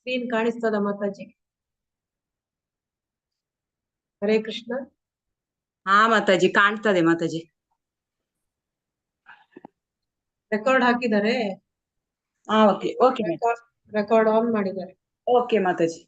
Screen ಕಾಣಿಸ್ತದ Mataji? Hare Krishna. ಹಾ ಮಾತಾಜಿ, ಕಾಣ್ತದೆ Mataji. Record ಹಾಕಿದ್ದಾರೆ. ಹಾ ಓಕೆ ಓಕೆ ರೆಕಾರ್ಡ್ ಆನ್ ಮಾಡಿದ್ದಾರೆ. ಓಕೆ ಮಾತಾಜಿ.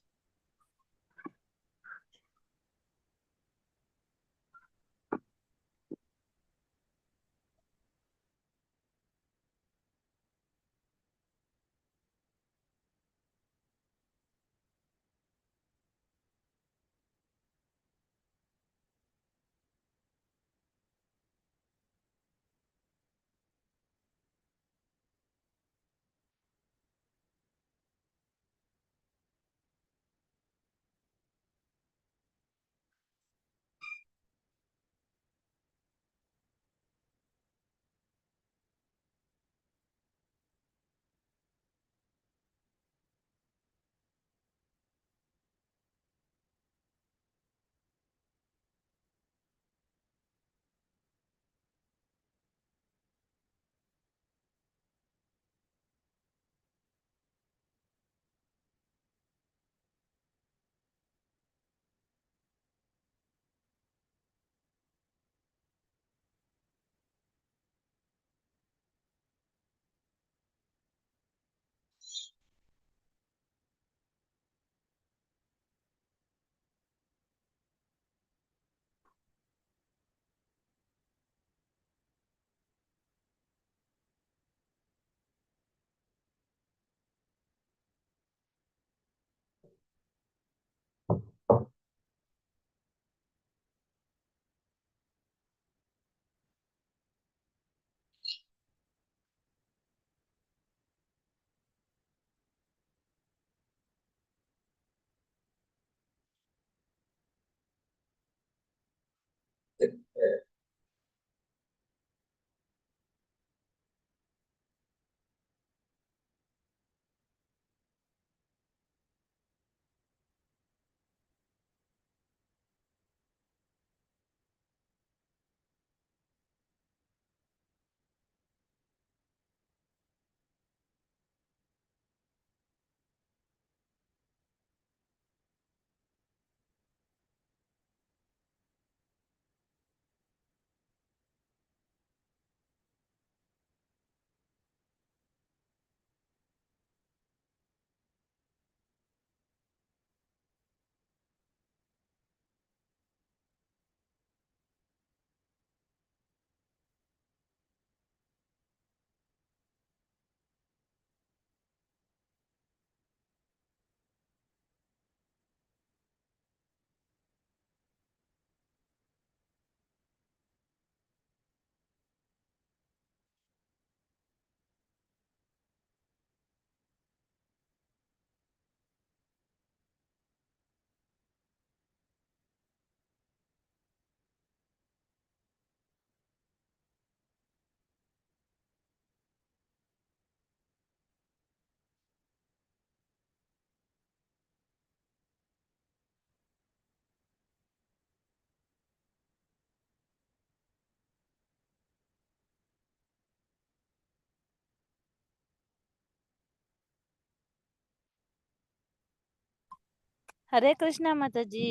हरे कृष्णा माताजी.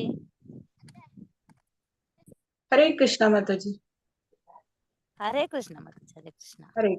हरे कृष्णा माताजी. हरे कृष्णा माताजी. हरे कृष्णा. हरे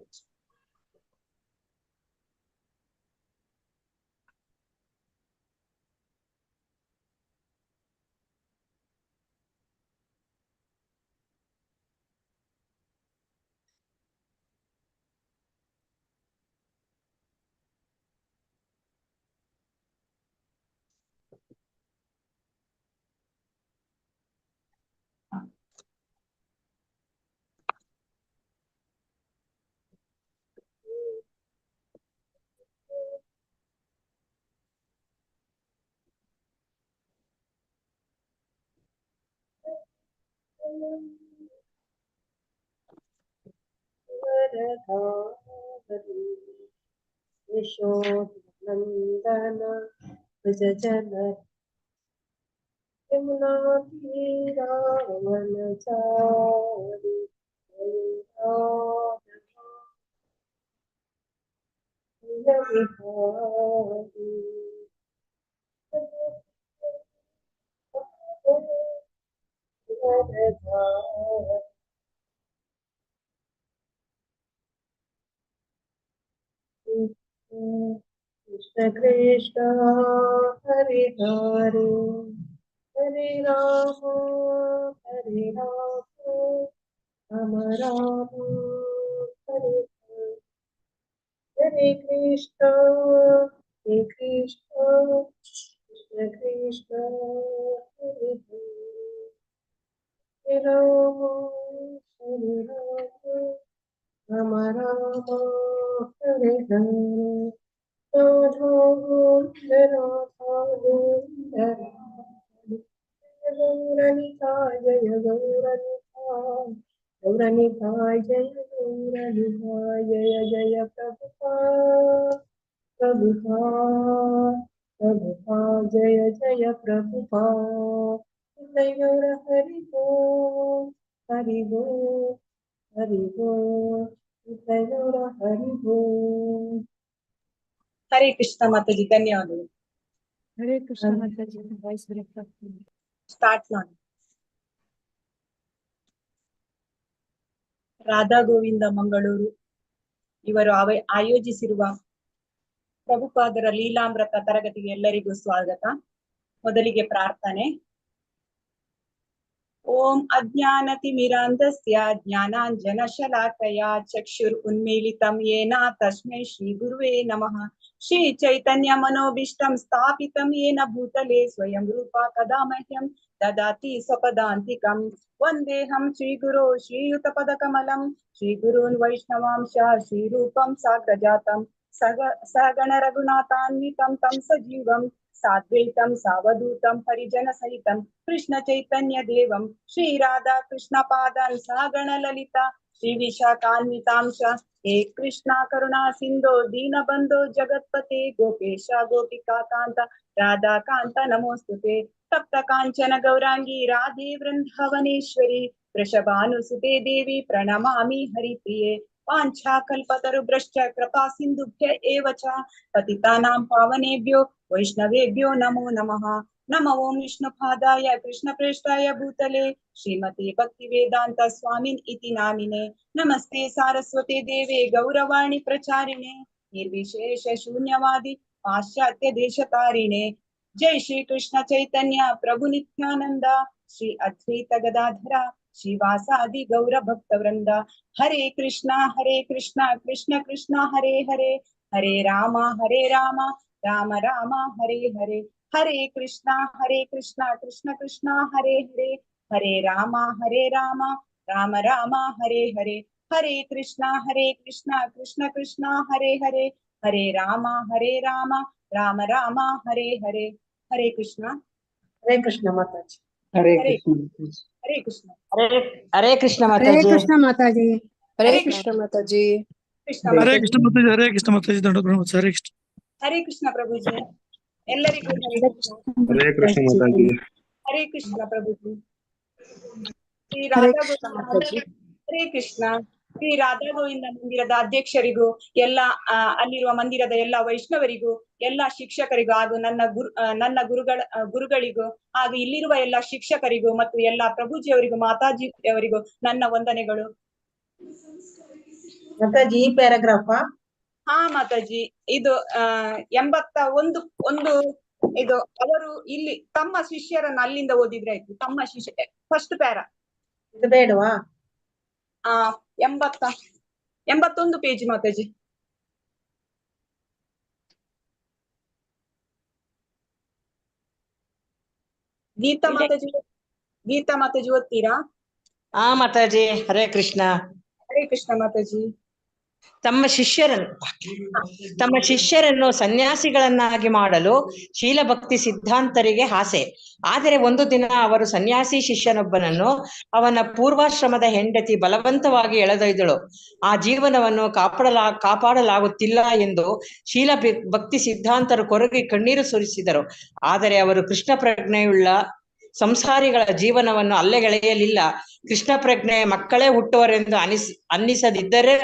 यशोनंदन भज जन Yamuna तीरावनचारि Vihari Krishna Krishna Hare Hare Hare Rama Hare Rama Rama Rama Hare Hare Hare Krishna Hare Krishna Krishna Krishna Hare Hare Hare Rama Hare Rama Rama Rama Hare Hare Radha Govinda Radha Govinda Jaya Gauranita Jaya Gauranita Gauranita Jaya Gauranita Jaya Jaya Prabhupada Prabhupada Prabhupada Jaya Jaya Prabhupada Jaya Gaura Hari Bol Hari Bol Hari Bol Jaya Gaura Hari Bol Hare Krishna Mataji, ಧನ್ಯವಾದಗಳು. Hare Krishna Mataji, voice break ಆಗ್ತಿದೆ. Start ಮಾಡಿ. ರಾಧಾ ಗೋವಿಂದ ಮಂಗಳೂರು ಇವರು ಆಯೋಜಿಸಿರುವ ಪ್ರಭುಪಾದರ ಲೀಲಾಮೃತ ತರಗತಿಗೆ ಎಲ್ಲರಿಗೂ ಸ್ವಾಗತ. ಮೊದಲಿಗೆ ಪ್ರಾರ್ಥನೆ. ಓಂ ಅಜ್ಞಾನತಿಮಿರಾಂಧಸ್ಯ ಜ್ಞಾನಾಂಜನಶಲಾಕಯ ಚಕ್ಷುರ್ ಉನ್ಮೀಲಿತಂ ಯೇನ ತಸ್ಮೈ ಶ್ರೀ ಗುರುವೇ ನಮಃ. ಶ್ರೀ ಚೈತನ್ಯ ಮನೋಭೀಷ್ಟಂ ಸ್ಥಾಪಿತಂ ಯೇನ ಭೂತಲೆ ಸ್ವಯಂ ರೂಪ ಕದಾ ಮಹ್ಯಂ ದದಾತಿ ಸ್ವಪದಾಂತಿಕಂ. ವಂದೇಹಂ ಶ್ರೀ ಗುರೋ ಶ್ರೀಯುತ ಪದ ಕಮಲಂ ಶ್ರೀ ಗುರುನ್ ವೈಷ್ಣವಾಂಶ ಶ್ರೀ ರೂಪಂ ಸಾಗ್ರಜಾತಂ ಸಗಣ ರಘುನಾಥಾನ್ವಿತಂ ತಂ ಸಜೀವಂ ಸಾದ್ವೈತಂ ಸಾವಧೂತಂ ಪರಿಜನ ಸಹಿತಂ ಕೃಷ್ಣ ಚೈತನ್ಯ ದೇವಂ ಶ್ರೀ ರಾಧಾ ಕೃಷ್ಣ ಪಾದಾನ್ ಸಗಣ ಲಲಿತಾ ಶ್ರೀ ವಿಶಾಖಾನ್ವಿತಾಂಶ. ಹೇ ಕೃಷ್ಣ ಕರುಣಾ ಸಿಂಧೋ ದೀನ ಬಂಧೋ ಜಗತ್ಪತೆ ಗೋಪೇಶ ಗೋಪಿಕಾ ಕಾಂತ ರಾಧಾ ಕಾಂತ ನಮೋಸ್ತುತೆ. ತಪ್ತ ಕಾಂಚನ ಗೌರಾಂಗಿ ರಾಧೆ ವೃಂದಾವನೇಶ್ವರಿ ವೃಷಭಾನುಸುತೆ ದೇವಿ ಪ್ರಣಮಾಮಿ ಹರಿಪ್ರಿಯೆ. ವಾಂಛಾ ಕಲ್ಪತರುಭ್ರಶ್ಚ ಕೃಪಾ ಸಿಂಧುಭ್ಯ ಏವ ಚ ಪತಿತಾನಾಂ ಪಾವನೇಭ್ಯೋ ವೈಷ್ಣವೇಭ್ಯೋ ನಮೋ ನಮಃ. ನಮೋ ಓಂ ವಿಷ್ಣುಪಾದಾಯ ಕೃಷ್ಣಪ್ರೇಷ್ಠಾಯ ಭೂತಲೆ ಶ್ರೀಮತಿ ಭಕ್ತಿ ವೇದಾಂತ ಸ್ವಾಮಿನ್ ಇತಿ ನಾಮಿನೆ. ನಮಸ್ತೆ ಸಾರಸ್ವತೆ ದೇವೆ ಗೌರವಾಣಿ ಪ್ರಚಾರಿಣೆ ನಿರ್ವಿಶೇಷ ಶೂನ್ಯವಾದಿ ಪಾಶ್ಚಾತ್ಯ ದೇಶತಾರಿಣೆ. ಜೈ ಶ್ರೀ ಕೃಷ್ಣ ಚೈತನ್ಯ ಪ್ರಭು ನಿತ್ಯಾನಂದ ಶ್ರೀ ಅದ್ವೈತ ಗದಾಧರ ಶ್ರೀವಾಸಾದಿ ಗೌರ ಭಕ್ತ ವೃಂದ. ಹರೇ ಕೃಷ್ಣ ಕೃಷ್ಣ ಕೃಷ್ಣ ಹರೇ ಹರೇ ಹರೇ ರಾಮ ರಾಮ ರಾಮ ಹರೇ ಹರೇ. ಹರೇ ಕೃಷ್ಣ ಕೃಷ್ಣ ಕೃಷ್ಣ ಹರೇ ಹರೇ ಹರೇ ರಾಮ ರಾಮ ರಾಮ ಹರೇ ಹರೇ. ಹರೇ ಕೃಷ್ಣ ಕೃಷ್ಣ ಕೃಷ್ಣ ಹರೇ ಹರೇ ಹರೇ ರಾಮ ರಾಮ ರಾಮ ಹರೇ ಹರೇ. ಹರೇ ಕೃಷ್ಣ. ಹರೇ ಕೃಷ್ಣ ಮಾತಾಜಿ. ಹರೇ ಹರೇ ಕೃಷ್ಣ. ಹರೇ ಕೃಷ್ಣ. ಹರೇ ಕೃಷ್ಣ ಹರೇ ಮಾತಾಜಿ. ಕೃಷ್ಣ ಮಾತಾಜಿ. ಹರೇ ಕೃಷ್ಣ ಮಾತಾಜಿ. ಕೃಷ್ಣ ಹರೇ ಮಾತಾಜಿ. ಕೃಷ್ಣ ಮಾತಾಜಿ. ಹರೇ ಕೃಷ್ಣ ಮಾತಾಜಿ. ದಂಡ ಪ್ರಣಾಮ. ಹರೇ ಕೃಷ್ಣ. ಹರೇ ಕೃಷ್ಣ ಪ್ರಭುಜಿ. ಎಲ್ಲರಿಗೂ ಹರೇ ಕೃಷ್ಣ. ಹರೇ ಕೃಷ್ಣ ಮಾತಾಜಿ. ಹರೇ ಕೃಷ್ಣ ಪ್ರಭುಜಿ. ಶ್ರೀ ಹರೇ ರಾಧಾ ಕೃಷ್ಣ ಗೋವಿಂದ ಮಾತಾಜಿ. ಹರೇ ಕೃಷ್ಣ. ಶ್ರೀ ರಾಧಾ ಗೋವಿಂದ ಮಂದಿರದ ಅಧ್ಯಕ್ಷರಿಗೂ ಎಲ್ಲ ಅಲ್ಲಿರುವ ಮಂದಿರದ ಎಲ್ಲ ವೈಷ್ಣವರಿಗೂ ಎಲ್ಲ ಶಿಕ್ಷಕರಿಗೂ ಹಾಗೂ ನನ್ನ ಗುರುಗಳಿಗೂ ಹಾಗೂ ಇಲ್ಲಿರುವ ಎಲ್ಲ ಶಿಕ್ಷಕರಿಗೂ ಮತ್ತು ಎಲ್ಲ ಪ್ರಭುಜಿಯವರಿಗೂ ಮಾತಾಜಿಯವರಿಗೂ ನನ್ನ ವಂದನೆಗಳು. ಮಾತಾಜಿ ಈ ಪ್ಯಾರಾಗ್ರಾಫಾ? ಹಾ ಮಾತಾಜಿ, ಇದು 81 ಇದು ಅವರು ಇಲ್ಲಿ ತಮ್ಮ ಶಿಷ್ಯರನ್ನ ಅಲ್ಲಿಂದ ಓದಿದ್ರೆ ಆಯ್ತು. ತಮ್ಮ ಶಿಷ್ಯ ಫಸ್ಟ್ ಪ್ಯಾರಾ ಇದು ಬೇಡವಾ? 81 ಪೇಜ್ ಮಾತಾಜಿ. ಗೀತಾ ಮಾತಾಜಿ ಓದ್ತೀರಾ? ಹಾ ಮಾತಾಜಿ. ಹರೇ ಕೃಷ್ಣ. ಹರೇ ಕೃಷ್ಣ ಮಾತಾಜಿ. ತಮ್ಮ ಶಿಷ್ಯರನ್ನು ಸನ್ಯಾಸಿಗಳನ್ನಾಗಿ ಮಾಡಲು ಶೀಲಭಕ್ತಿ ಸಿದ್ಧಾಂತರಿಗೆ ಆಸೆ. ಆದರೆ ಒಂದು ದಿನ ಅವರು ಸನ್ಯಾಸಿ ಶಿಷ್ಯನೊಬ್ಬನನ್ನು ಅವನ ಪೂರ್ವಾಶ್ರಮದ ಹೆಂಡತಿ ಬಲವಂತವಾಗಿ ಎಳೆದೊಯ್ದಳು. ಆ ಜೀವನವನ್ನು ಕಾಪಾಡಲಾಗುತ್ತಿಲ್ಲ ಎಂದು ಭಕ್ತಿ ಸಿದ್ಧಾಂತರು ಕೊರಗಿ ಕಣ್ಣೀರು ಸುರಿಸಿದರು. ಆದರೆ ಅವರು ಕೃಷ್ಣ ಪ್ರಜ್ಞೆಯುಳ್ಳ ಸಂಸಾರಿಗಳ ಜೀವನವನ್ನು ಅಲ್ಲೆಗೆಳೆಯಲಿಲ್ಲ. ಕೃಷ್ಣ ಪ್ರಜ್ಞೆಯ ಮಕ್ಕಳೇ ಹುಟ್ಟುವರೆಂದು ಅನ್ನಿಸದಿದ್ದರೆ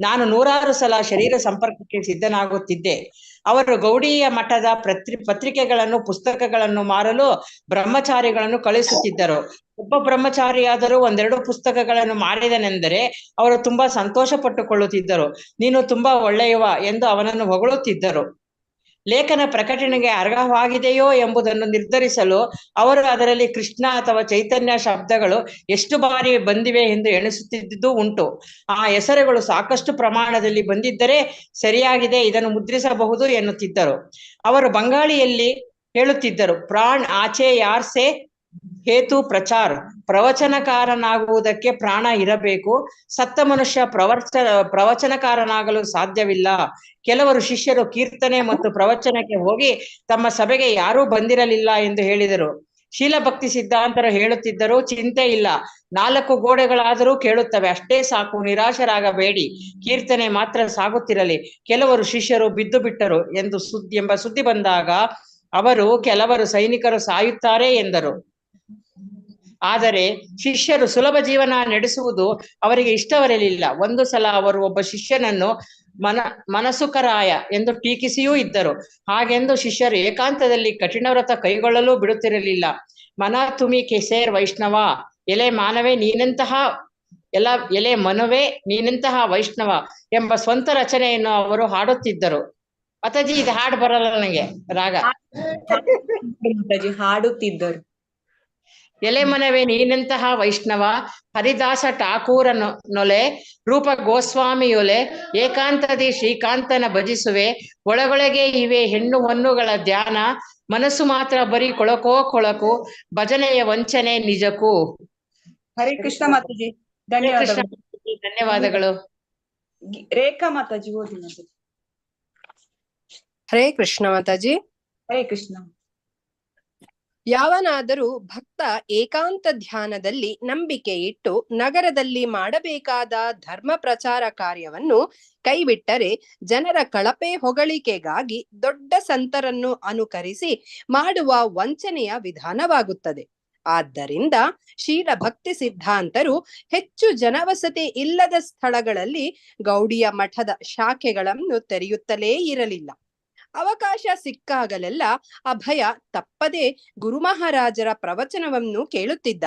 ನಾನು 100 ಸಲ ಶರೀರ ಸಂಪರ್ಕಕ್ಕೆ ಸಿದ್ಧನಾಗುತ್ತಿದ್ದೆ. ಅವರು ಗೌಡಿಯ ಮಠದ ಪತ್ರಿಕೆಗಳನ್ನು ಪುಸ್ತಕಗಳನ್ನು ಮಾರಲು ಬ್ರಹ್ಮಚಾರಿಗಳನ್ನು ಕಳಿಸುತ್ತಿದ್ದರು. ಒಬ್ಬ ಬ್ರಹ್ಮಚಾರಿಯಾದರೂ ಒಂದೆರಡು ಪುಸ್ತಕಗಳನ್ನು ಮಾರಿದನೆಂದರೆ ಅವರು ತುಂಬಾ ಸಂತೋಷ ಪಟ್ಟುಕೊಳ್ಳುತ್ತಿದ್ದರು. ನೀನು ತುಂಬಾ ಒಳ್ಳೆಯವ ಎಂದು ಅವನನ್ನು ಹೊಗಳುತ್ತಿದ್ದರು. ಲೇಖನ ಪ್ರಕಟಣೆಗೆ ಅರ್ಹವಾಗಿದೆಯೋ ಎಂಬುದನ್ನು ನಿರ್ಧರಿಸಲು ಅವರು ಅದರಲ್ಲಿ ಕೃಷ್ಣ ಅಥವಾ ಚೈತನ್ಯ ಶಬ್ದಗಳು ಎಷ್ಟು ಬಾರಿ ಬಂದಿವೆ ಎಂದು ಎಣಿಸುತ್ತಿದ್ದುದು ಉಂಟು. ಆ ಹೆಸರುಗಳು ಸಾಕಷ್ಟು ಪ್ರಮಾಣದಲ್ಲಿ ಬಂದಿದ್ದರೆ ಸರಿಯಾಗಿದೆ, ಇದನ್ನು ಮುದ್ರಿಸಬಹುದು ಎನ್ನುತ್ತಿದ್ದರು. ಅವರು ಬಂಗಾಳಿಯಲ್ಲಿ ಹೇಳುತ್ತಿದ್ದರು, ಪ್ರಾಣ್ ಆಚೆ ಯಾರ್ಸೆ ಹೇತು ಪ್ರಚಾರ್, ಪ್ರವಚನಕಾರನಾಗುವುದಕ್ಕೆ ಪ್ರಾಣ ಇರಬೇಕು. ಸತ್ತ ಮನುಷ್ಯ ಪ್ರವಚನಕಾರನಾಗಲು ಸಾಧ್ಯವಿಲ್ಲ. ಕೆಲವರು ಶಿಷ್ಯರು ಕೀರ್ತನೆ ಮತ್ತು ಪ್ರವಚನಕ್ಕೆ ಹೋಗಿ ತಮ್ಮ ಸಭೆಗೆ ಯಾರೂ ಬಂದಿರಲಿಲ್ಲ ಎಂದು ಹೇಳಿದರು. ಶೀಲಭಕ್ತಿ ಸಿದ್ಧಾಂತರು ಹೇಳುತ್ತಿದ್ದರು, ಚಿಂತೆ ಇಲ್ಲ, 4 ಗೋಡೆಗಳಾದರೂ ಕೇಳುತ್ತವೆ, ಅಷ್ಟೇ ಸಾಕು, ನಿರಾಶರಾಗಬೇಡಿ, ಕೀರ್ತನೆ ಮಾತ್ರ ಸಾಗುತ್ತಿರಲಿ. ಕೆಲವರು ಶಿಷ್ಯರು ಬಿದ್ದು ಬಿಟ್ಟರು ಎಂಬ ಸುದ್ದಿ ಬಂದಾಗ ಅವರು ಕೆಲವರು ಸೈನಿಕರು ಸಾಯುತ್ತಾರೆ ಎಂದರು. ಆದರೆ ಶಿಷ್ಯರು ಸುಲಭ ಜೀವನ ನಡೆಸುವುದು ಅವರಿಗೆ ಇಷ್ಟವಿರಲಿಲ್ಲ. ಒಂದು ಸಲ ಅವರು ಒಬ್ಬ ಶಿಷ್ಯನನ್ನು ಮನಸುಕರಾಯ ಎಂದು ಟೀಕಿಸಿಯೂ ಇದ್ದರು. ಹಾಗೆಂದು ಶಿಷ್ಯರು ಏಕಾಂತದಲ್ಲಿ ಕಠಿಣ ವ್ರತ ಕೈಗೊಳ್ಳಲು ಬಿಡುತ್ತಿರಲಿಲ್ಲ. ಮನ ತುಮಿ ಕೆಸೇರ್ ವೈಷ್ಣವ, ಎಲೆ ಮಾನವೇ ನೀನೆಂತಹ ವೈಷ್ಣವ ಎಂಬ ಸ್ವಂತ ರಚನೆಯನ್ನು ಅವರು ಹಾಡುತ್ತಿದ್ದರು. ಮಾತಾಜಿ, ಇದು ಹಾಡು ಬರಲ್ಲ ನನಗೆ, ರಾಗ. ಹಾಡುತ್ತಿದ್ದರು. ಎಲೆ ಮನವೇ ನೀನೆಂತಹ ವೈಷ್ಣವ, ಹರಿದಾಸ ಠಾಕೂರನೊಲೆ, ರೂಪ ಗೋಸ್ವಾಮಿಯೊಲೆ, ಏಕಾಂತದಿ ಶ್ರೀಕಾಂತನ ಭಜಿಸುವೆ, ಒಳಗೊಳಗೆ ಇವೆ ಹೆಣ್ಣು ಹೊನ್ನುಗಳ ಧ್ಯಾನ, ಮನಸ್ಸು ಮಾತ್ರ ಬರೀ ಕೊಳಕು, ಭಜನೆಯ ವಂಚನೆ ನಿಜಕ್ಕೂ. ಹರೇ ಕೃಷ್ಣ ಮಾತಾಜಿ, ಧನ್ಯವಾದಗಳು. ಧನ್ಯವಾದಗಳು. ರೇಖಾ ಮಾತಾಜಿ, ಓದಿ ಮಾತಾಜಿ. ಹರೇ ಕೃಷ್ಣ ಮಾತಾಜಿ. ಹರೇ ಕೃಷ್ಣ. ಯಾವನಾದರೂ ಭಕ್ತ ಏಕಾಂತ ಧ್ಯಾನದಲ್ಲಿ ನಂಬಿಕೆ ಇಟ್ಟು ನಗರದಲ್ಲಿ ಮಾಡಬೇಕಾದ ಧರ್ಮ ಪ್ರಚಾರ ಕಾರ್ಯವನ್ನು ಕೈಬಿಟ್ಟರೆ ಜನರ ಕಳಪೆ ಹೊಗಳಿಕೆಗಾಗಿ ದೊಡ್ಡ ಸಂತರನ್ನು ಅನುಕರಿಸಿ ಮಾಡುವ ವಂಚನೆಯ ವಿಧಾನವಾಗುತ್ತದೆ. ಆದ್ದರಿಂದ ಶೀಲ ಭಕ್ತಿ ಸಿದ್ಧಾಂತರು ಹೆಚ್ಚು ಜನವಸತಿ ಇಲ್ಲದ ಸ್ಥಳಗಳಲ್ಲಿ ಗೌಡಿಯ ಮಠದ ಶಾಖೆಗಳನ್ನು ತೆರೆಯುತ್ತಲೇ ಇರಲಿಲ್ಲ. ಅವಕಾಶ ಸಿಕ್ಕಾಗಲೆಲ್ಲ ಅಭಯ ತಪ್ಪದೆ ಗುರು ಮಹಾರಾಜರ ಪ್ರವಚನವನ್ನು ಕೇಳುತ್ತಿದ್ದ.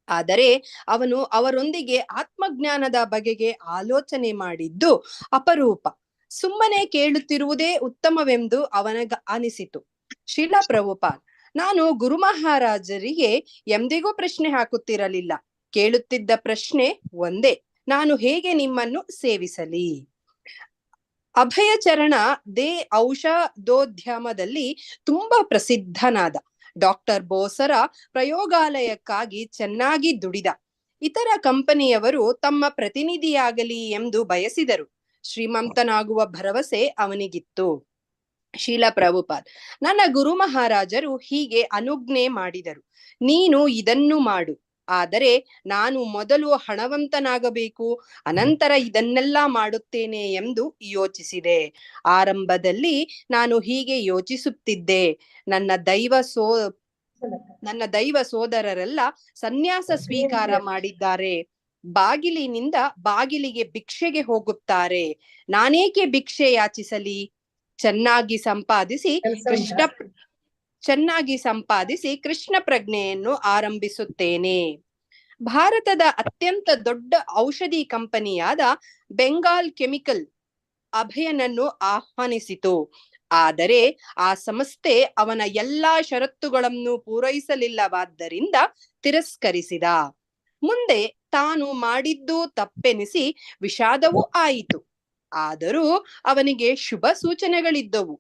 ಆದರೆ ಅವನು ಅವರೊಂದಿಗೆ ಆತ್ಮಜ್ಞಾನದ ಬಗೆಗೆ ಆಲೋಚನೆ ಮಾಡಿದ್ದು ಅಪರೂಪ. ಸುಮ್ಮನೆ ಕೇಳುತ್ತಿರುವುದೇ ಉತ್ತಮವೆಂದು ಅವನಿಗೆ ಅನಿಸಿತು. ಶ್ರೀಲ ಪ್ರಭುಪಾದ್, ನಾನು ಗುರು ಮಹಾರಾಜರಿಗೆ ಎಂದಿಗೂ ಪ್ರಶ್ನೆ ಹಾಕುತ್ತಿರಲಿಲ್ಲ. ಕೇಳುತ್ತಿದ್ದ ಪ್ರಶ್ನೆ ಒಂದೇ, ನಾನು ಹೇಗೆ ನಿಮ್ಮನ್ನು ಸೇವಿಸಲಿ? ಅಭಯಚರಣ ಔಷಧೋದ್ಯಮದಲ್ಲಿ ತುಂಬಾ ಪ್ರಸಿದ್ಧನಾದ. ಡಾಕ್ಟರ್ ಬೋಸರ ಪ್ರಯೋಗಾಲಯಕ್ಕಾಗಿ ಚೆನ್ನಾಗಿ ದುಡಿದ. ಇತರ ಕಂಪನಿಯವರು ತಮ್ಮ ಪ್ರತಿನಿಧಿಯಾಗಲಿ ಎಂದು ಬಯಸಿದರು. ಶ್ರೀಮಂತನಾಗುವ ಭರವಸೆ ಅವನಿಗಿತ್ತು. ಶೀಲ ಪ್ರಭುಪಾದ್, ನನ್ನ ಗುರು ಮಹಾರಾಜರು ಹೀಗೆ ಅನುಜ್ಞೆ ಮಾಡಿದರು, ನೀನು ಇದನ್ನು ಮಾಡು. ಆದರೆ ನಾನು ಮೊದಲು ಹಣವಂತನಾಗಬೇಕು, ಅನಂತರ ಇದನ್ನೆಲ್ಲ ಮಾಡುತ್ತೇನೆ ಎಂದು ಯೋಚಿಸಿದೆ. ಆರಂಭದಲ್ಲಿ ನಾನು ಹೀಗೆ ಯೋಚಿಸುತ್ತಿದ್ದೆ. ನನ್ನ ದೈವ ಸೋದರರೆಲ್ಲ ಸನ್ಯಾಸ ಸ್ವೀಕಾರ ಮಾಡಿದ್ದಾರೆ. ಬಾಗಿಲಿನಿಂದ ಬಾಗಿಲಿಗೆ ಭಿಕ್ಷೆಗೆ ಹೋಗುತ್ತಾರೆ. ನಾನೇಕೆ ಭಿಕ್ಷೆ ಯಾಚಿಸಲಿ? ಚೆನ್ನಾಗಿ ಸಂಪಾದಿಸಿ ಕೃಷ್ಣ ಪ್ರಜ್ಞೆಯನ್ನು ಆರಂಭಿಸುತ್ತೇನೆ. ಭಾರತದ ಅತ್ಯಂತ ದೊಡ್ಡ ಔಷಧಿ ಕಂಪನಿಯಾದ ಬೆಂಗಾಲ್ ಕೆಮಿಕಲ್ ಅಭಯನನ್ನು ಆಹ್ವಾನಿಸಿತು. ಆದರೆ ಆ ಸಂಸ್ಥೆ ಅವನ ಎಲ್ಲಾ ಷರತ್ತುಗಳನ್ನು ಪೂರೈಸಲಿಲ್ಲವಾದ್ದರಿಂದ ತಿರಸ್ಕರಿಸಿದ. ಮುಂದೆ ತಾನು ಮಾಡಿದ್ದು ತಪ್ಪೆನಿಸಿ ವಿಷಾದವೂ ಆಯಿತು. ಆದರೂ ಅವನಿಗೆ ಶುಭ ಸೂಚನೆಗಳಿದ್ದವು.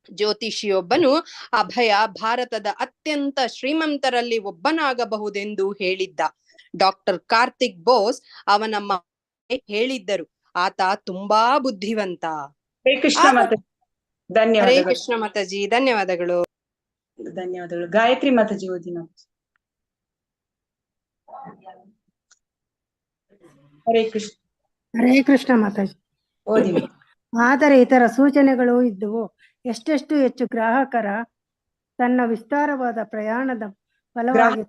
ಜ್ಯೋತಿಷಿಯೊಬ್ಬನು ಅಭಯ ಭಾರತದ ಅತ್ಯಂತ ಶ್ರೀಮಂತರಲ್ಲಿ ಒಬ್ಬನಾಗಬಹುದೆಂದು ಹೇಳಿದ್ದ. ಡಾಕ್ಟರ್ ಕಾರ್ತಿಕ್ ಬೋಸ್ ಅವನ ಹೇಳಿದ್ದರು. ಆತ ತುಂಬಾ ಬುದ್ಧಿವಂತ. ಹರೇ ಕೃಷ್ಣ ಮಾತಾಜಿ, ಹರೇ ಧನ್ಯವಾದಗಳು. ಕೃಷ್ಣ ಮಾತಾಜಿ, ಧನ್ಯವಾದಗಳು. ಧನ್ಯವಾದಗಳು. ಗಾಯತ್ರಿ ಮಾತಾಜಿ, ಓದಿ ಮಾತಾಜಿ. ಹರೇ ಕೃಷ್ಣ. ಹರೇ ಕೃಷ್ಣ ಮಾತಾಜಿ. ಓದಿ. ಆದರೆ ಇತರ ಸೂಚನೆಗಳು ಇದ್ದುವು. ಎಷ್ಟೆಷ್ಟು ಹೆಚ್ಚು ಗ್ರಾಹಕರ ತನ್ನ ವಿಸ್ತಾರವಾದ ಪ್ರಯಾಣದ ಫಲವಾಗಿ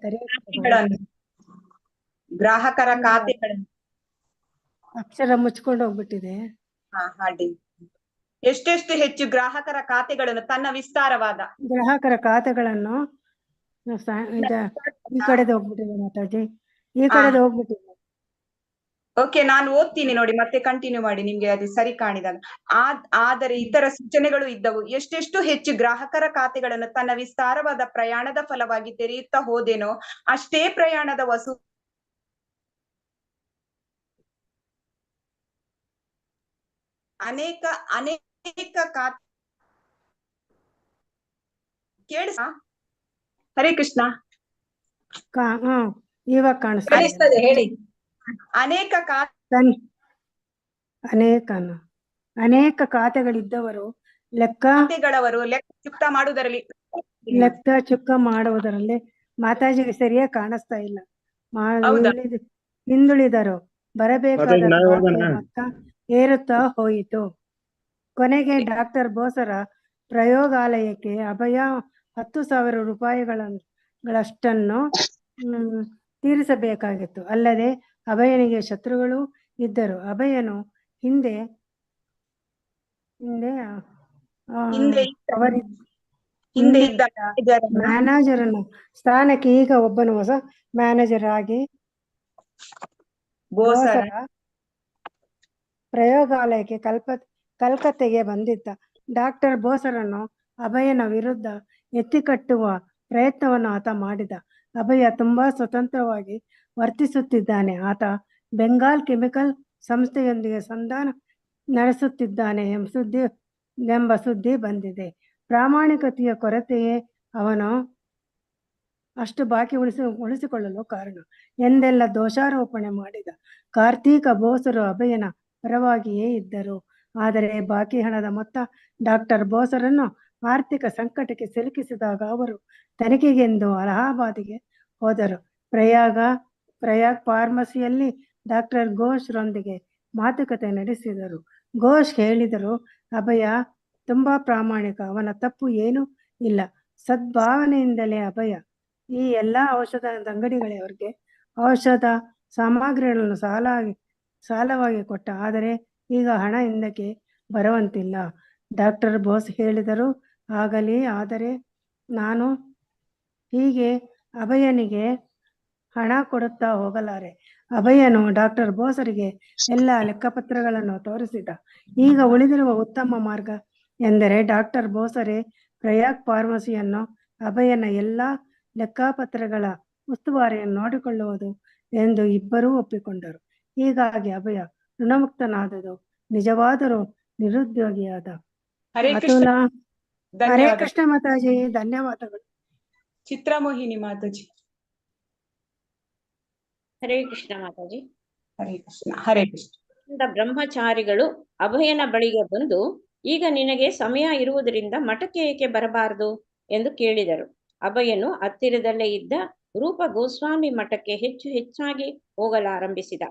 ಗ್ರಾಹಕರ ಖಾತೆಗಳನ್ನು ಅಕ್ಷರ ಮುಚ್ಕೊಂಡು ಹೋಗ್ಬಿಟ್ಟಿದೆ. ಹಾಡಿ. ಎಷ್ಟೆಷ್ಟು ಹೆಚ್ಚು ಗ್ರಾಹಕರ ಖಾತೆಗಳನ್ನು ತನ್ನ ವಿಸ್ತಾರವಾದ ಗ್ರಾಹಕರ ಖಾತೆಗಳನ್ನು ಈ ಕಡೆದು ಹೋಗ್ಬಿಟ್ಟಿದೆ ಮಾತಾಜಿ, ಈ ಕಡೆದು ಹೋಗ್ಬಿಟ್ಟಿದೆ. ಓಕೆ, ನಾನು ಓದ್ತೀನಿ ನೋಡಿ, ಮತ್ತೆ ಕಂಟಿನ್ಯೂ ಮಾಡಿ ನಿಮ್ಗೆ ಅದು ಸರಿ ಕಾಣಿದಾಗ. ಆದರೆ ಇತರ ಸೂಚನೆಗಳು ಇದ್ದವು. ಎಷ್ಟೆಷ್ಟು ಹೆಚ್ಚು ಗ್ರಾಹಕರ ಖಾತೆಗಳನ್ನು ತನ್ನ ವಿಸ್ತಾರವಾದ ಪ್ರಯಾಣದ ಫಲವಾಗಿ ತೆರೆಯುತ್ತಾ ಹೋದೇನೋ ಅಷ್ಟೇ ಪ್ರಯಾಣದ ವಸು ಅನೇಕ ಖಾತೆ ಕೇಳಿಸ. ಹರೇ ಕೃಷ್ಣ. ಇವಾಗ ಕಾಣಿಸ್ತಾ ಕಾಣಿಸ್ತದೆ ಹೇಳಿ. ಅನೇಕ ಅನೇಕ ಖಾತೆಗಳಿದ್ದವರು ಖಾತೆಗಳವರು ಲೆಕ್ಕ ಚುಕ್ತ ಮಾಡುವುದರಲ್ಲಿ ಮಾತಾಜಿಗೆ ಸರಿಯಾಗಿ ಕಾಣಿಸ್ತಾ ಇಲ್ಲ. ಹೌದಾ? ಹಿಂದುಳಿದರು. ಬರಬೇಕಾದ ಮೊತ್ತ ಏರುತ್ತಾ ಹೋಯಿತು. ಕೊನೆಗೆ ಡಾಕ್ಟರ್ ಬೋಸರ ಪ್ರಯೋಗಾಲಯಕ್ಕೆ ಅಭಯ 10,000 ರೂಪಾಯಿಗಳಷ್ಟನ್ನು ತೀರಿಸಬೇಕಾಗಿತ್ತು. ಅಲ್ಲದೆ ಅಭಯನಿಗೆ ಶತ್ರುಗಳು ಇದ್ದರು. ಅಭಯನು ಹಿಂದೆ ಮ್ಯಾನೇಜರನ್ನು ಸ್ಥಾನಕ್ಕೆ ಈಗ ಒಬ್ಬನು ಹೊಸ ಮ್ಯಾನೇಜರ್ ಆಗಿ ಬೋಸರ ಪ್ರಯೋಗಾಲಯಕ್ಕೆ ಕಲ್ಕತ್ತೆಗೆ ಬಂದಿದ್ದ. ಡಾಕ್ಟರ್ ಬೋಸರನ್ನು ಅಭಯನ ವಿರುದ್ಧ ಎತ್ತಿಕಟ್ಟುವ ಪ್ರಯತ್ನವನ್ನು ಆತ ಮಾಡಿದ. ಅಭಯ ತುಂಬಾ ಸ್ವತಂತ್ರವಾಗಿ ವರ್ತಿಸುತ್ತಿದ್ದಾನೆ. ಆತ ಬೆಂಗಾಲ್ ಕೆಮಿಕಲ್ ಸಂಸ್ಥೆಯೊಂದಿಗೆ ಸಂಧಾನ ನಡೆಸುತ್ತಿದ್ದಾನೆ ಎಂಬ ಸುದ್ದಿ ಬಂದಿದೆ. ಪ್ರಾಮಾಣಿಕತೆಯ ಕೊರತೆಯೇ ಅವನು ಅಷ್ಟು ಬಾಕಿ ಉಳಿಸಿಕೊಳ್ಳಲು ಕಾರಣ ಎಂದೆಲ್ಲ ದೋಷಾರೋಪಣೆ ಮಾಡಿದ. ಕಾರ್ತೀಕ ಬೋಸರು ಅಭಯನ ಪರವಾಗಿಯೇ ಇದ್ದರು. ಆದರೆ ಬಾಕಿ ಹಣದ ಮೊತ್ತ ಡಾಕ್ಟರ್ ಬೋಸರನ್ನು ಆರ್ಥಿಕ ಸಂಕಟಕ್ಕೆ ಸಿಲುಕಿಸಿದಾಗ ಅವರು ತನಿಖೆಗೆಂದು ಅಲಹಾಬಾದಿಗೆ ಹೋದರು. ಪ್ರಯಾಗ್ ಫಾರ್ಮಸಿಯಲ್ಲಿ ಡಾಕ್ಟರ್ ಘೋಷ್ ರೊಂದಿಗೆ ಮಾತುಕತೆ ನಡೆಸಿದರು. ಘೋಷ್ ಹೇಳಿದರು, ಅಭಯ ತುಂಬಾ ಪ್ರಾಮಾಣಿಕ, ಅವನ ತಪ್ಪು ಏನೂ ಇಲ್ಲ. ಸದ್ಭಾವನೆಯಿಂದಲೇ ಅಭಯ ಈ ಎಲ್ಲಾ ಔಷಧದ ಅಂಗಡಿಗಳವರಿಗೆ ಔಷಧ ಸಾಮಗ್ರಿಗಳನ್ನು ಸಾಲವಾಗಿ ಕೊಟ್ಟ. ಆದರೆ ಈಗ ಹಣ ಹಿಂದಕ್ಕೆ ಬರುವಂತಿಲ್ಲ. ಡಾಕ್ಟರ್ ಬೋಸ್ ಹೇಳಿದರು, ಆಗಲಿ, ಆದರೆ ನಾನು ಹೀಗೆ ಅಭಯನಿಗೆ ಹಣ ಕೊಡುತ್ತಾ ಹೋಗಲಾರೆ. ಅಭಯನು ಡಾಕ್ಟರ್ ಬೋಸರಿಗೆ ಎಲ್ಲ ಲೆಕ್ಕಪತ್ರಗಳನ್ನು ತೋರಿಸಿದ. ಈಗ ಉಳಿದಿರುವ ಉತ್ತಮ ಮಾರ್ಗ ಎಂದರೆ ಡಾಕ್ಟರ್ ಬೋಸರೇ ಪ್ರಯಾಗ್ ಫಾರ್ಮಸಿಯನ್ನು ಅಭಯನ ಎಲ್ಲ ಲೆಕ್ಕಪತ್ರಗಳ ಉಸ್ತುವಾರಿಯನ್ನು ನೋಡಿಕೊಳ್ಳುವುದು ಎಂದು ಇಬ್ಬರೂ ಒಪ್ಪಿಕೊಂಡರು. ಹೀಗಾಗಿ ಅಭಯ ಋಣಮುಕ್ತನಾದದು, ನಿಜವಾದರೂ ನಿರುದ್ಯೋಗಿಯಾದ. ಹರೇ ಕೃಷ್ಣ ಮಾತಾಜಿ, ಧನ್ಯವಾದಗಳು. ಚಿತ್ರಮೋಹಿನಿ ಮಾತಾಜಿ. ಹರೇ ಕೃಷ್ಣ ಮಾತಾಜಿ. ಹರೇ ಕೃಷ್ಣ. ಹರೇ ಕೃಷ್ಣ. ಬ್ರಹ್ಮಚಾರಿಗಳು ಅಭಯನ ಬಳಿಗೆ ಬಂದು, ಈಗ ನಿನಗೆ ಸಮಯ ಇರುವುದರಿಂದ ಮಠಕ್ಕೆ ಏಕೆ ಬರಬಾರದು ಎಂದು ಕೇಳಿದರು. ಅಭಯನು ಹತ್ತಿರದಲ್ಲೇ ಇದ್ದ ರೂಪ ಗೋಸ್ವಾಮಿ ಮಠಕ್ಕೆ ಹೆಚ್ಚಾಗಿ ಹೋಗಲಾರಂಭಿಸಿದ.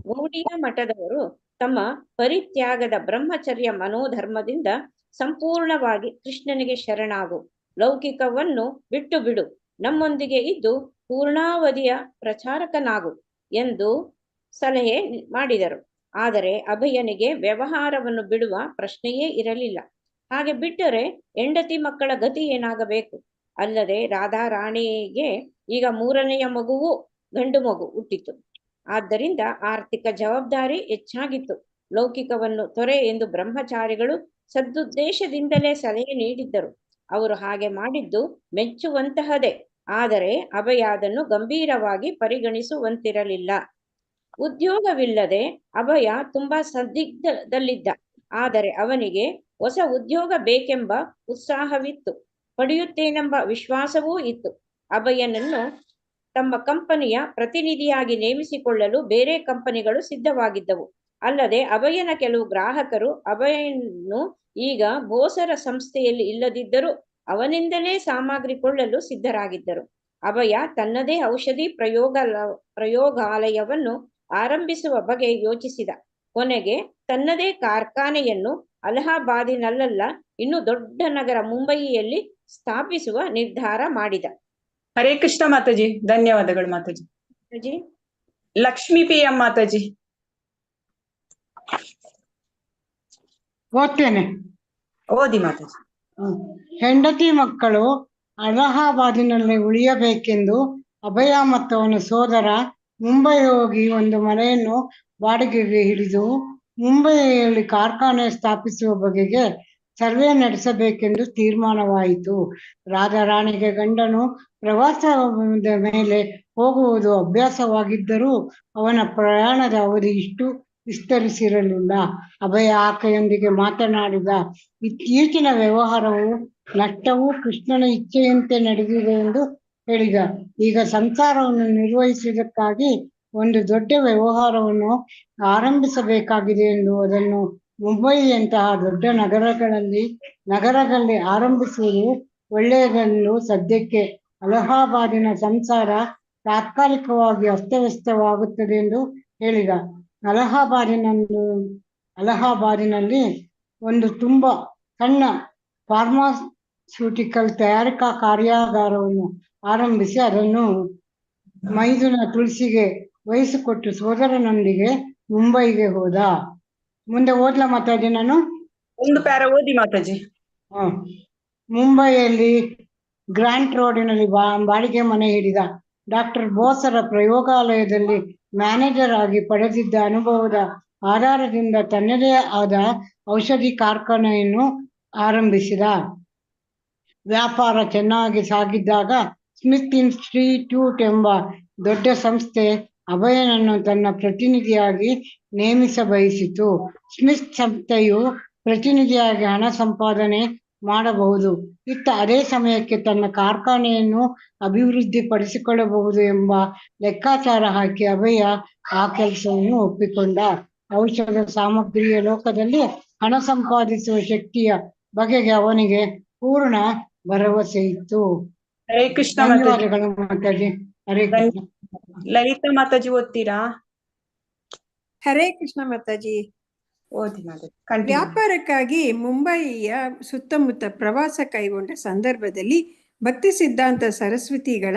ಗೌಡಿಯ ಮಠದವರು ತಮ್ಮ ಪರಿತ್ಯಾಗದ ಬ್ರಹ್ಮಚರ್ಯ ಮನೋಧರ್ಮದಿಂದ ಸಂಪೂರ್ಣವಾಗಿ ಕೃಷ್ಣನಿಗೆ ಶರಣಾಗು, ಲೌಕಿಕವನ್ನು ಬಿಟ್ಟು ಬಿಡು, ನಮ್ಮೊಂದಿಗೆ ಇದ್ದು ಪೂರ್ಣಾವಧಿಯ ಪ್ರಚಾರಕನಾಗು ಎಂದು ಸಲಹೆ ಮಾಡಿದರು. ಆದರೆ ಅಭಯನಿಗೆ ವ್ಯವಹಾರವನ್ನು ಬಿಡುವ ಪ್ರಶ್ನೆಯೇ ಇರಲಿಲ್ಲ. ಹಾಗೆ ಬಿಟ್ಟರೆ ಹೆಂಡತಿ ಮಕ್ಕಳ ಗತಿ ಏನಾಗಬೇಕು? ಅಲ್ಲದೆ ರಾಧಾರಾಣಿಗೆ ಈಗ 3ನೆಯ ಮಗುವು ಗಂಡು ಮಗು ಹುಟ್ಟಿತು. ಆದ್ದರಿಂದ ಆರ್ಥಿಕ ಜವಾಬ್ದಾರಿ ಹೆಚ್ಚಾಗಿತ್ತು. ಲೌಕಿಕವನ್ನು ತೊರೆ ಎಂದು ಬ್ರಹ್ಮಚಾರಿಗಳು ಸದುದ್ದೇಶದಿಂದಲೇ ಸಲಹೆ ನೀಡಿದ್ದರು. ಅವರು ಹಾಗೆ ಮಾಡಿದ್ದು ಮೆಚ್ಚುವಂತಹದೇ. ಆದರೆ ಅಭಯ ಅದನ್ನು ಗಂಭೀರವಾಗಿ ಪರಿಗಣಿಸುವಂತಿರಲಿಲ್ಲ. ಉದ್ಯೋಗವಿಲ್ಲದೆ ಅಭಯ ತುಂಬಾ ಸಂದಿಗ್ಧದಲ್ಲಿದ್ದ. ಆದರೆ ಅವನಿಗೆ ಹೊಸ ಉದ್ಯೋಗ ಬೇಕೆಂಬ ಉತ್ಸಾಹವಿತ್ತು, ಪಡೆಯುತ್ತೇನೆಂಬ ವಿಶ್ವಾಸವೂ ಇತ್ತು. ಅಭಯನನ್ನು ತಮ್ಮ ಕಂಪನಿಯ ಪ್ರತಿನಿಧಿಯಾಗಿ ನೇಮಿಸಿಕೊಳ್ಳಲು ಬೇರೆ ಕಂಪನಿಗಳು ಸಿದ್ಧವಾಗಿದ್ದವು. ಅಲ್ಲದೆ ಅಭಯನ ಕೆಲವು ಗ್ರಾಹಕರು ಅಭಯನು ಈಗ ಬೋಸರ ಸಂಸ್ಥೆಯಲ್ಲಿ ಇಲ್ಲದಿದ್ದರೂ ಅವನಿಂದಲೇ ಸಾಮಗ್ರಿ ಕೊಳ್ಳಲು ಸಿದ್ಧರಾಗಿದ್ದರು. ಅಭಯ ತನ್ನದೇ ಔಷಧಿ ಪ್ರಯೋಗಾಲಯವನ್ನು ಆರಂಭಿಸುವ ಬಗೆ ಯೋಚಿಸಿದ. ಕೊನೆಗೆ ತನ್ನದೇ ಕಾರ್ಖಾನೆಯನ್ನು ಅಲಹಾಬಾದಿನಲ್ಲ, ಇನ್ನು ದೊಡ್ಡ ನಗರ ಮುಂಬಯಿಯಲ್ಲಿ ಸ್ಥಾಪಿಸುವ ನಿರ್ಧಾರ ಮಾಡಿದ. ಹರೇ ಕೃಷ್ಣ ಮಾತಾಜಿ, ಧನ್ಯವಾದಗಳು ಮಾತಾಜಿ. ಲಕ್ಷ್ಮೀ PM ಮಾತಾಜಿ. ಓದ್ತೇನೆ. ಓದಿ ಮಾತಾಜಿ. ಹೆಂಡತಿ ಮಕ್ಕಳು ಅಲಹಾಬಾದಿನಲ್ಲಿ ಉಳಿಯಬೇಕೆಂದು ಅಭಯ ಮತ್ತು ಅವನ ಸೋದರ ಮುಂಬೈ ಹೋಗಿ ಒಂದು ಮನೆಯನ್ನು ಬಾಡಿಗೆಗೆ ಹಿಡಿದು ಮುಂಬಯಿಯಲ್ಲಿ ಕಾರ್ಖಾನೆ ಸ್ಥಾಪಿಸುವ ಬಗೆಗೆ ಸರ್ವೆ ನಡೆಸಬೇಕೆಂದು ತೀರ್ಮಾನವಾಯಿತು. ರಾಧಾರಾಣಿಗೆ ಗಂಡನು ಪ್ರವಾಸದ ಮೇಲೆ ಹೋಗುವುದು ಅಭ್ಯಾಸವಾಗಿದ್ದರೂ ಅವನ ಪ್ರಯಾಣದ ಅವಧಿ ಇಷ್ಟು ವಿಸ್ತರಿಸಿರಲಿಲ್ಲ. ಅಭಯ ಆಕೆಯೊಂದಿಗೆ ಮಾತನಾಡಿದ. ಇತ್ತೀಚಿನ ವ್ಯವಹಾರವು ನಷ್ಟವೂ ಕೃಷ್ಣನ ಇಚ್ಛೆಯಂತೆ ನಡೆದಿದೆ ಎಂದು ಹೇಳಿದ. ಈಗ ಸಂಸಾರವನ್ನು ನಿರ್ವಹಿಸುವುದಕ್ಕಾಗಿ ಒಂದು ದೊಡ್ಡ ವ್ಯವಹಾರವನ್ನು ಆರಂಭಿಸಬೇಕಾಗಿದೆ ಎಂದು ಅದನ್ನು ಮುಂಬಯಿಯಂತಹ ದೊಡ್ಡ ನಗರದಲ್ಲಿ ಆರಂಭಿಸುವುದು ಒಳ್ಳೆಯದೆಂದು ಸದ್ಯಕ್ಕೆ ಅಲಹಾಬಾದಿನ ಸಂಸಾರ ತಾತ್ಕಾಲಿಕವಾಗಿ ಅಸ್ತವ್ಯಸ್ತವಾಗುತ್ತದೆ ಎಂದು ಹೇಳಿದ. ಅಲಹಾಬಾದಿನಲ್ಲಿ ಒಂದು ತುಂಬ ಸಣ್ಣ ಫಾರ್ಮಾಸ್ಯೂಟಿಕಲ್ ತಯಾರಿಕಾ ಕಾರ್ಯಾಗಾರವನ್ನು ಆರಂಭಿಸಿ ಅದನ್ನು ಮೈದುನ ತುಳಸಿಗೆ ವಹಿಸಿಕೊಟ್ಟು ಸೋದರನೊಂದಿಗೆ ಮುಂಬೈಗೆ ಹೋದ. ಮುಂದೆ ಓದ್ಲಾ ಮಾತಾಜಿ ನಾನು? ಒಂದು ಪ್ಯಾರ ಓದಿ ಮಾತಾಜಿ. ಮುಂಬೈಯಲ್ಲಿ ಗ್ರ್ಯಾಂಟ್ ರೋಡಿನಲ್ಲಿ ಬಾಡಿಗೆ ಮನೆ ಹಿಡಿದ. ಡಾಕ್ಟರ್ ಬೋಸರ ಪ್ರಯೋಗಾಲಯದಲ್ಲಿ ಮ್ಯಾನೇಜರ್ ಆಗಿ ಪಡೆದಿದ್ದ ಅನುಭವದ ಆಧಾರದಿಂದ ತನ್ನದೇ ಆದ ಔಷಧಿ ಕಾರ್ಖಾನೆಯನ್ನು ಆರಂಭಿಸಿದ. ವ್ಯಾಪಾರ ಚೆನ್ನಾಗಿ ಸಾಗಿದ್ದಾಗ ಸ್ಮಿತ್ ಇನ್ಸ್ಟಿಟ್ಯೂಟ್ ಎಂಬ ದೊಡ್ಡ ಸಂಸ್ಥೆ ಅಭಯನನ್ನು ತನ್ನ ಪ್ರತಿನಿಧಿಯಾಗಿ ನೇಮಿಸ ಬಯಸಿತು. ಸ್ಮಿತ್ ಸಂಸ್ಥೆಯು ಪ್ರತಿನಿಧಿಯಾಗಿ ಹಣ ಸಂಪಾದನೆ ಮಾಡಬಹುದು, ಇತ್ತ ಅದೇ ಸಮಯಕ್ಕೆ ತನ್ನ ಕಾರ್ಖಾನೆಯನ್ನು ಅಭಿವೃದ್ಧಿ ಪಡಿಸಿಕೊಳ್ಳಬಹುದು ಎಂಬ ಲೆಕ್ಕಾಚಾರ ಹಾಕಿ ಅಭಯ ಆ ಕೆಲಸವನ್ನು ಒಪ್ಪಿಕೊಂಡ. ಔಷಧ ಸಾಮಗ್ರಿಯ ಲೋಕದಲ್ಲಿ ಹಣ ಸಂಪಾದಿಸುವ ಶಕ್ತಿಯ ಬಗೆಗೆ ಅವನಿಗೆ ಪೂರ್ಣ ಭರವಸೆ ಇತ್ತು. ಹರೇ ಕೃಷ್ಣ ಧನ್ಯವಾದಗಳು ಮಾತಾಜಿ. ಹರೇ ಕೃಷ್ಣ. ಲಲಿತಾ ಮಾತಾಜಿ ಓದ್ತೀರಾ? ಹರೇ ಕೃಷ್ಣ ಮಾತಾಜಿ. ಓದಿ ಮಾತಾಜಿ. ವ್ಯಾಪಾರಕ್ಕಾಗಿ ಮುಂಬಯಿಯ ಸುತ್ತಮುತ್ತ ಪ್ರವಾಸ ಕೈಗೊಂಡ ಸಂದರ್ಭದಲ್ಲಿ ಭಕ್ತಿ ಸಿದ್ಧಾಂತ ಸರಸ್ವತಿಗಳ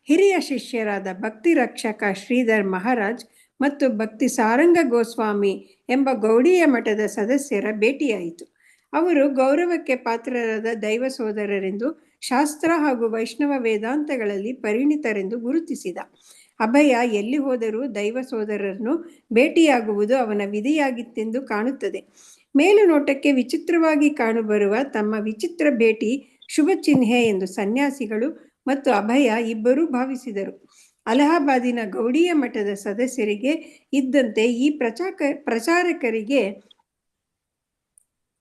ಹಿರಿಯ ಶಿಷ್ಯರಾದ ಭಕ್ತಿ ರಕ್ಷಕ ಶ್ರೀಧರ್ ಮಹಾರಾಜ್ ಮತ್ತು ಭಕ್ತಿ ಸಾರಂಗ ಗೋಸ್ವಾಮಿ ಎಂಬ ಗೌಡಿಯ ಮಠದ ಸದಸ್ಯರ ಭೇಟಿಯಾಯಿತು. ಅವರು ಗೌರವಕ್ಕೆ ಪಾತ್ರರಾದ ದೈವ ಸೋದರರೆಂದು, ಶಾಸ್ತ್ರ ಹಾಗೂ ವೈಷ್ಣವ ವೇದಾಂತಗಳಲ್ಲಿ ಪರಿಣಿತರೆಂದು ಗುರುತಿಸಿದ. ಅಭಯ ಎಲ್ಲಿ ಹೋದರೂ ದೈವ ಸೋದರರನ್ನು ಭೇಟಿಯಾಗುವುದು ಅವನ ವಿಧಿಯಾಗಿತ್ತೆಂದು ಕಾಣುತ್ತದೆ. ಮೇಲುನೋಟಕ್ಕೆ ವಿಚಿತ್ರವಾಗಿ ಕಾಣುಬರುವ ತಮ್ಮ ವಿಚಿತ್ರ ಭೇಟಿ ಶುಭ ಚಿಹ್ನೆ ಎಂದು ಸನ್ಯಾಸಿಗಳು ಮತ್ತು ಅಭಯ ಇಬ್ಬರೂ ಭಾವಿಸಿದರು. ಅಲಹಾಬಾದಿನ ಗೌಡಿಯ ಮಠದ ಸದಸ್ಯರಿಗೆ ಇದ್ದಂತೆ ಈ ಪ್ರಚಾರಕರಿಗೆ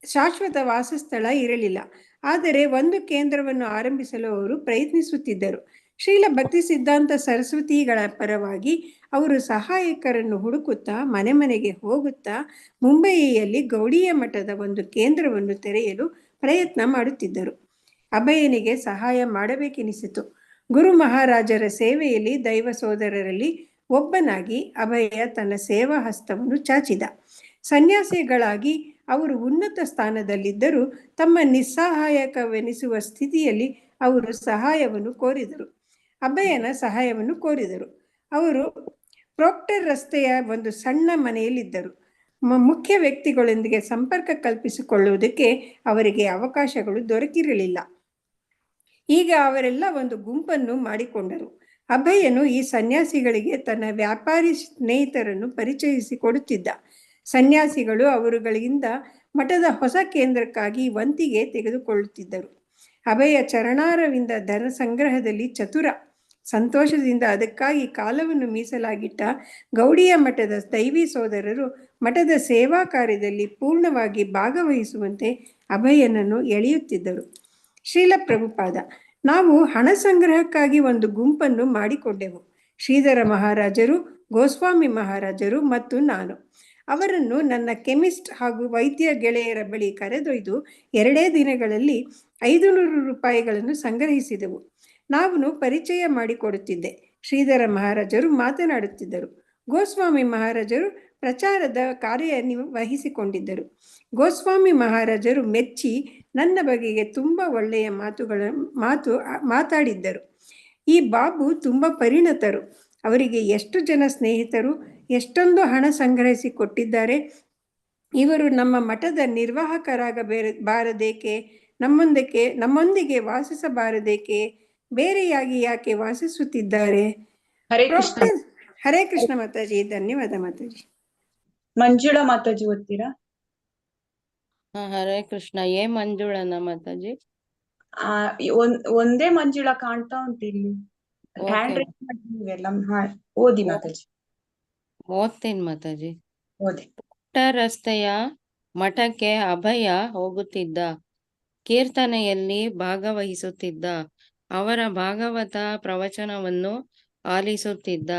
ಶಾಶ್ವತ ವಾಸಸ್ಥಳ ಇರಲಿಲ್ಲ. ಆದರೆ ಒಂದು ಕೇಂದ್ರವನ್ನು ಆರಂಭಿಸಲು ಅವರು ಪ್ರಯತ್ನಿಸುತ್ತಿದ್ದರು. ಶ್ರೀಲ ಭಕ್ತಿ ಸಿದ್ಧಾಂತ ಸರಸ್ವತಿಗಳ ಪರವಾಗಿ ಅವರು ಸಹಾಯಕರನ್ನು ಹುಡುಕುತ್ತಾ ಮನೆ ಮನೆಗೆ ಹೋಗುತ್ತಾ ಮುಂಬಯಿಯಲ್ಲಿ ಗೌಡಿಯ ಮಠದ ಒಂದು ಕೇಂದ್ರವನ್ನು ತೆರೆಯಲು ಪ್ರಯತ್ನ ಮಾಡುತ್ತಿದ್ದರು. ಅಭಯನಿಗೆ ಸಹಾಯ ಮಾಡಬೇಕೆನಿಸಿತು. ಗುರು ಮಹಾರಾಜರ ಸೇವೆಯಲ್ಲಿ ದೈವ ಸೋದರರಲ್ಲಿ ಒಬ್ಬನಾಗಿ ಅಭಯ ತನ್ನ ಸೇವಾ ಹಸ್ತವನ್ನು ಚಾಚಿದ. ಸನ್ಯಾಸಿಗಳಾಗಿ ಅವರು ಉನ್ನತ ಸ್ಥಾನದಲ್ಲಿದ್ದರೂ ತಮ್ಮ ನಿಸ್ಸಹಾಯಕವೆನಿಸುವ ಸ್ಥಿತಿಯಲ್ಲಿ ಅವರು ಸಹಾಯವನ್ನು ಕೋರಿದರು. ಅಭಯನ ಸಹಾಯವನ್ನು ಕೋರಿದರು. ಅವರು ಪ್ರೋಕ್ಟರ್ ರಸ್ತೆಯ ಒಂದು ಸಣ್ಣ ಮನೆಯಲ್ಲಿದ್ದರು. ಮುಖ್ಯ ವ್ಯಕ್ತಿಗಳೊಂದಿಗೆ ಸಂಪರ್ಕ ಕಲ್ಪಿಸಿಕೊಳ್ಳುವುದಕ್ಕೆ ಅವರಿಗೆ ಅವಕಾಶಗಳು ದೊರಕಿರಲಿಲ್ಲ. ಈಗ ಅವರೆಲ್ಲ ಒಂದು ಗುಂಪನ್ನು ಮಾಡಿಕೊಂಡರು. ಅಭಯನು ಈ ಸನ್ಯಾಸಿಗಳಿಗೆ ತನ್ನ ವ್ಯಾಪಾರಿ ಸ್ನೇಹಿತರನ್ನು ಪರಿಚಯಿಸಿಕೊಡುತ್ತಿದ್ದ. ಸನ್ಯಾಸಿಗಳು ಅವರುಗಳಿಂದ ಮಠದ ಹೊಸ ಕೇಂದ್ರಕ್ಕಾಗಿ ವಂತಿಗೆ ತೆಗೆದುಕೊಳ್ಳುತ್ತಿದ್ದರು. ಅಭಯ ಚರಣಾರವಿಂದ ಧನ ಸಂಗ್ರಹದಲ್ಲಿ ಚತುರ. ಸಂತೋಷದಿಂದ ಅದಕ್ಕಾಗಿ ಕಾಲವನ್ನು ಮೀಸಲಾಗಿಟ್ಟ ಗೌಡಿಯ ಮಠದ ದೈವಿ ಸೋದರರು ಮಠದ ಸೇವಾ ಕಾರ್ಯದಲ್ಲಿ ಪೂರ್ಣವಾಗಿ ಭಾಗವಹಿಸುವಂತೆ ಅಭಯನನ್ನು ಎಳೆಯುತ್ತಿದ್ದರು. ಶ್ರೀಲ ಪ್ರಭುಪಾದ: ನಾವು ಹಣ ಸಂಗ್ರಹಕ್ಕಾಗಿ ಒಂದು ಗುಂಪನ್ನು ಮಾಡಿಕೊಂಡೆವು. ಶ್ರೀಧರ ಮಹಾರಾಜರು, ಗೋಸ್ವಾಮಿ ಮಹಾರಾಜರು ಮತ್ತು ನಾನು. ಅವರನ್ನು ನನ್ನ ಕೆಮಿಸ್ಟ್ ಹಾಗೂ ವೈದ್ಯ ಗೆಳೆಯರ ಬಳಿ ಕರೆದೊಯ್ದು 2 ದಿನಗಳಲ್ಲಿ 500 ರೂಪಾಯಿಗಳನ್ನು ಸಂಗ್ರಹಿಸಿದೆವು. ನಾನು ಪರಿಚಯ ಮಾಡಿಕೊಡುತ್ತಿದ್ದೆ. ಶ್ರೀಧರ ಮಹಾರಾಜರು ಮಾತನಾಡುತ್ತಿದ್ದರು. ಗೋಸ್ವಾಮಿ ಮಹಾರಾಜರು ಪ್ರಚಾರದ ಕಾರ್ಯ ವಹಿಸಿಕೊಂಡಿದ್ದರು. ಗೋಸ್ವಾಮಿ ಮಹಾರಾಜರು ಮೆಚ್ಚಿ ನನ್ನ ಬಗೆಗೆ ತುಂಬ ಒಳ್ಳೆಯ ಮಾತಾಡಿದ್ದರು. ಈ ಬಾಬು ತುಂಬ ಪರಿಣತರು. ಅವರಿಗೆ ಎಷ್ಟು ಜನ ಸ್ನೇಹಿತರು, ಎಷ್ಟೊಂದು ಹಣ ಸಂಗ್ರಹಿಸಿ ಕೊಟ್ಟಿದ್ದಾರೆ. ಇವರು ನಮ್ಮ ಮಠದ ನಿರ್ವಾಹಕರಾಗಬಾರದೇಕೆ? ನಮ್ಮೊಂದಿಗೆ ವಾಸಿಸಬಾರದೇಕೆ? ಬೇರೆಯಾಗಿ ಯಾಕೆ ವಾಸಿಸುತ್ತಿದ್ದಾರೆ? ಹರೇ ಕೃಷ್ಣ. ಹರೇ ಕೃಷ್ಣ ಮಾತಾಜಿ. ಧನ್ಯವಾದ ಮಾತಾಜಿ. ಮಂಜುಳಾ ಮಾತಾಜಿ ಓದ್ತೀರಾ? ಹರೇ ಕೃಷ್ಣ. ಮಂಜುಳನ ಮಾತಾಜಿ? ಒಂದೇ ಮಂಜುಳಾ ಕಾಣ್ತಾ ಉಂಟು ಇಲ್ಲಿ. ಹ್ಯಾಂಡ್ ರೈಸ್ ಮಾಡಿಲ್ಲ. ಓದಿ ಮಾತಾಜಿ. ಓದ್ತೀನಿ ಮಾತಾಜಿ. ಓದಿ. ಪುಟ್ಟ ರಸ್ತೆಯ ಮಠಕ್ಕೆ ಅಭಯ ಹೋಗುತ್ತಿದ್ದ, ಕೀರ್ತನೆಯಲ್ಲಿ ಭಾಗವಹಿಸುತ್ತಿದ್ದ, ಅವರ ಭಾಗವತ ಪ್ರವಚನವನ್ನು ಆಲಿಸುತ್ತಿದ್ದ.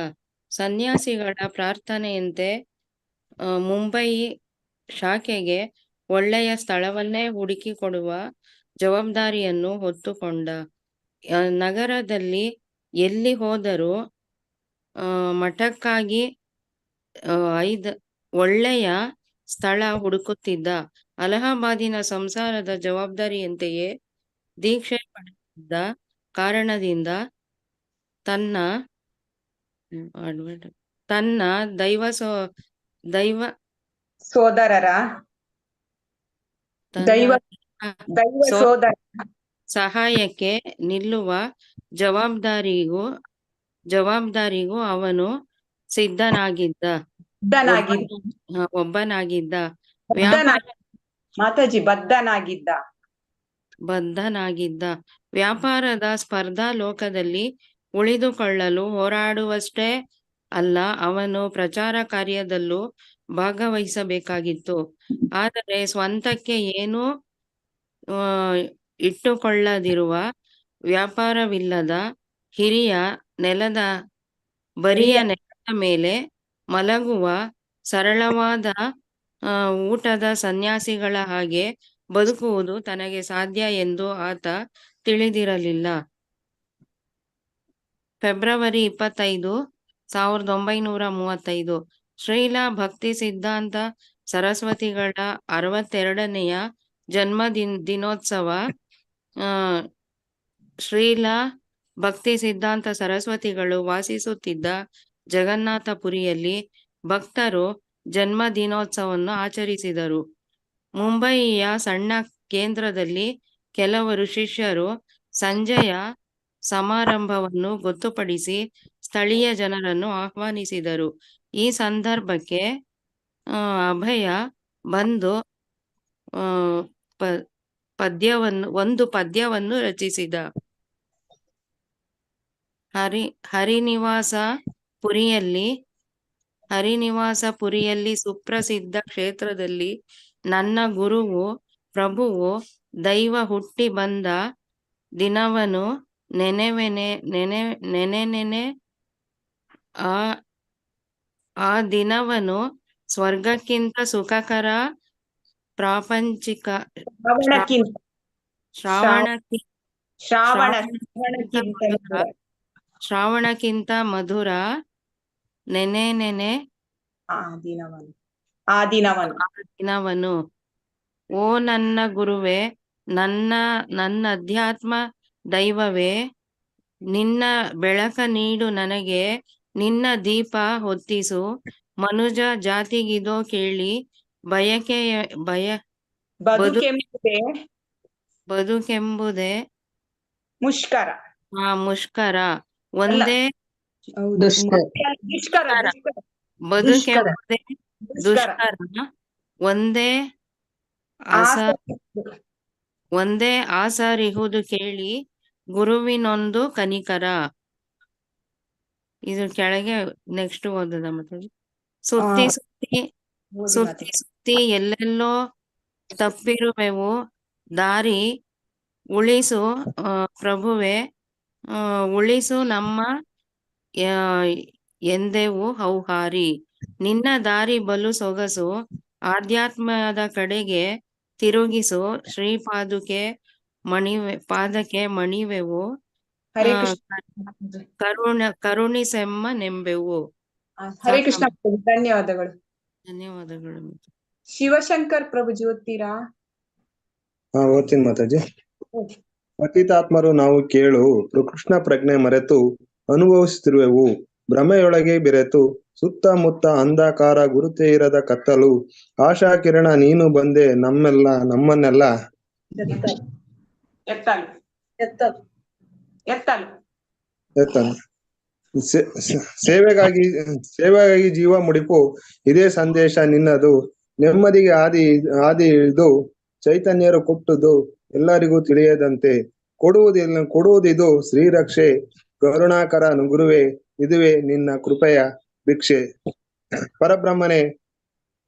ಸನ್ಯಾಸಿಗಳ ಪ್ರಾರ್ಥನೆಯಂತೆ ಮುಂಬೈ ಶಾಖೆಗೆ ಒಳ್ಳೆಯ ಸ್ಥಳವನ್ನೇ ಹುಡುಕಿಕೊಡುವ ಜವಾಬ್ದಾರಿಯನ್ನು ಹೊತ್ತುಕೊಂಡ. ನಗರದಲ್ಲಿ ಎಲ್ಲಿ ಹೋದರೂ ಮಠಕ್ಕಾಗಿ ಒಳ್ಳೆಯ ಸ್ಥಳ ಹುಡುಕುತ್ತಿದ್ದ. ಅಲಹಾಬಾದಿನ ಸಂಸಾರದ ಜವಾಬ್ದಾರಿಯಂತೆಯೇ ದೀಕ್ಷೆ ಪಡೆದಿದ್ದ ಕಾರಣದಿಂದ ತನ್ನ ದೈವ ಸೋದರರ ಸಹಾಯಕ್ಕೆ ನಿಲ್ಲುವ ಜವಾಬ್ದಾರಿಗೂ ಅವನು ಒಬ್ಬನಾಗಿದ್ದ. ಮಾತಾಜಿ ಬದ್ಧನಾಗಿದ್ದ. ವ್ಯಾಪಾರದ ಸ್ಪರ್ಧಾ ಲೋಕದಲ್ಲಿ ಉಳಿದುಕೊಳ್ಳಲು ಹೋರಾಡುವಷ್ಟೇ ಅಲ್ಲ, ಅವನು ಪ್ರಚಾರ ಕಾರ್ಯದಲ್ಲೂ ಭಾಗವಹಿಸಬೇಕಾಗಿತ್ತು. ಆದರೆ ಸ್ವಂತಕ್ಕೆ ಏನೂ ಇಟ್ಟುಕೊಳ್ಳದಿರುವ, ವ್ಯಾಪಾರವಿಲ್ಲದ ಬರಿಯ ನೆಲದ ಮೇಲೆ ಮಲಗುವ ಸರಳವಾದ ಊಟದ ಸನ್ಯಾಸಿಗಳ ಹಾಗೆ ಬದುಕುವುದು ತನಗೆ ಸಾಧ್ಯ ಎಂದು ಆತ ತಿಳಿದಿರಲಿಲ್ಲ. ಫೆಬ್ರವರಿ 25, 1935 ಶ್ರೀಲ ಭಕ್ತಿ ಸಿದ್ಧಾಂತ ಸರಸ್ವತಿಗಳ 62ನೆಯ ಜನ್ಮ ದಿನೋತ್ಸವ. ಶ್ರೀಲ ಭಕ್ತಿ ಸಿದ್ಧಾಂತ ಸರಸ್ವತಿಗಳು ವಾಸಿಸುತ್ತಿದ್ದ ಜಗನ್ನಾಥಪುರಿಯಲ್ಲಿ ಭಕ್ತರು ಜನ್ಮ ದಿನೋತ್ಸವವನ್ನು ಆಚರಿಸಿದರು. ಮುಂಬಯಿಯ ಸಣ್ಣ ಕೇಂದ್ರದಲ್ಲಿ ಕೆಲವರು ಶಿಷ್ಯರು ಸಂಜೆಯ ಸಮಾರಂಭವನ್ನು ಗೊತ್ತುಪಡಿಸಿ ಸ್ಥಳೀಯ ಜನರನ್ನು ಆಹ್ವಾನಿಸಿದರು. ಈ ಸಂದರ್ಭಕ್ಕೆ ಅಭಯ ಬಂದು ಒಂದು ಪದ್ಯವನ್ನು ರಚಿಸಿದ. ಹರಿನಿವಾಸಪುರಿಯಲ್ಲಿ ಸುಪ್ರಸಿದ್ಧ ಕ್ಷೇತ್ರದಲ್ಲಿ ನನ್ನ ಗುರುವು ಪ್ರಭುವು ದೈವ ಹುಟ್ಟಿ ಬಂದ ದಿನವನು ನೆನೆ ಆ ದಿನವನು ಸ್ವರ್ಗಕ್ಕಿಂತ ಸುಖಕರ, ಪ್ರಾಪಂಚಿಕ ಶ್ರಾವಣಕ್ಕಿಂತ ಮಧುರ. ನೆನೆ ಆ ದಿನವನು. ಓ ನನ್ನ ಗುರುವೇ, ನನ್ನ ಅಧ್ಯಾತ್ಮ ದೈವವೇ, ನಿನ್ನ ಬೆಳಕ ನೀಡು ನನಗೆ, ನಿನ್ನ ದೀಪ ಹೊತ್ತಿಸು. ಮನುಜ ಜಾತಿಗಿದೋ ಕೇಳಿ ಬದುಕೆಂಬುದೇ ಮುಷ್ಕರ. ಒಂದೇ ಬದುಕೆಂಬುದೇ ದುಷ್ಕರ. ಒಂದೇ ಆಸರಿಹುದು ಕೇಳಿ ಗುರುವಿನೊಂದು ಕನಿಕರ. ಇದು ಕೆಳಗೆ ನೆಕ್ಸ್ಟ್ ಓದದ ಮತ್ತೆ. ಸುತ್ತಿ ಎಲ್ಲೆಲ್ಲೋ ತಪ್ಪಿರುವೆವು, ದಾರಿ ಉಳಿಸು ಪ್ರಭುವೆ, ಉಳಿಸು ನಮ್ಮ ಎಂದೆವು ಹೌಹಾರಿ. ನಿನ್ನ ದಾರಿ ಬಲು ಸೊಗಸು, ಆಧ್ಯಾತ್ಮದ ಕಡೆಗೆ ತಿರುಗಿಸು. ಶ್ರೀಪಾದಕ್ಕೆ ಮಣಿವೆವು, ಕರುಣಿಸೆಮ್ಮ ನೆಂಬೆವು. ಹರೇ ಕೃಷ್ಣ. ಧನ್ಯವಾದಗಳು. ಶಿವಶಂಕರ್ ಪ್ರಭುಜಿ ಓದ್ತೀರಾ? ಓದ್ತೀನಿ ಮಾತಾಜಿ. ಪತಿತಾತ್ಮರು ನಾವು ಕೇಳು, ಕೃಷ್ಣ ಪ್ರಜ್ಞೆ ಮರೆತು ಅನುಭವಿಸುತ್ತಿರುವೆವು. ಭ್ರಮೆಯೊಳಗೆ ಬೆರೆತು ಸುತ್ತಮುತ್ತ ಅಂಧಕಾರ ಗುರುತೇ ಇರದ ಕತ್ತಲು. ಆಶಾ ಕಿರಣ ನೀನು ಬಂದೆ ನಮ್ಮನ್ನೆಲ್ಲ ಎತ್ತಲು ಎತ್ತಲು ಎತ್ತಲು ಎತ್ತಲು ಎತ್ತನು. ಸೇವೆಗಾಗಿ ಜೀವ ಮುಡಿಪು. ಇದೇ ಸಂದೇಶ ನಿನ್ನದು. ನೆಮ್ಮದಿಗೆ ಆದಿ ಇದು ಚೈತನ್ಯರು ಕೊಟ್ಟುದು ಎಲ್ಲರಿಗೂ ತಿಳಿಯದಂತೆ. ಕೊಡುವುದಿದು ಶ್ರೀರಕ್ಷೆ. ಕರುಣಾಕರ ಗುರುವೇ, ಇದುವೇ ನಿನ್ನ ಕೃಪೆಯ ಭಿಕ್ಷೆ. ಪರಬ್ರಹ್ಮನೇ,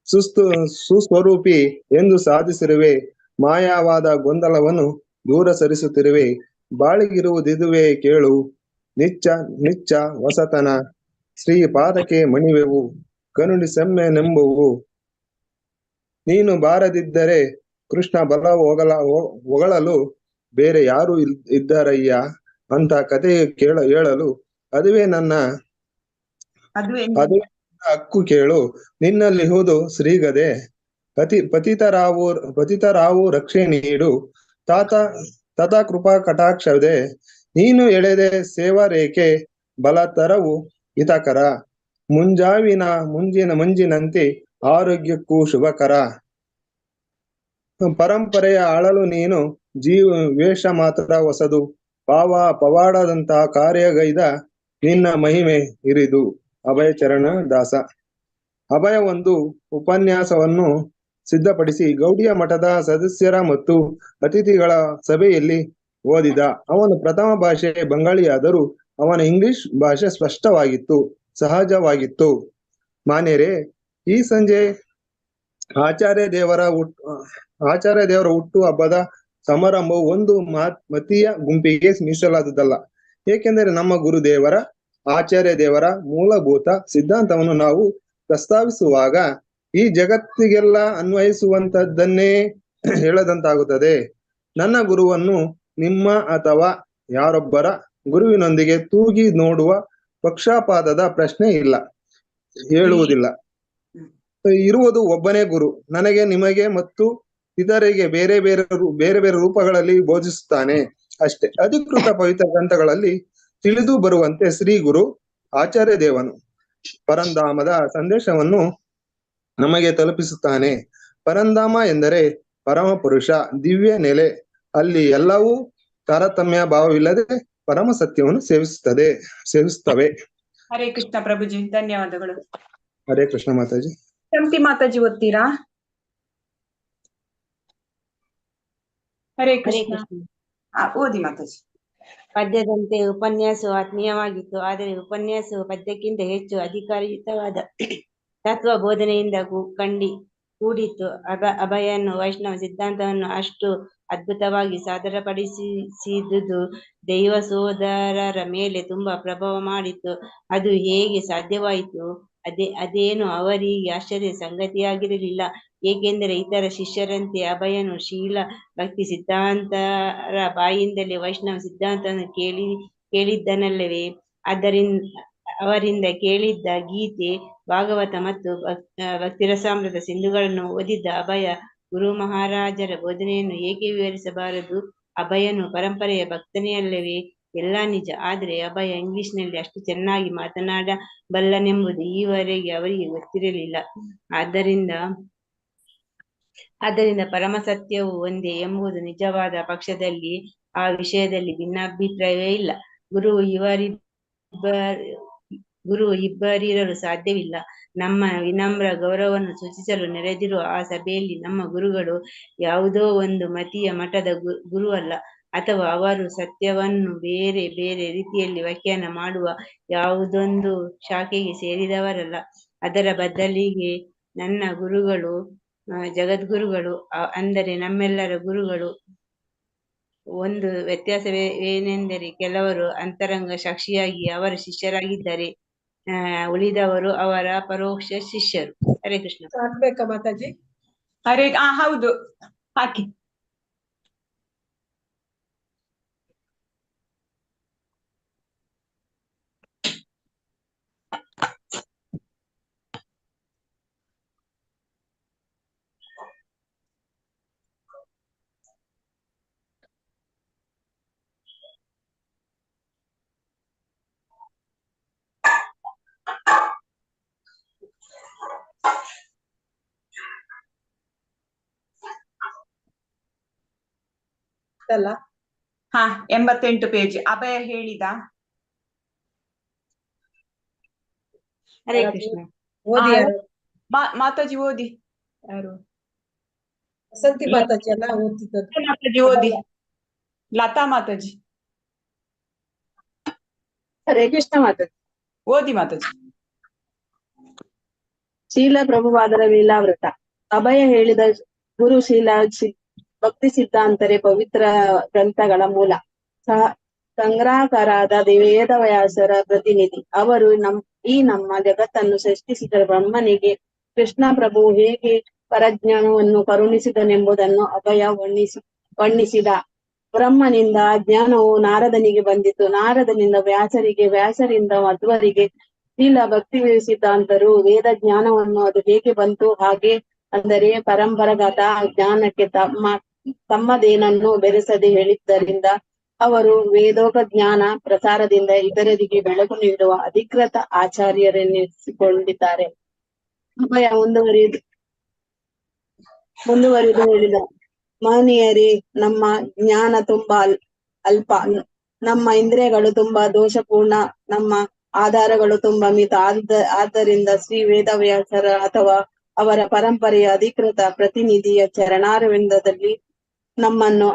ಸುಸ್ವರೂಪಿ ಎಂದು ಸಾಧಿಸಿರುವೆ. ಮಾಯವಾದ ಗೊಂದಲವನ್ನು ದೂರ ಸರಿಸುತ್ತಿರುವೆ. ಬಾಳಿಗಿರುವುದಿದುವೇ ಕೇಳು. ನಿಚ್ಚ ಹೊಸತನ ಶ್ರೀಪಾದಕ್ಕೆ ಮಣಿವೆವು. ಕರುಣಿಸೆಮ್ಮೆನೆಂಬುವು. ನೀನು ಬಾರದಿದ್ದರೆ ಕೃಷ್ಣ ಬಲ ಹೊಗಳಲು ಬೇರೆ ಯಾರು ಇದ್ದಾರಯ್ಯ ಅಂತ ಕತೆ ಹೇಳಲು. ಅದುವೇ ನನ್ನ ಹಕ್ಕು ಕೇಳು. ನಿನ್ನಲ್ಲಿಹುದು ಶ್ರೀಗದೆ. ಪತಿತರಾವು ರಕ್ಷೆ ನೀಡು. ತಥಾ ಕೃಪಾ ಕಟಾಕ್ಷದೆ. ನೀನು ಎಳೆದೆ ಸೇವಾ ರೇಖೆ. ಬಲತರವು ಹಿತಕರ. ಮಂಜಿನಂತೆ ಆರೋಗ್ಯಕ್ಕೂ ಶುಭಕರ. ಪರಂಪರೆಯ ಆಳಲು ನೀನು ವೇಷ ಮಾತ್ರ ಹೊಸದು. ಪವಾಡದಂತಹ ಕಾರ್ಯಗೈದ ನಿನ್ನ ಮಹಿಮೆ ಇರಿದು. ಅಭಯ ಚರಣ ದಾಸ. ಅಭಯ ಒಂದು ಉಪನ್ಯಾಸವನ್ನು ಸಿದ್ಧಪಡಿಸಿ ಗೌಡಿಯ ಮಠದ ಸದಸ್ಯರ ಮತ್ತು ಅತಿಥಿಗಳ ಸಭೆಯಲ್ಲಿ ಓದಿದ. ಅವನ ಪ್ರಥಮ ಭಾಷೆ ಬಂಗಾಳಿಯಾದರೂ ಅವನ ಇಂಗ್ಲಿಷ್ ಭಾಷೆ ಸ್ಪಷ್ಟವಾಗಿತ್ತು, ಸಹಜವಾಗಿತ್ತು. ಮಾನ್ಯರೇ, ಈ ಸಂಜೆ ಆಚಾರ್ಯ ದೇವರ ಹುಟ್ಟು ಹಬ್ಬದ ಸಮಾರಂಭವು ಒಂದು ಮತೀಯ ಗುಂಪಿಗೆ ಮೀಸಲಾದುದಲ್ಲ. ಏಕೆಂದರೆ ನಮ್ಮ ಗುರುದೇವರ ಆಚಾರ್ಯ ದೇವರ ಮೂಲಭೂತ ಸಿದ್ಧಾಂತವನ್ನು ನಾವು ಪ್ರಸ್ತಾವಿಸುವಾಗ ಈ ಜಗತ್ತಿಗೆಲ್ಲ ಅನ್ವಯಿಸುವಂತದ್ದನ್ನೇ ಹೇಳದಂತಾಗುತ್ತದೆ. ನನ್ನ ಗುರುವನ್ನು ನಿಮ್ಮ ಅಥವಾ ಯಾರೊಬ್ಬರ ಗುರುವಿನೊಂದಿಗೆ ತೂಗಿ ನೋಡುವ ಪಕ್ಷಪಾತದ ಪ್ರಶ್ನೆ ಇಲ್ಲ, ಹೇಳುವುದಿಲ್ಲ. ಇರುವುದು ಒಬ್ಬನೇ ಗುರು. ನನಗೆ, ನಿಮಗೆ ಮತ್ತು ಇತರರಿಗೆ ಬೇರೆ ಬೇರೆ ರೂಪಗಳಲ್ಲಿ ಬೋಧಿಸುತ್ತಾನೆ ಅಷ್ಟೇ. ಅಧಿಕೃತ ಪವಿತ್ರ ಗ್ರಂಥಗಳಲ್ಲಿ ತಿಳಿದು ಬರುವಂತೆ ಶ್ರೀ ಗುರು ಆಚಾರ್ಯ ದೇವನು ಪರಂಧಾಮದ ಸಂದೇಶವನ್ನು ನಮಗೆ ತಲುಪಿಸುತ್ತಾನೆ. ಪರಂಧಾಮ ಎಂದರೆ ಪರಮ ಪುರುಷ, ದಿವ್ಯ ನೆಲೆ. ಅಲ್ಲಿ ಎಲ್ಲವೂ ತಾರತಮ್ಯ ಭಾವವಿಲ್ಲದೆ ಪರಮ ಸತ್ಯವನ್ನು ಸೇವಿಸುತ್ತವೆ. ಹರೇ ಕೃಷ್ಣ ಪ್ರಭುಜಿ, ಧನ್ಯವಾದಗಳು. ಹರೇ ಕೃಷ್ಣ ಮಾತಾಜಿ. ಶಂತಿ ಮಾತಾಜಿ ಓದ್ತೀರಾ? ಹರೇ ಕೃಷ್ಣ. ಓದಿ ಮಾತಾಜಿ. ಪದ್ಯದಂತೆ ಉಪನ್ಯಾಸವು ಆತ್ಮೀಯವಾಗಿತ್ತು. ಆದರೆ ಉಪನ್ಯಾಸವು ಪದ್ಯಕ್ಕಿಂತ ಹೆಚ್ಚು ಅಧಿಕಾರಯುತವಾದ ತತ್ವ ಬೋಧನೆಯಿಂದ ಕೂಡಿತ್ತು. ಅಭಯನು ವೈಷ್ಣವ ಸಿದ್ಧಾಂತವನ್ನು ಅಷ್ಟು ಅದ್ಭುತವಾಗಿ ಸಾದರಪಡಿಸಿದುದು ದೈವ ಸೋದರರ ಮೇಲೆ ತುಂಬಾ ಪ್ರಭಾವ ಮಾಡಿತ್ತು. ಅದು ಹೇಗೆ ಸಾಧ್ಯವಾಯಿತು? ಅದೇನು ಅವರಿಗೆ ಆಶ್ಚರ್ಯ ಸಂಗತಿಯಾಗಿರಲಿಲ್ಲ. ಏಕೆಂದರೆ ಇತರ ಶಿಷ್ಯರಂತೆ ಅಭಯನು ಶೀಲ ಭಕ್ತಿ ಸಿದ್ಧಾಂತರ ಬಾಯಿಂದಲೇ ವೈಷ್ಣವ ಸಿದ್ಧಾಂತವನ್ನು ಕೇಳಿದ್ದನಲ್ಲವೇ. ಅವರಿಂದ ಕೇಳಿದ್ದ ಗೀತೆ, ಭಾಗವತ ಮತ್ತು ಭಕ್ತಿರಸಾಮೃತ ಸಿಂಧುಗಳನ್ನು ಓದಿದ್ದ ಅಭಯ ಗುರು ಮಹಾರಾಜರ ಬೋಧನೆಯನ್ನು ಏಕೆ ವಿವರಿಸಬಾರದು? ಅಭಯನು ಪರಂಪರೆಯ ಭಕ್ತನೇ ಅಲ್ಲವೇ? ಎಲ್ಲ ನಿಜ. ಆದರೆ ಅಭಯ ಇಂಗ್ಲಿಷ್ನಲ್ಲಿ ಅಷ್ಟು ಚೆನ್ನಾಗಿ ಮಾತನಾಡಬಲ್ಲನೆಂಬುದು ಈವರೆಗೆ ಅವರಿಗೆ ಗೊತ್ತಿರಲಿಲ್ಲ. ಆದ್ದರಿಂದ ಪರಮ ಸತ್ಯವು ಒಂದೇ ಎಂಬುದು ನಿಜವಾದ ಪಕ್ಷದಲ್ಲಿ ಆ ವಿಷಯದಲ್ಲಿ ಭಿನ್ನಾಭಿಪ್ರಾಯವೇ ಇಲ್ಲ. ಗುರು ಇಬ್ಬರಿರಲು ಸಾಧ್ಯವಿಲ್ಲ. ನಮ್ಮ ವಿನಮ್ರ ಗೌರವವನ್ನು ಸೂಚಿಸಲು ನೆರೆದಿರುವ ಆ ಸಭೆಯಲ್ಲಿ ನಮ್ಮ ಗುರುಗಳು ಯಾವುದೋ ಒಂದು ಮತೀಯ ಮಠದ ಗುರು ಅಲ್ಲ, ಅಥವಾ ಅವರು ಸತ್ಯವನ್ನು ಬೇರೆ ಬೇರೆ ರೀತಿಯಲ್ಲಿ ವ್ಯಾಖ್ಯಾನ ಮಾಡುವ ಯಾವುದೊಂದು ಶಾಖೆಗೆ ಸೇರಿದವರಲ್ಲ. ಅದರ ಬದಲಿಗೆ ನನ್ನ ಗುರುಗಳು ಜಗದ್ಗುರುಗಳು, ಅಂದರೆ ನಮ್ಮೆಲ್ಲರ ಗುರುಗಳು. ಒಂದು ವ್ಯತ್ಯಾಸವೇನೆಂದರೆ ಕೆಲವರು ಅಂತರಂಗ ಸಾಕ್ಷಿಯಾಗಿ ಅವರ ಶಿಷ್ಯರಾಗಿದ್ದರೆ, ಉಳಿದವರು ಅವರ ಪರೋಕ್ಷ ಶಿಷ್ಯರು. ಹರೇ ಕೃಷ್ಣ. ಹಾಕ್ಬೇಕಾ ಮಾತಾಜಿ? ಹೌದು, ಹಾಕಿ. ಇತ್ತಲ್ಲ. ಹಾ 88 ಪೇಜ್. ಅಭಯ ಹೇಳಿದ. ಹರೇ ಕೃಷ್ಣ. ಓದಿ ಯಾರು? ಮಾತಾಜಿ ಓದಿ. ಯಾರು? ವಸಂತಿ ಮಾತಾಜಿ ಅಲ್ಲ ಓದ್ತಿದ್ದದ್ದು. ಮಾತಾಜಿ ಓದಿ. ಲತಾ ಮಾತಾಜಿ ಹರೇ ಕೃಷ್ಣ ಮಾತಾಜಿ. ಓದಿ ಮಾತಾಜಿ. ಶೀಲ ಪ್ರಭುಪಾದರ ಲೀಲಾವೃತ. ಅಭಯ ಹೇಳಿದ ಗುರು ಭಕ್ತಿ ಸಿದ್ಧಾಂತರೇ ಪವಿತ್ರ ಗ್ರಂಥಗಳ ಮೂಲ. ಸಂಗ್ರಹಕರಾದ ವೇದವ್ಯಾಸರ ಪ್ರತಿನಿಧಿ ಅವರು. ನಮ್ಮ ಜಗತ್ತನ್ನು ಸೃಷ್ಟಿಸಿದ ಬ್ರಹ್ಮನಿಗೆ ಕೃಷ್ಣ ಪ್ರಭು ಹೇಗೆ ಪರಜ್ಞಾನವನ್ನು ಕರುಣಿಸಿದನೆಂಬುದನ್ನು ಅಭಯ ವರ್ಣಿಸಿದ. ಬ್ರಹ್ಮನಿಂದ ಜ್ಞಾನವು ನಾರದನಿಗೆ ಬಂದಿತು, ನಾರದನಿಂದ ವ್ಯಾಸರಿಗೆ, ವ್ಯಾಸರಿಂದ ಮಧ್ವರಿಗೆ. ಶೀಲ ಭಕ್ತಿ ಸಿದ್ಧಾಂತರು ವೇದ ಜ್ಞಾನವನ್ನು ಅದು ಹೇಗೆ ಬಂತು, ಹಾಗೆ ಅಂದರೆ ಪರಂಪರಾಗತ ಜ್ಞಾನಕ್ಕೆ ತಮ್ಮದೇನನ್ನು ಬೆರೆಸದೆ ಹೇಳಿದ್ದರಿಂದ ಅವರು ವೇದೋಕ ಜ್ಞಾನ ಪ್ರಸಾರದಿಂದ ಇತರರಿಗೆ ಬೆಳಕು ನೀಡುವ ಅಧಿಕೃತ ಆಚಾರ್ಯರೆನ್ನಿಸಿಕೊಂಡಿದ್ದಾರೆ. ಅಭಯ ಮುಂದುವರಿದು ಹೇಳಿದ, ಮಹನೀಯರೇ, ನಮ್ಮ ಜ್ಞಾನ ತುಂಬಾ ಅಲ್ಪ, ನಮ್ಮ ಇಂದ್ರಿಯಗಳು ತುಂಬಾ ದೋಷಪೂರ್ಣ, ನಮ್ಮ ಆಧಾರಗಳು ತುಂಬಾ ಮಿತ. ಆದ್ದರಿಂದ ಶ್ರೀ ವೇದವ್ಯಾಸರ ಅಥವಾ ಅವರ ಪರಂಪರೆಯ ಅಧಿಕೃತ ಪ್ರತಿನಿಧಿಯ ಚರಣಾರವಿಂದದಲ್ಲಿ ನಮ್ಮನ್ನು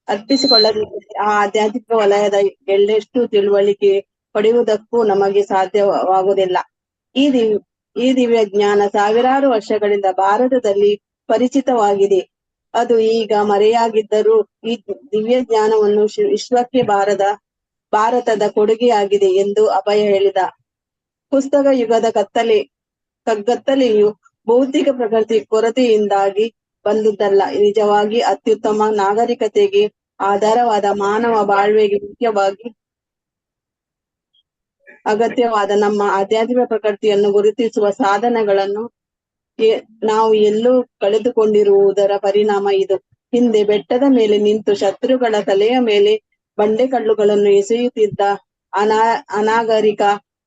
ಅರ್ಪಿಸಿಕೊಳ್ಳದಿದ್ದರೆ ಆ ಆಧ್ಯಾತ್ಮಿಕ ವಲಯದ ಎಳ್ಳೆಷ್ಟು ತಿಳುವಳಿಕೆ ಪಡೆಯುವುದಕ್ಕೂ ನಮಗೆ ಸಾಧ್ಯವಾಗುವುದಿಲ್ಲ. ಈ ದಿವ್ಯ ಜ್ಞಾನ ಸಾವಿರಾರು ವರ್ಷಗಳಿಂದ ಭಾರತದಲ್ಲಿ ಪರಿಚಿತವಾಗಿದೆ. ಅದು ಈಗ ಮರೆಯಾಗಿದ್ದರೂ ಈ ದಿವ್ಯ ಜ್ಞಾನವನ್ನು ವಿಶ್ವಕ್ಕೆ ಭಾರತದ ಕೊಡುಗೆಯಾಗಿದೆ ಎಂದು ಅಭಯ ಹೇಳಿದ. ಪುಸ್ತಕ ಯುಗದ ಕಗ್ಗತ್ತಲೆಯು ಭೌತಿಕ ಪ್ರಕೃತಿ ಕೊರತೆಯಿಂದಾಗಿ ಬಂದುದಲ್ಲ, ನಿಜವಾಗಿ ಅತ್ಯುತ್ತಮ ನಾಗರಿಕತೆಗೆ ಆಧಾರವಾದ ಮಾನವ ಬಾಳ್ವೆಗೆ ಮುಖ್ಯವಾಗಿ ಅಗತ್ಯವಾದ ನಮ್ಮ ಆಧ್ಯಾತ್ಮಿಕ ಪ್ರಕೃತಿಯನ್ನು ಗುರುತಿಸುವ ಸಾಧನಗಳನ್ನು ನಾವು ಎಲ್ಲೂ ಕಳೆದುಕೊಂಡಿರುವುದರ ಪರಿಣಾಮ ಇದು. ಹಿಂದೆ ಬೆಟ್ಟದ ಮೇಲೆ ನಿಂತು ಶತ್ರುಗಳ ತಲೆಯ ಮೇಲೆ ಬಂಡೆಕಲ್ಲುಗಳನ್ನು ಎಸೆಯುತ್ತಿದ್ದ ಅನಾಗರಿಕ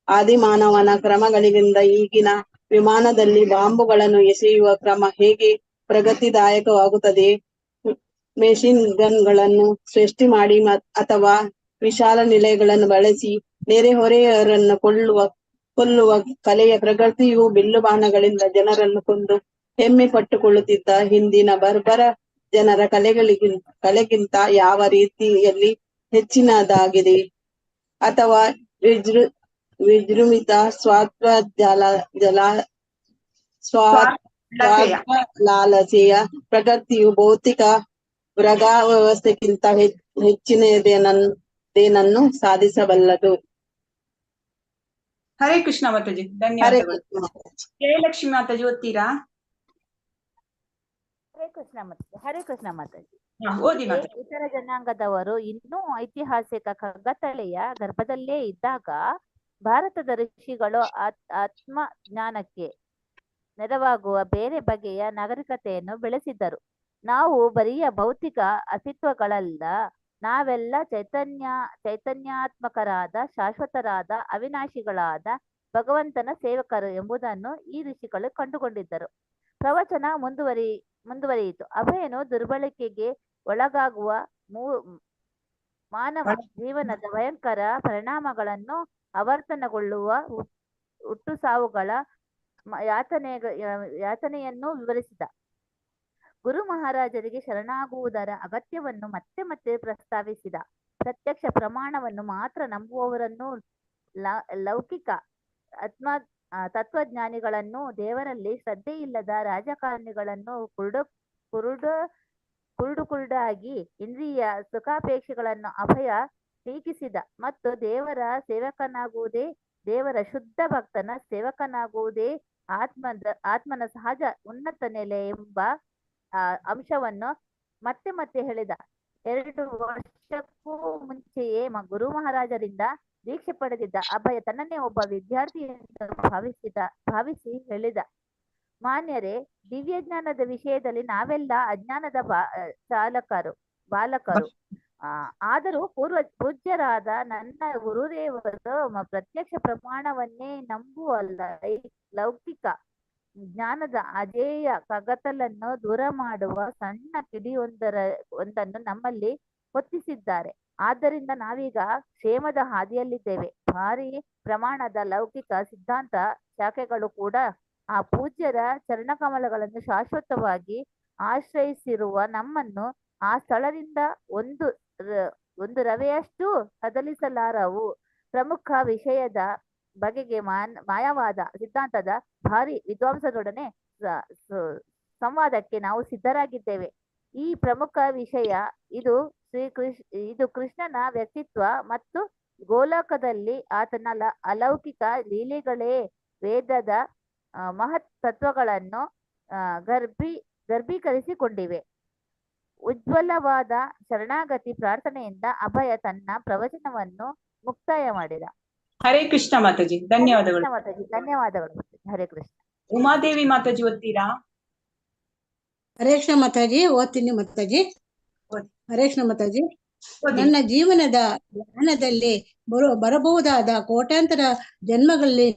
ಆದಿಮಾನವನ ಕ್ರಮಗಳಿಂದ ಈಗಿನ ವಿಮಾನದಲ್ಲಿ ಬಾಂಬುಗಳನ್ನು ಎಸೆಯುವ ಕ್ರಮ ಹೇಗೆ ಪ್ರಗತಿದಾಯಕವಾಗುತ್ತದೆ. ಮೆಷಿನ್ ಗನ್ಗಳನ್ನು ಸೃಷ್ಟಿ ಮಾಡಿ ಅಥವಾ ವಿಶಾಲ ನಿಲಯಗಳನ್ನು ಬಳಸಿ ನೆರೆಹೊರೆಯವರನ್ನು ಕೊಲ್ಲುವ ಕಲೆಯ ಪ್ರಗತಿಯು ಬಿಲ್ಲುಬಾಣಗಳಿಂದ ಜನರನ್ನು ಕೊಂದು ಹೆಮ್ಮೆ ಪಟ್ಟುಕೊಳ್ಳುತ್ತಿದ್ದ ಹಿಂದಿನ ಬರ್ಬರ ಜನರ ಕಲೆಗಿಂತ ಯಾವ ರೀತಿಯಲ್ಲಿ ಹೆಚ್ಚಿನದಾಗಿದೆ. ಅಥವಾ ವಿಜೃಂಭಿತ ಲಾಲಸೆಯ ಪ್ರಗತಿಯು ಭೌತಿಕ ವೃಗ ವ್ಯವಸ್ಥೆಗಿಂತ ಹೆಚ್ಚಿನದೇನನ್ನು ಸಾಧಿಸಬಲ್ಲದು. ಹರೇ ಕೃಷ್ಣ ಮಾತಾಜಿ, ಧನ್ಯವಾದಗಳು. ಜಯಲಕ್ಷ್ಮಿ ಮಾತಾಜಿ ಓದ್ತೀರಾ? ಹರೇ ಕೃಷ್ಣ ಮಾತಾಜಿ. ಹರೇ ಕೃಷ್ಣ ಮಾತಾಜಿ. ಓದಿ ಮಾತಾಜಿ. ಇತರ ಜನಾಂಗದವರು ಇನ್ನೂ ಐತಿಹಾಸಿಕ ಕಗ್ಗತ್ತಲೆಯ ಗರ್ಭದಲ್ಲೇ ಇದ್ದಾಗ ಭಾರತದ ಋಷಿಗಳು ಆತ್ಮ ಜ್ಞಾನಕ್ಕೆ ನೆರವಾಗುವ ಬೇರೆ ಬಗೆಯ ನಾಗರಿಕತೆಯನ್ನು ಬೆಳೆಸಿದ್ದರು. ನಾವು ಬರಿಯ ಭೌತಿಕ ಅಸ್ತಿತ್ವಗಳಲ್ಲ, ನಾವೆಲ್ಲ ಚೈತನ್ಯಾತ್ಮಕರಾದ, ಶಾಶ್ವತರಾದ, ಅವಿನಾಶಿಗಳಾದ ಭಗವಂತನ ಸೇವಕರು ಎಂಬುದನ್ನು ಈ ಋಷಿಗಳು ಕಂಡುಕೊಂಡಿದ್ದರು. ಪ್ರವಚನ ಮುಂದುವರಿಯಿತು. ಅಭಯನು ದುರ್ಬಳಕೆಗೆ ಒಳಗಾಗುವ ಮಾನವ ಜೀವನದ ಭಯಂಕರ ಪರಿಣಾಮಗಳನ್ನು, ಆವರ್ತನಗೊಳ್ಳುವ ಹುಟ್ಟು ಸಾವುಗಳ ಯಾತನೆಯನ್ನು ವಿವರಿಸಿದ. ಗುರು ಮಹಾರಾಜರಿಗೆ ಶರಣಾಗುವುದರ ಅಗತ್ಯವನ್ನು ಮತ್ತೆ ಮತ್ತೆ ಪ್ರಸ್ತಾವಿಸಿದ. ಪ್ರತ್ಯಕ್ಷ ಪ್ರಮಾಣವನ್ನು ಮಾತ್ರ ನಂಬುವವರನ್ನು, ಲೌಕಿಕ ತತ್ವಜ್ಞಾನಿಗಳನ್ನು, ದೇವರಲ್ಲಿ ಶ್ರದ್ಧೆಯಿಲ್ಲದ ರಾಜಕಾರಣಿಗಳನ್ನು, ಕುರುಡಾಗಿ ಇಂದ್ರಿಯ ಸುಖಾಪೇಕ್ಷೆಗಳನ್ನು ಅಭಯ ಟೀಕಿಸಿದ. ಮತ್ತು ದೇವರ ಸೇವಕನಾಗುವುದೇ, ದೇವರ ಶುದ್ಧ ಭಕ್ತನ ಸೇವಕನಾಗುವುದೇ ಆತ್ಮನ ಸಹಜ ಉನ್ನತ ನೆಲೆ ಎಂಬ ಅಂಶವನ್ನು ಮತ್ತೆ ಮತ್ತೆ ಹೇಳಿದ. 2 ವರ್ಷಕ್ಕೂ ಮುಂಚೆಯೇ ಗುರು ಮಹಾರಾಜರಿಂದ ದೀಕ್ಷೆ ಪಡೆದಿದ್ದ ಅಭಯ ತನ್ನನ್ನೇ ಒಬ್ಬ ವಿದ್ಯಾರ್ಥಿ ಎಂದು ಭಾವಿಸಿ ಹೇಳಿದ, ಮಾನ್ಯರೇ, ದಿವ್ಯ ಜ್ಞಾನದ ವಿಷಯದಲ್ಲಿ ನಾವೆಲ್ಲ ಅಜ್ಞಾನದ ಬಾಲಕರು. ಆದರೂ ಪೂಜ್ಯರಾದ ನನ್ನ ಗುರುದೇವರು ಪ್ರತ್ಯಕ್ಷ ಪ್ರಮಾಣವನ್ನೇ ನಂಬುವಲ್ಲ, ಲೌಕಿಕ ಜ್ಞಾನದ ಅಜೇಯ ಕಗತಲನ್ನು ದೂರ ಮಾಡುವ ಸಣ್ಣ ಒಂದನ್ನು ನಮ್ಮಲ್ಲಿ ಹೊತ್ತಿಸಿದ್ದಾರೆ. ಆದ್ದರಿಂದ ನಾವೀಗ ಕ್ಷೇಮದ ಹಾದಿಯಲ್ಲಿದ್ದೇವೆ. ಭಾರಿ ಪ್ರಮಾಣದ ಲೌಕಿಕ ಸಿದ್ಧಾಂತ ಶಾಖೆಗಳು ಕೂಡ ಆ ಪೂಜ್ಯರ ಚರಣಕಮಲಗಳನ್ನು ಶಾಶ್ವತವಾಗಿ ಆಶ್ರಯಿಸಿರುವ ನಮ್ಮನ್ನು ಆ ಸ್ಥಳದಿಂದ ಒಂದು ರವೆಯಷ್ಟು ಕದಲಿಸಲಾರವು. ಪ್ರಮುಖ ವಿಷಯದ ಬಗೆಗೆ ಮಾಯವಾದ ಸಿದ್ಧಾಂತದ ಭಾರಿ ವಿದ್ವಾಂಸರೊಡನೆ ಸಂವಾದಕ್ಕೆ ನಾವು ಸಿದ್ಧರಾಗಿದ್ದೇವೆ. ಈ ಪ್ರಮುಖ ವಿಷಯ ಇದು ಕೃಷ್ಣನ ವ್ಯಕ್ತಿತ್ವ ಮತ್ತು ಗೋಲೋಕದಲ್ಲಿ ಆತನ ಅಲೌಕಿಕ ಲೀಲೆಗಳೇ ವೇದದ ಮಹತ್ ತತ್ವಗಳನ್ನು ಗರ್ಭೀಕರಿಸಿಕೊಂಡಿವೆ. ಉಜ್ವಲವಾದ ಶರಣಾಗತಿ ಪ್ರಾರ್ಥನೆಯಿಂದ ಅಭಯ ತನ್ನ ಪ್ರವಚನವನ್ನು ಮುಕ್ತಾಯ ಮಾಡಿದ. ಹರೇ ಕೃಷ್ಣ ಮಾತಾಜಿ, ಧನ್ಯವಾದಗಳು. ಮಾತಾಜಿ ಧನ್ಯವಾದಗಳು. ಹರೇ ಕೃಷ್ಣ. ಉಮಾದೇವಿ ಮಾತಾಜಿ ಓದ್ತೀರಾ? ಹರೇ ಕೃಷ್ಣ ಮಾತಾಜಿ, ಓದ್ತೀನಿ ಮಾತಾಜಿ. ಹರೇ ಕೃಷ್ಣ ಮಾತಾಜಿ. ನನ್ನ ಜೀವನದ ಜ್ಞಾನದಲ್ಲಿ ಬರಬಹುದಾದ ಕೋಟ್ಯಾಂತರ ಜನ್ಮಗಳಲ್ಲಿ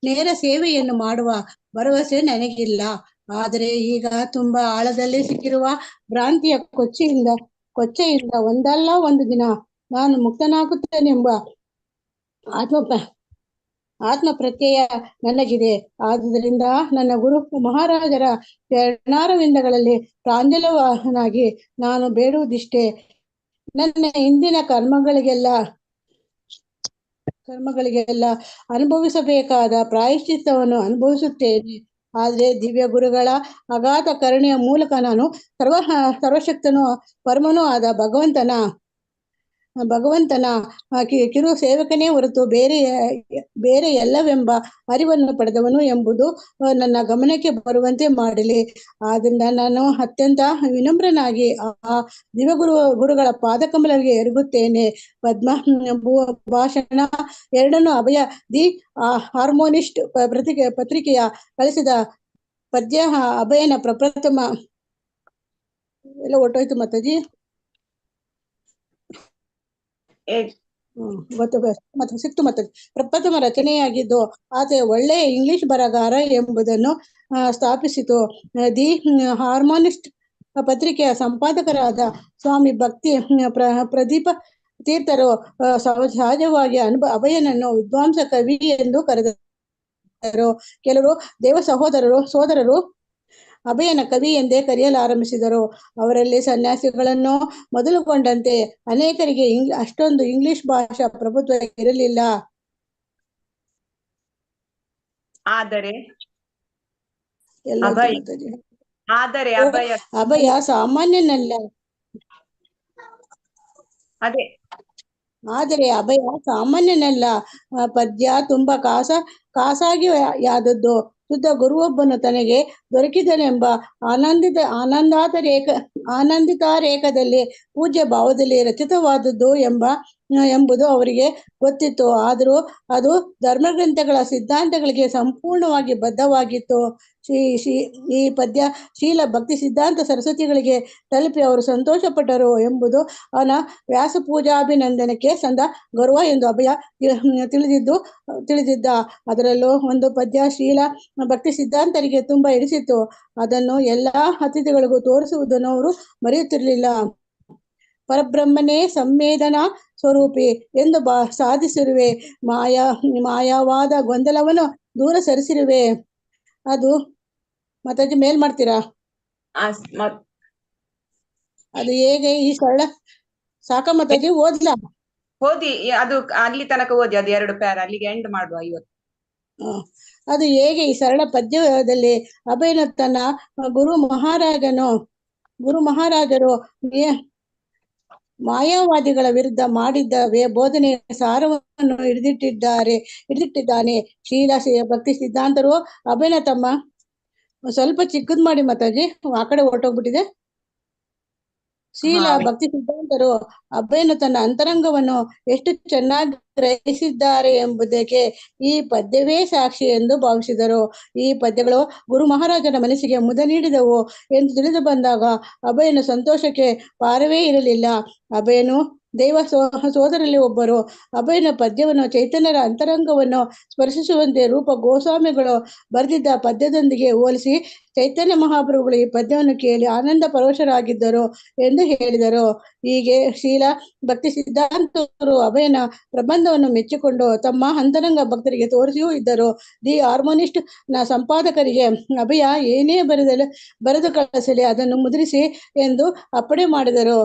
ನೇರ ಸೇವೆಯನ್ನು ಮಾಡುವ ಭರವಸೆ ನನಗಿಲ್ಲ. ಆದರೆ ಈಗ ತುಂಬಾ ಆಳದಲ್ಲಿ ಸಿಕ್ಕಿರುವ ಭ್ರಾಂತಿಯ ಕೊಚ್ಚೆಯಿಂದ ಒಂದಲ್ಲ ಒಂದು ದಿನ ನಾನು ಮುಕ್ತನಾಗುತ್ತೇನೆಂಬ ಆತ್ಮ ಪ್ರತ್ಯಯ ನನಗಿದೆ. ಆದುದರಿಂದ ನನ್ನ ಗುರು ಮಹಾರಾಜರ ಚರಣಾರವಿಂದಗಳಲ್ಲಿ ಪ್ರಾಂಜಲನಾಗಿ ನಾನು ಬೇಡುವುದಿಷ್ಟೇ. ನನ್ನ ಹಿಂದಿನ ಕರ್ಮಗಳಿಗೆಲ್ಲ ಅನುಭವಿಸಬೇಕಾದ ಪ್ರಾಯಶ್ಚಿತ್ತವನ್ನು ಅನುಭವಿಸುತ್ತೇನೆ. ಆದರೆ ದಿವ್ಯ ಗುರುಗಳ ಅಗಾಧ ಕರುಣೆಯ ಮೂಲಕ ನಾನು ಸರ್ವಶಕ್ತನೂ ಪರಮನೂ ಆದ ಭಗವಂತನ ಕಿರು ಸೇವಕನೇ ಹೊರತು ಬೇರೆ ಎಲ್ಲವೆಂಬ ಅರಿವನ್ನು ಪಡೆದವನು ಎಂಬುದು ನನ್ನ ಗಮನಕ್ಕೆ ಬರುವಂತೆ ಮಾಡಲಿ. ಆದ್ದರಿಂದ ನಾನು ಅತ್ಯಂತ ವಿನಮ್ರನಾಗಿ ಆ ಗುರುಗಳ ಪಾದಕಮಲಗಳಿಗೆ ಎರಗುತ್ತೇನೆ. ಪದ್ಮ ಭಾಷಣ ಎರಡನ್ನು ಅಭಯ ದಿ ಹಾರ್ಮೋನಿಸ್ಟ್ ಪತ್ರಿಕೆಯ ಕಳಿಸಿದ ಪದ್ಯ ಅಭಯನ ಪ್ರಪ್ರಥಮ ಎಲ್ಲ ಒಟ್ಟೋಯ್ತು ಮಾತಾಜಿ. ಸಿಕ್ತು ಮಾತಾಜಿ. ಪ್ರಪ್ರಥಮ ರಚನೆಯಾಗಿದ್ದು ಆತ ಒಳ್ಳೆಯ ಇಂಗ್ಲಿಷ್ ಬರಹಗಾರ ಎಂಬುದನ್ನು ಸ್ಥಾಪಿಸಿತು. ದಿ ಹಾರ್ಮೋನಿಸ್ಟ್ ಪತ್ರಿಕೆಯ ಸಂಪಾದಕರಾದ ಸ್ವಾಮಿ ಭಕ್ತಿ ಪ್ರದೀಪ ತೀರ್ಥರು ಸಹಜವಾಗಿ ಅಭಯನನ್ನು ವಿದ್ವಾಂಸ ಕವಿ ಎಂದು ಕರೆದರು. ಕೆಲವರು ದೇವ ಸೋದರರು ಅಭಯನ ಕವಿ ಎಂದೇ ಕರೆಯಲಾರಂಭಿಸಿದರು. ಅವರಲ್ಲಿ ಸನ್ಯಾಸಿಗಳನ್ನು ಮೊದಲುಗೊಂಡಂತೆ ಅನೇಕರಿಗೆ ಅಷ್ಟೊಂದು ಇಂಗ್ಲಿಷ್ ಭಾಷಾ ಪ್ರಭುತ್ವ ಇರಲಿಲ್ಲ. ಅಭಯ ಸಾಮಾನ್ಯನಲ್ಲ. ಆದರೆ ಅಭಯ ಸಾಮಾನ್ಯನಲ್ಲ. ಪದ್ಯ ತುಂಬಾ ಖಾಸಾಗಿ ಯಾದದ್ದು. ಶುದ್ಧ ಗುರುವೊಬ್ಬನು ತನಗೆ ದೊರಕಿದನೆಂಬ ಆನಂದಿತಾರೇಕದಲ್ಲಿ ಪೂಜ್ಯ ಭಾವದಲ್ಲಿ ರಚಿತವಾದದ್ದು ಎಂಬುದು ಅವರಿಗೆ ಗೊತ್ತಿತ್ತು. ಆದರೂ ಅದು ಧರ್ಮಗ್ರಂಥಗಳ ಸಿದ್ಧಾಂತಗಳಿಗೆ ಸಂಪೂರ್ಣವಾಗಿ ಬದ್ಧವಾಗಿತ್ತು. ಈ ಪದ್ಯ ಶೀಲ ಭಕ್ತಿ ಸಿದ್ಧಾಂತ ಸರಸ್ವತಿಗಳಿಗೆ ತಲುಪಿ ಅವರು ಸಂತೋಷಪಟ್ಟರು ಎಂಬುದು ಅವನ ವ್ಯಾಸಪೂಜಾಭಿನಂದನಕ್ಕೆ ಸಂದ ಗೌರವ ಎಂದು ಅಭಯ ತಿಳಿದಿದ್ದ. ಅದರಲ್ಲೂ ಒಂದು ಪದ್ಯ ಶೀಲ ಭಕ್ತಿ ಸಿದ್ಧಾಂತರಿಗೆ ತುಂಬಾ ಇರಿಸಿತ್ತು. ಅದನ್ನು ಎಲ್ಲಾ ಅತಿಥಿಗಳಿಗೂ ತೋರಿಸುವುದನ್ನು ಅವರು ಮರೆಯುತ್ತಿರಲಿಲ್ಲ. ಪರಬ್ರಹ್ಮನೇ ಸಂವೇದನಾ ಸ್ವರೂಪಿ ಎಂದು ಸಾಧಿಸಿರುವೆ. ಮಾಯವಾದ ಗೊಂದಲವನ್ನು ದೂರ ಸರಿಸಿರುವೆ. ಅದು ಮಾತಾಜಿ ಮೇಲ್ ಮಾಡ್ತೀರಾ? ಅದು ಹೇಗೆ ಈ ಸರಳ ಸಾಕ ಮಾತಾಜಿ? ಓದ್ಲಾ? ಓದಿ, ಅದು ಅಲ್ಲಿ ತನಕ ಓದಿ. ಅದು 2 ಪ್ಯಾರ ಅಲ್ಲಿಗೆ ಎಂಡ್ ಮಾಡುವ ಇವತ್ತು. ಅದು ಹೇಗೆ ಈ ಸರಳ ಪದ್ಯದಲ್ಲಿ ಅಭಯನ ತನ್ನ ಗುರು ಮಹಾರಾಜರು ಮಾಯಾವಾದಿಗಳ ವಿರುದ್ಧ ಮಾಡಿದ್ದ ಬೋಧನೆಯ ಸಾರವನ್ನು ಹಿಡಿದಿಟ್ಟಿದ್ದಾನೆ. ಶೀಲ ಭಕ್ತಿ ಸಿದ್ಧಾಂತರು ಅಭಯನ ತಮ್ಮ ಸ್ವಲ್ಪ ಚಿಕ್ಕದ್ ಮಾಡಿ ಮಾತಾಜಿ, ಆ ಕಡೆ ಹೊರಟೋಗ್ಬಿಟ್ಟಿದೆ. ಶೀಲ ಭಕ್ತಿ ಸಿದ್ಧಾಂತರು ಅಭಯನು ತನ್ನ ಅಂತರಂಗವನ್ನು ಎಷ್ಟು ಚೆನ್ನಾಗಿ ಗ್ರಹಿಸಿದ್ದಾರೆ ಎಂಬುದಕ್ಕೆ ಈ ಪದ್ಯವೇ ಸಾಕ್ಷಿ ಎಂದು ಭಾವಿಸಿದರು. ಈ ಪದ್ಯಗಳು ಗುರು ಮಹಾರಾಜನ ಮನಸ್ಸಿಗೆ ಮುದ ನೀಡಿದವು ಎಂದು ತಿಳಿದು ಬಂದಾಗ ಅಭಯನು ಸಂತೋಷಕ್ಕೆ ಪಾರವೇ ಇರಲಿಲ್ಲ. ಅಭಯನು ಸೋದರಲ್ಲಿ ಒಬ್ಬರು. ಅಭಯನ ಪದ್ಯವನ್ನು ಚೈತನ್ಯರ ಅಂತರಂಗವನ್ನು ಸ್ಪರ್ಶಿಸುವಂತೆ ರೂಪ ಗೋಸ್ವಾಮಿಗಳು ಬರೆದಿದ್ದ ಪದ್ಯದೊಂದಿಗೆ ಹೋಲಿಸಿ ಚೈತನ್ಯ ಮಹಾಪ್ರಭುಗಳು ಈ ಪದ್ಯವನ್ನು ಕೇಳಿ ಆನಂದ ಪರವಶರಾಗಿದ್ದರು ಎಂದು ಹೇಳಿದರು. ಹೀಗೆ ಶೀಲ ಭಕ್ತಿ ಸಿದ್ಧಾಂತರು ಅಭಯನ ಪ್ರಬಂಧವನ್ನು ಮೆಚ್ಚಿಕೊಂಡು ತಮ್ಮ ಅಂತರಂಗ ಭಕ್ತರಿಗೆ ತೋರಿಸಿಯೂ ಇದ್ದರು. ದಿ ಹಾರ್ಮೋನಿಸ್ಟ್ ನ ಸಂಪಾದಕರಿಗೆ ಅಭಯ ಏನೇ ಬರೆದು ಕಳಿಸಲಿ ಅದನ್ನು ಮುದ್ರಿಸಿ ಎಂದು ಅಪ್ಪಣೆ ಮಾಡಿದರು.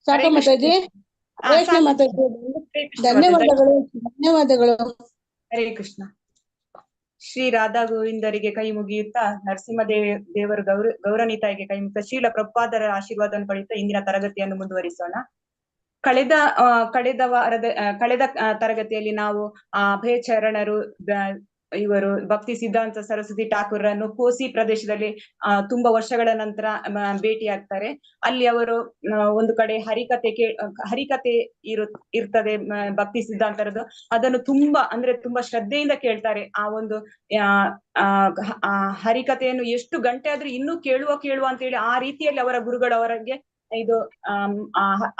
ಸಾಕ ಮಾತಾಜಿ? ರೇಷ್ಮೆ ಮಾತಾಜಿ, ಧನ್ಯವಾದಗಳು. ಹರೇ ಕೃಷ್ಣ. ಶ್ರೀ ರಾಧಾ ಗೋವಿಂದರಿಗೆ ಕೈ ಮುಗಿಯುತ್ತಾ ನರಸಿಂಹ ದೇವರು ಗೌರವನಿತಾಯಿಗೆ ಕೈ ಮುಗಿಯುತ್ತಾ ಶೀಲ ಪ್ರಭುಪಾದರ ಆಶೀರ್ವಾದವನ್ನು ಪಡೆಯುತ್ತಾ ಇಂದಿನ ತರಗತಿಯನ್ನು ಮುಂದುವರಿಸೋಣ. ಕಳೆದ ತರಗತಿಯಲ್ಲಿ ನಾವು ಅಭಯ ಚರಣರು ಇವರು ಭಕ್ತಿ ಸಿದ್ಧಾಂತ ಸರಸ್ವತಿ ಠಾಕೂರನ್ನು ಕೋಸಿ ಪ್ರದೇಶದಲ್ಲಿ ತುಂಬಾ ವರ್ಷಗಳ ನಂತರ ಭೇಟಿಯಾಗ್ತಾರೆ. ಅಲ್ಲಿ ಅವರು ಒಂದು ಕಡೆ ಹರಿಕತೆ ಇರ್ತದೆ ಭಕ್ತಿ ಸಿದ್ಧಾಂತರದ್ದು. ಅದನ್ನು ತುಂಬಾ ಶ್ರದ್ಧೆಯಿಂದ ಕೇಳ್ತಾರೆ. ಆ ಒಂದು ಹರಿಕತೆಯನ್ನು ಎಷ್ಟು ಗಂಟೆ ಆದ್ರೂ ಇನ್ನೂ ಕೇಳುವ ಅಂತ ಹೇಳಿ ಆ ರೀತಿಯಲ್ಲಿ ಅವರ ಗುರುಗಳು ಅವರಿಗೆ ಇದು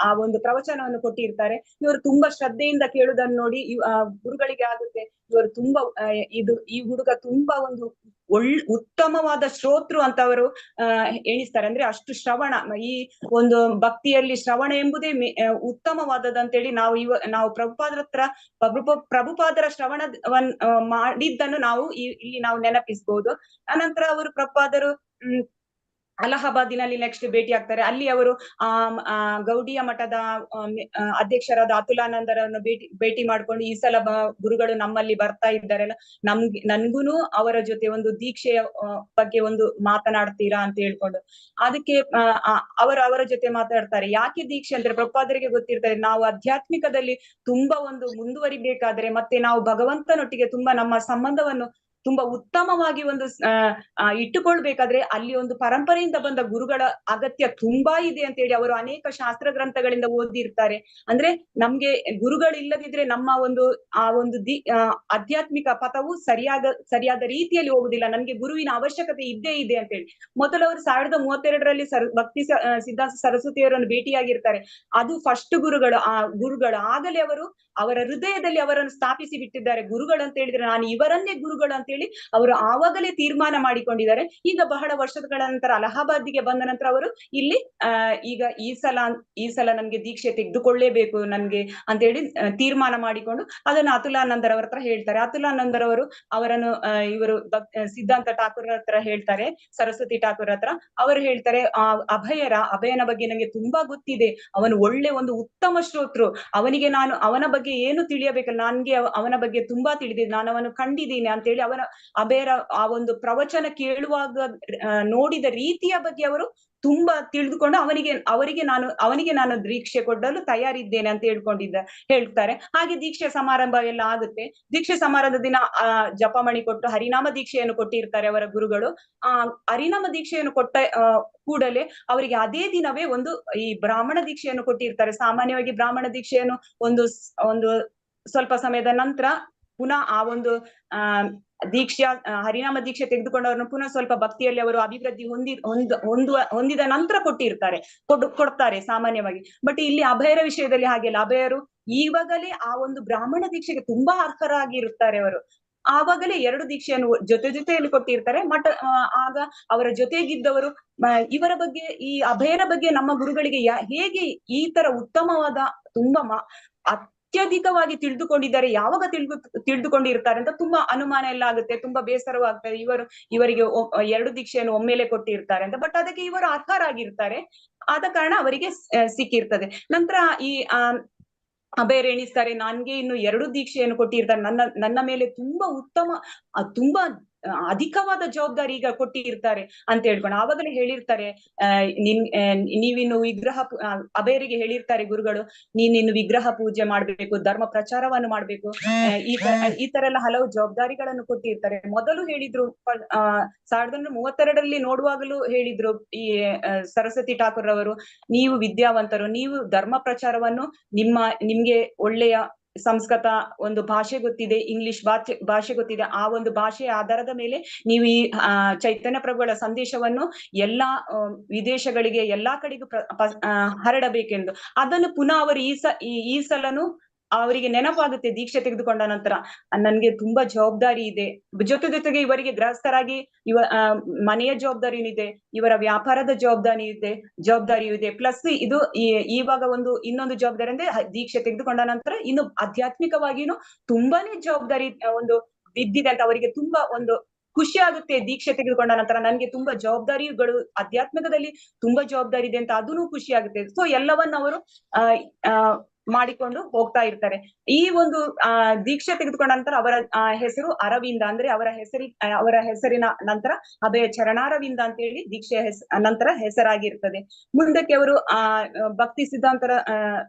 ಆ ಒಂದು ಪ್ರವಚನವನ್ನು ಕೊಟ್ಟಿರ್ತಾರೆ. ಇವರು ತುಂಬಾ ಶ್ರದ್ಧೆಯಿಂದ ಕೇಳುವುದನ್ನು ನೋಡಿ ಗುರುಗಳಿಗೆ ಆಗುತ್ತೆ, ಇವರು ತುಂಬಾ ಈ ಹುಡುಗ ತುಂಬಾ ಒಂದು ಉತ್ತಮವಾದ ಶ್ರೋತೃ ಅಂತ ಅವರು ಎಣಿಸ್ತಾರೆ. ಅಂದ್ರೆ ಅಷ್ಟು ಶ್ರವಣ, ಈ ಒಂದು ಭಕ್ತಿಯಲ್ಲಿ ಶ್ರವಣ ಎಂಬುದೇ ಉತ್ತಮವಾದದಂತೇಳಿ ನಾವು ಪ್ರಭುಪಾದರ ಶ್ರವಣವನ್ ಮಾಡಿದ್ದನ್ನು ನಾವು ಇಲ್ಲಿ ನಾವು ನೆನಪಿಸಬಹುದು. ಅನಂತರ ಅವರು ಪ್ರಭುಪಾದರು ಅಲಹಾಬಾದಿನಲ್ಲಿ ನೆಕ್ಸ್ಟ್ ಭೇಟಿ ಆಗ್ತಾರೆ. ಅಲ್ಲಿ ಅವರು ಗೌಡಿಯ ಮಠದ ಅಧ್ಯಕ್ಷರಾದ ಅತುಲಾನಂದರನ್ನು ಭೇಟಿ ಮಾಡ್ಕೊಂಡು ಈ ಸಲ ಗುರುಗಳು ನಮ್ಮಲ್ಲಿ ಬರ್ತಾ ಇದ್ದಾರಲ್ಲ, ನನ್ಗೂನು ಅವರ ಜೊತೆ ಒಂದು ದೀಕ್ಷೆಯ ಬಗ್ಗೆ ಒಂದು ಮಾತನಾಡ್ತೀರಾ ಅಂತ ಹೇಳ್ಕೊಂಡು ಅದಕ್ಕೆ ಅವರ ಜೊತೆ ಮಾತಾಡ್ತಾರೆ. ಯಾಕೆ ದೀಕ್ಷೆ ಅಂದ್ರೆ ಪ್ರಭುಪಾದರಿಗೆ ಗೊತ್ತಿರ್ತಾರೆ, ನಾವು ಆಧ್ಯಾತ್ಮಿಕದಲ್ಲಿ ತುಂಬಾ ಒಂದು ಮುಂದುವರಿಬೇಕಾದ್ರೆ ಮತ್ತೆ ನಾವು ಭಗವಂತನೊಟ್ಟಿಗೆ ತುಂಬಾ ನಮ್ಮ ಸಂಬಂಧವನ್ನು ತುಂಬಾ ಉತ್ತಮವಾಗಿ ಒಂದು ಇಟ್ಟುಕೊಳ್ಬೇಕಾದ್ರೆ ಅಲ್ಲಿ ಒಂದು ಪರಂಪರೆಯಿಂದ ಬಂದ ಗುರುಗಳ ಅಗತ್ಯ ತುಂಬಾ ಇದೆ ಅಂತ ಹೇಳಿ ಅವರು ಅನೇಕ ಶಾಸ್ತ್ರ ಗ್ರಂಥಗಳಿಂದ ಓದಿರ್ತಾರೆ. ಅಂದ್ರೆ ನಮ್ಗೆ ಗುರುಗಳಿಲ್ಲದಿದ್ರೆ ನಮ್ಮ ಒಂದು ಆಧ್ಯಾತ್ಮಿಕ ಪಥವು ಸರಿಯಾದ ರೀತಿಯಲ್ಲಿ ಹೋಗುದಿಲ್ಲ. ನಮ್ಗೆ ಗುರುವಿನ ಅವಶ್ಯಕತೆ ಇದ್ದೇ ಇದೆ ಅಂತ ಹೇಳಿ ಮೊದಲು ಅವರು 1932ರಲ್ಲಿ ಭಕ್ತಿ ಸಿದ್ಧಾಂತ ಸರಸ್ವತಿಯವರನ್ನು ಭೇಟಿಯಾಗಿರ್ತಾರೆ. ಅದು ಫಸ್ಟ್ ಗುರುಗಳು ಆಗಲೇ ಅವರ ಹೃದಯದಲ್ಲಿ ಅವರನ್ನು ಸ್ಥಾಪಿಸಿ ಬಿಟ್ಟಿದ್ದಾರೆ. ಗುರುಗಳು ಅಂತ ಹೇಳಿದ್ರೆ ನಾನು ಇವರನ್ನೇ ಗುರುಗಳು ಅಂತ ಹೇಳಿ ಅವರು ಆವಾಗಲೇ ತೀರ್ಮಾನ ಮಾಡಿಕೊಂಡಿದ್ದಾರೆ. ಈಗ ಬಹಳ ವರ್ಷಗಳ ನಂತರ ಅಲಹಾಬಾದಿಗೆ ಬಂದ ನಂತರ ಅವರು ಇಲ್ಲಿ ಈಗ ಈ ಸಲ ನಮ್ಗೆ ದೀಕ್ಷೆ ತೆಗೆದುಕೊಳ್ಳೇಬೇಕು ನನ್ಗೆ ಅಂತ ಹೇಳಿ ತೀರ್ಮಾನ ಮಾಡಿಕೊಂಡು ಅದನ್ನು ಅತುಲಾನಂದರವರ ಹತ್ರ ಹೇಳ್ತಾರೆ. ಅತುಲಾನಂದರವರು ಅವರನ್ನು ಇವರು ಸಿದ್ಧಾಂತ ಠಾಕೂರ್ ಹತ್ರ ಹೇಳ್ತಾರೆ, ಸರಸ್ವತಿ ಠಾಕೂರ್ ಹತ್ರ. ಅವರು ಹೇಳ್ತಾರೆ, ಅಭಯನ ಬಗ್ಗೆ ನಂಗೆ ತುಂಬಾ ಗೊತ್ತಿದೆ, ಅವನು ಒಳ್ಳೆ ಒಂದು ಉತ್ತಮ ಶ್ರೋತೃ, ಅವನ ಬಗ್ಗೆ ಏನು ತಿಳಿಯಬೇಕಲ್ಲ, ನನ್ಗೆ ಅವನ ಬಗ್ಗೆ ತುಂಬಾ ತಿಳಿದಿದೆ, ನಾನು ಅವನು ಕಂಡಿದ್ದೀನಿ ಅಂತ ಹೇಳಿ ಅಭಯರ ಆ ಒಂದು ಪ್ರವಚನ ಕೇಳುವಾಗ ನೋಡಿದ ರೀತಿಯ ಬಗ್ಗೆ ಅವರು ತುಂಬಾ ತಿಳಿದುಕೊಂಡು ಅವನಿಗೆ ನಾನು ದೀಕ್ಷೆ ಕೊಡಲು ತಯಾರಿದ್ದೇನೆ ಅಂತ ಹೇಳ್ತಾರೆ. ಹಾಗೆ ದೀಕ್ಷೆ ಸಮಾರಂಭ ಎಲ್ಲ ಆಗುತ್ತೆ. ದೀಕ್ಷೆ ಸಮಾರಂಭದ ದಿನ ಜಪಮಣಿ ಕೊಟ್ಟು ಹರಿನಾಮ ದೀಕ್ಷೆಯನ್ನು ಕೊಟ್ಟಿರ್ತಾರೆ ಅವರ ಗುರುಗಳು. ಹರಿನಾಮ ದೀಕ್ಷೆಯನ್ನು ಕೊಟ್ಟ ಕೂಡಲೇ ಅವರಿಗೆ ಅದೇ ದಿನವೇ ಈ ಬ್ರಾಹ್ಮಣ ದೀಕ್ಷೆಯನ್ನು ಕೊಟ್ಟಿರ್ತಾರೆ. ಸಾಮಾನ್ಯವಾಗಿ ಬ್ರಾಹ್ಮಣ ದೀಕ್ಷೆಯನ್ನು ಒಂದು ಸ್ವಲ್ಪ ಸಮಯದ ನಂತರ ಪುನಃ ಆ ಒಂದು ಹರಿನಾಮ ದೀಕ್ಷೆ ತೆಗೆದುಕೊಂಡವ್ರನ್ನು ಪುನಃ ಸ್ವಲ್ಪ ಭಕ್ತಿಯಲ್ಲಿ ಅವರು ಅಭಿವೃದ್ಧಿ ಹೊಂದಿದ ನಂತರ ಕೊಡ್ತಾರೆ ಸಾಮಾನ್ಯವಾಗಿ. ಬಟ್ ಇಲ್ಲಿ ಅಭಯರ ವಿಷಯದಲ್ಲಿ ಹಾಗೆಲ್ಲ, ಅಭಯರು ಈವಾಗಲೇ ಆ ಒಂದು ಬ್ರಾಹ್ಮಣ ದೀಕ್ಷೆಗೆ ತುಂಬಾ ಅರ್ಹರಾಗಿರುತ್ತಾರೆ. ಅವರು ಆವಾಗಲೇ 2 ದೀಕ್ಷೆಯನ್ನು ಜೊತೆಯಲ್ಲಿ ಕೊಟ್ಟಿರ್ತಾರೆ. ಆಗ ಅವರ ಜೊತೆಗಿದ್ದವರು ಇವರ ಬಗ್ಗೆ, ಈ ಅಭಯರ ಬಗ್ಗೆ ನಮ್ಮ ಗುರುಗಳಿಗೆ ಹೇಗೆ ಈ ತರ ಉತ್ತಮವಾದ ತುಂಬಾ ಅತ್ಯಧಿಕವಾಗಿ ತಿಳಿದುಕೊಂಡಿದ್ದಾರೆ, ಯಾವಾಗ ತಿಳಿದುಕೊಂಡಿರ್ತಾರೆ ಅಂತ ತುಂಬಾ ಅನುಮಾನ ಎಲ್ಲ ಆಗುತ್ತೆ, ತುಂಬಾ ಬೇಸರವೂ ಆಗ್ತದೆ. ಇವರಿಗೆ 2 ದೀಕ್ಷೆಯನ್ನು ಒಮ್ಮೆಲೆ ಕೊಟ್ಟಿರ್ತಾರೆ ಅಂತ. ಬಟ್ ಅದಕ್ಕೆ ಇವರು ಅರ್ಹರಾಗಿರ್ತಾರೆ, ಆದ ಕಾರಣ ಅವರಿಗೆ ಸಿಕ್ಕಿರ್ತದೆ. ನಂತರ ಈ ಅಭಯರು ಎಣಿಸ್ತಾರೆ, ನನ್ಗೆ ಇನ್ನು 2 ದೀಕ್ಷೆಯನ್ನು ಕೊಟ್ಟಿರ್ತಾರೆ, ನನ್ನ ಮೇಲೆ ತುಂಬಾ ಅಧಿಕವಾದ ಜವಾಬ್ದಾರಿ ಈಗ ಕೊಟ್ಟಿರ್ತಾರೆ ಅಂತ ಹೇಳ್ಕೊಂಡು ಆವಾಗಲೇ ಹೇಳಿರ್ತಾರೆ, ನೀವಿನ್ನು ಅಭಯರಿಗೆ ಹೇಳಿರ್ತಾರೆ ಗುರುಗಳು, ನೀನಿನ್ನು ವಿಗ್ರಹ ಪೂಜೆ ಮಾಡ್ಬೇಕು, ಧರ್ಮ ಪ್ರಚಾರವನ್ನು ಮಾಡ್ಬೇಕು, ಈ ತರ ಎಲ್ಲ ಹಲವು ಜವಾಬ್ದಾರಿಗಳನ್ನು ಕೊಟ್ಟಿರ್ತಾರೆ. ಮೊದಲು ಹೇಳಿದ್ರು 1932ರಲ್ಲಿ ನೋಡುವಾಗಲೂ ಹೇಳಿದ್ರು ಈ ಸರಸ್ವತಿ ಠಾಕೂರ್ ಅವರು, ನೀವು ವಿದ್ಯಾವಂತರು, ನೀವು ಧರ್ಮ ಪ್ರಚಾರವನ್ನು ನಿಮ್ಗೆ ಒಳ್ಳೆಯ ಸಂಸ್ಕೃತ ಒಂದು ಭಾಷೆ ಗೊತ್ತಿದೆ, ಇಂಗ್ಲಿಷ್ ಭಾಷೆ ಗೊತ್ತಿದೆ, ಆ ಒಂದು ಭಾಷೆಯ ಆಧಾರದ ಮೇಲೆ ನೀವು ಈ ಚೈತನ್ಯ ಪ್ರಭುಗಳ ಸಂದೇಶವನ್ನು ಎಲ್ಲಾ ವಿದೇಶಗಳಿಗೆ ಎಲ್ಲಾ ಕಡೆಗೂ ಹರಡಬೇಕೆಂದು. ಅದನ್ನು ಪುನಃ ಅವರು ಈ ಸಲನು ಅವರಿಗೆ ನೆನಪಾಗುತ್ತೆ ದೀಕ್ಷೆ ತೆಗೆದುಕೊಂಡ ನಂತರ, ನನ್ಗೆ ತುಂಬಾ ಜವಾಬ್ದಾರಿ ಇದೆ, ಜೊತೆಗೆ ಇವರಿಗೆ ಗೃಹಸ್ಥರಾಗಿ ಮನೆಯ ಜವಾಬ್ದಾರಿನೂ ಇದೆ, ಇವರ ವ್ಯಾಪಾರದ ಜವಾಬ್ದಾರಿಯೂ ಇದೆ, ಪ್ಲಸ್ ಇದು ಇವಾಗ ಇನ್ನೊಂದು ಜವಾಬ್ದಾರಿ ಅಂದ್ರೆ ದೀಕ್ಷೆ ತೆಗೆದುಕೊಂಡ ನಂತರ ಇನ್ನು ಆಧ್ಯಾತ್ಮಿಕವಾಗಿನೂ ತುಂಬಾನೇ ಜವಾಬ್ದಾರಿ ಒಂದು ಬಿದ್ದಿದೆ ಅಂತ ಅವರಿಗೆ ತುಂಬಾ ಒಂದು ಖುಷಿ ಆಗುತ್ತೆ. ದೀಕ್ಷೆ ತೆಗೆದುಕೊಂಡ ನಂತರ ನನ್ಗೆ ತುಂಬಾ ಜವಾಬ್ದಾರಿಗಳು ಆಧ್ಯಾತ್ಮಿಕದಲ್ಲಿ ತುಂಬಾ ಜವಾಬ್ದಾರಿ ಇದೆ ಅಂತ ಅದೂ ಖುಷಿ ಆಗುತ್ತೆ. ಸೊ ಎಲ್ಲವನ್ನ ಅವರು ಮಾಡಿಕೊಂಡು ಹೋಗ್ತಾ ಇರ್ತಾರೆ. ಈ ಒಂದು ದೀಕ್ಷೆ ತೆಗೆದುಕೊಂಡ ನಂತರ ಅವರ ಹೆಸರು ಅರವಿಂದ, ಅಂದ್ರೆ ಅವರ ಹೆಸರಿನ ನಂತರ ಅಭಯ ಚರಣಾರವಿಂದ ಅಂತ ಹೇಳಿ ದೀಕ್ಷೆಯ ನಂತರ ಹೆಸರಾಗಿರ್ತದೆ. ಮುಂದಕ್ಕೆ ಅವರು ಭಕ್ತಿ ಸಿದ್ಧಾಂತರ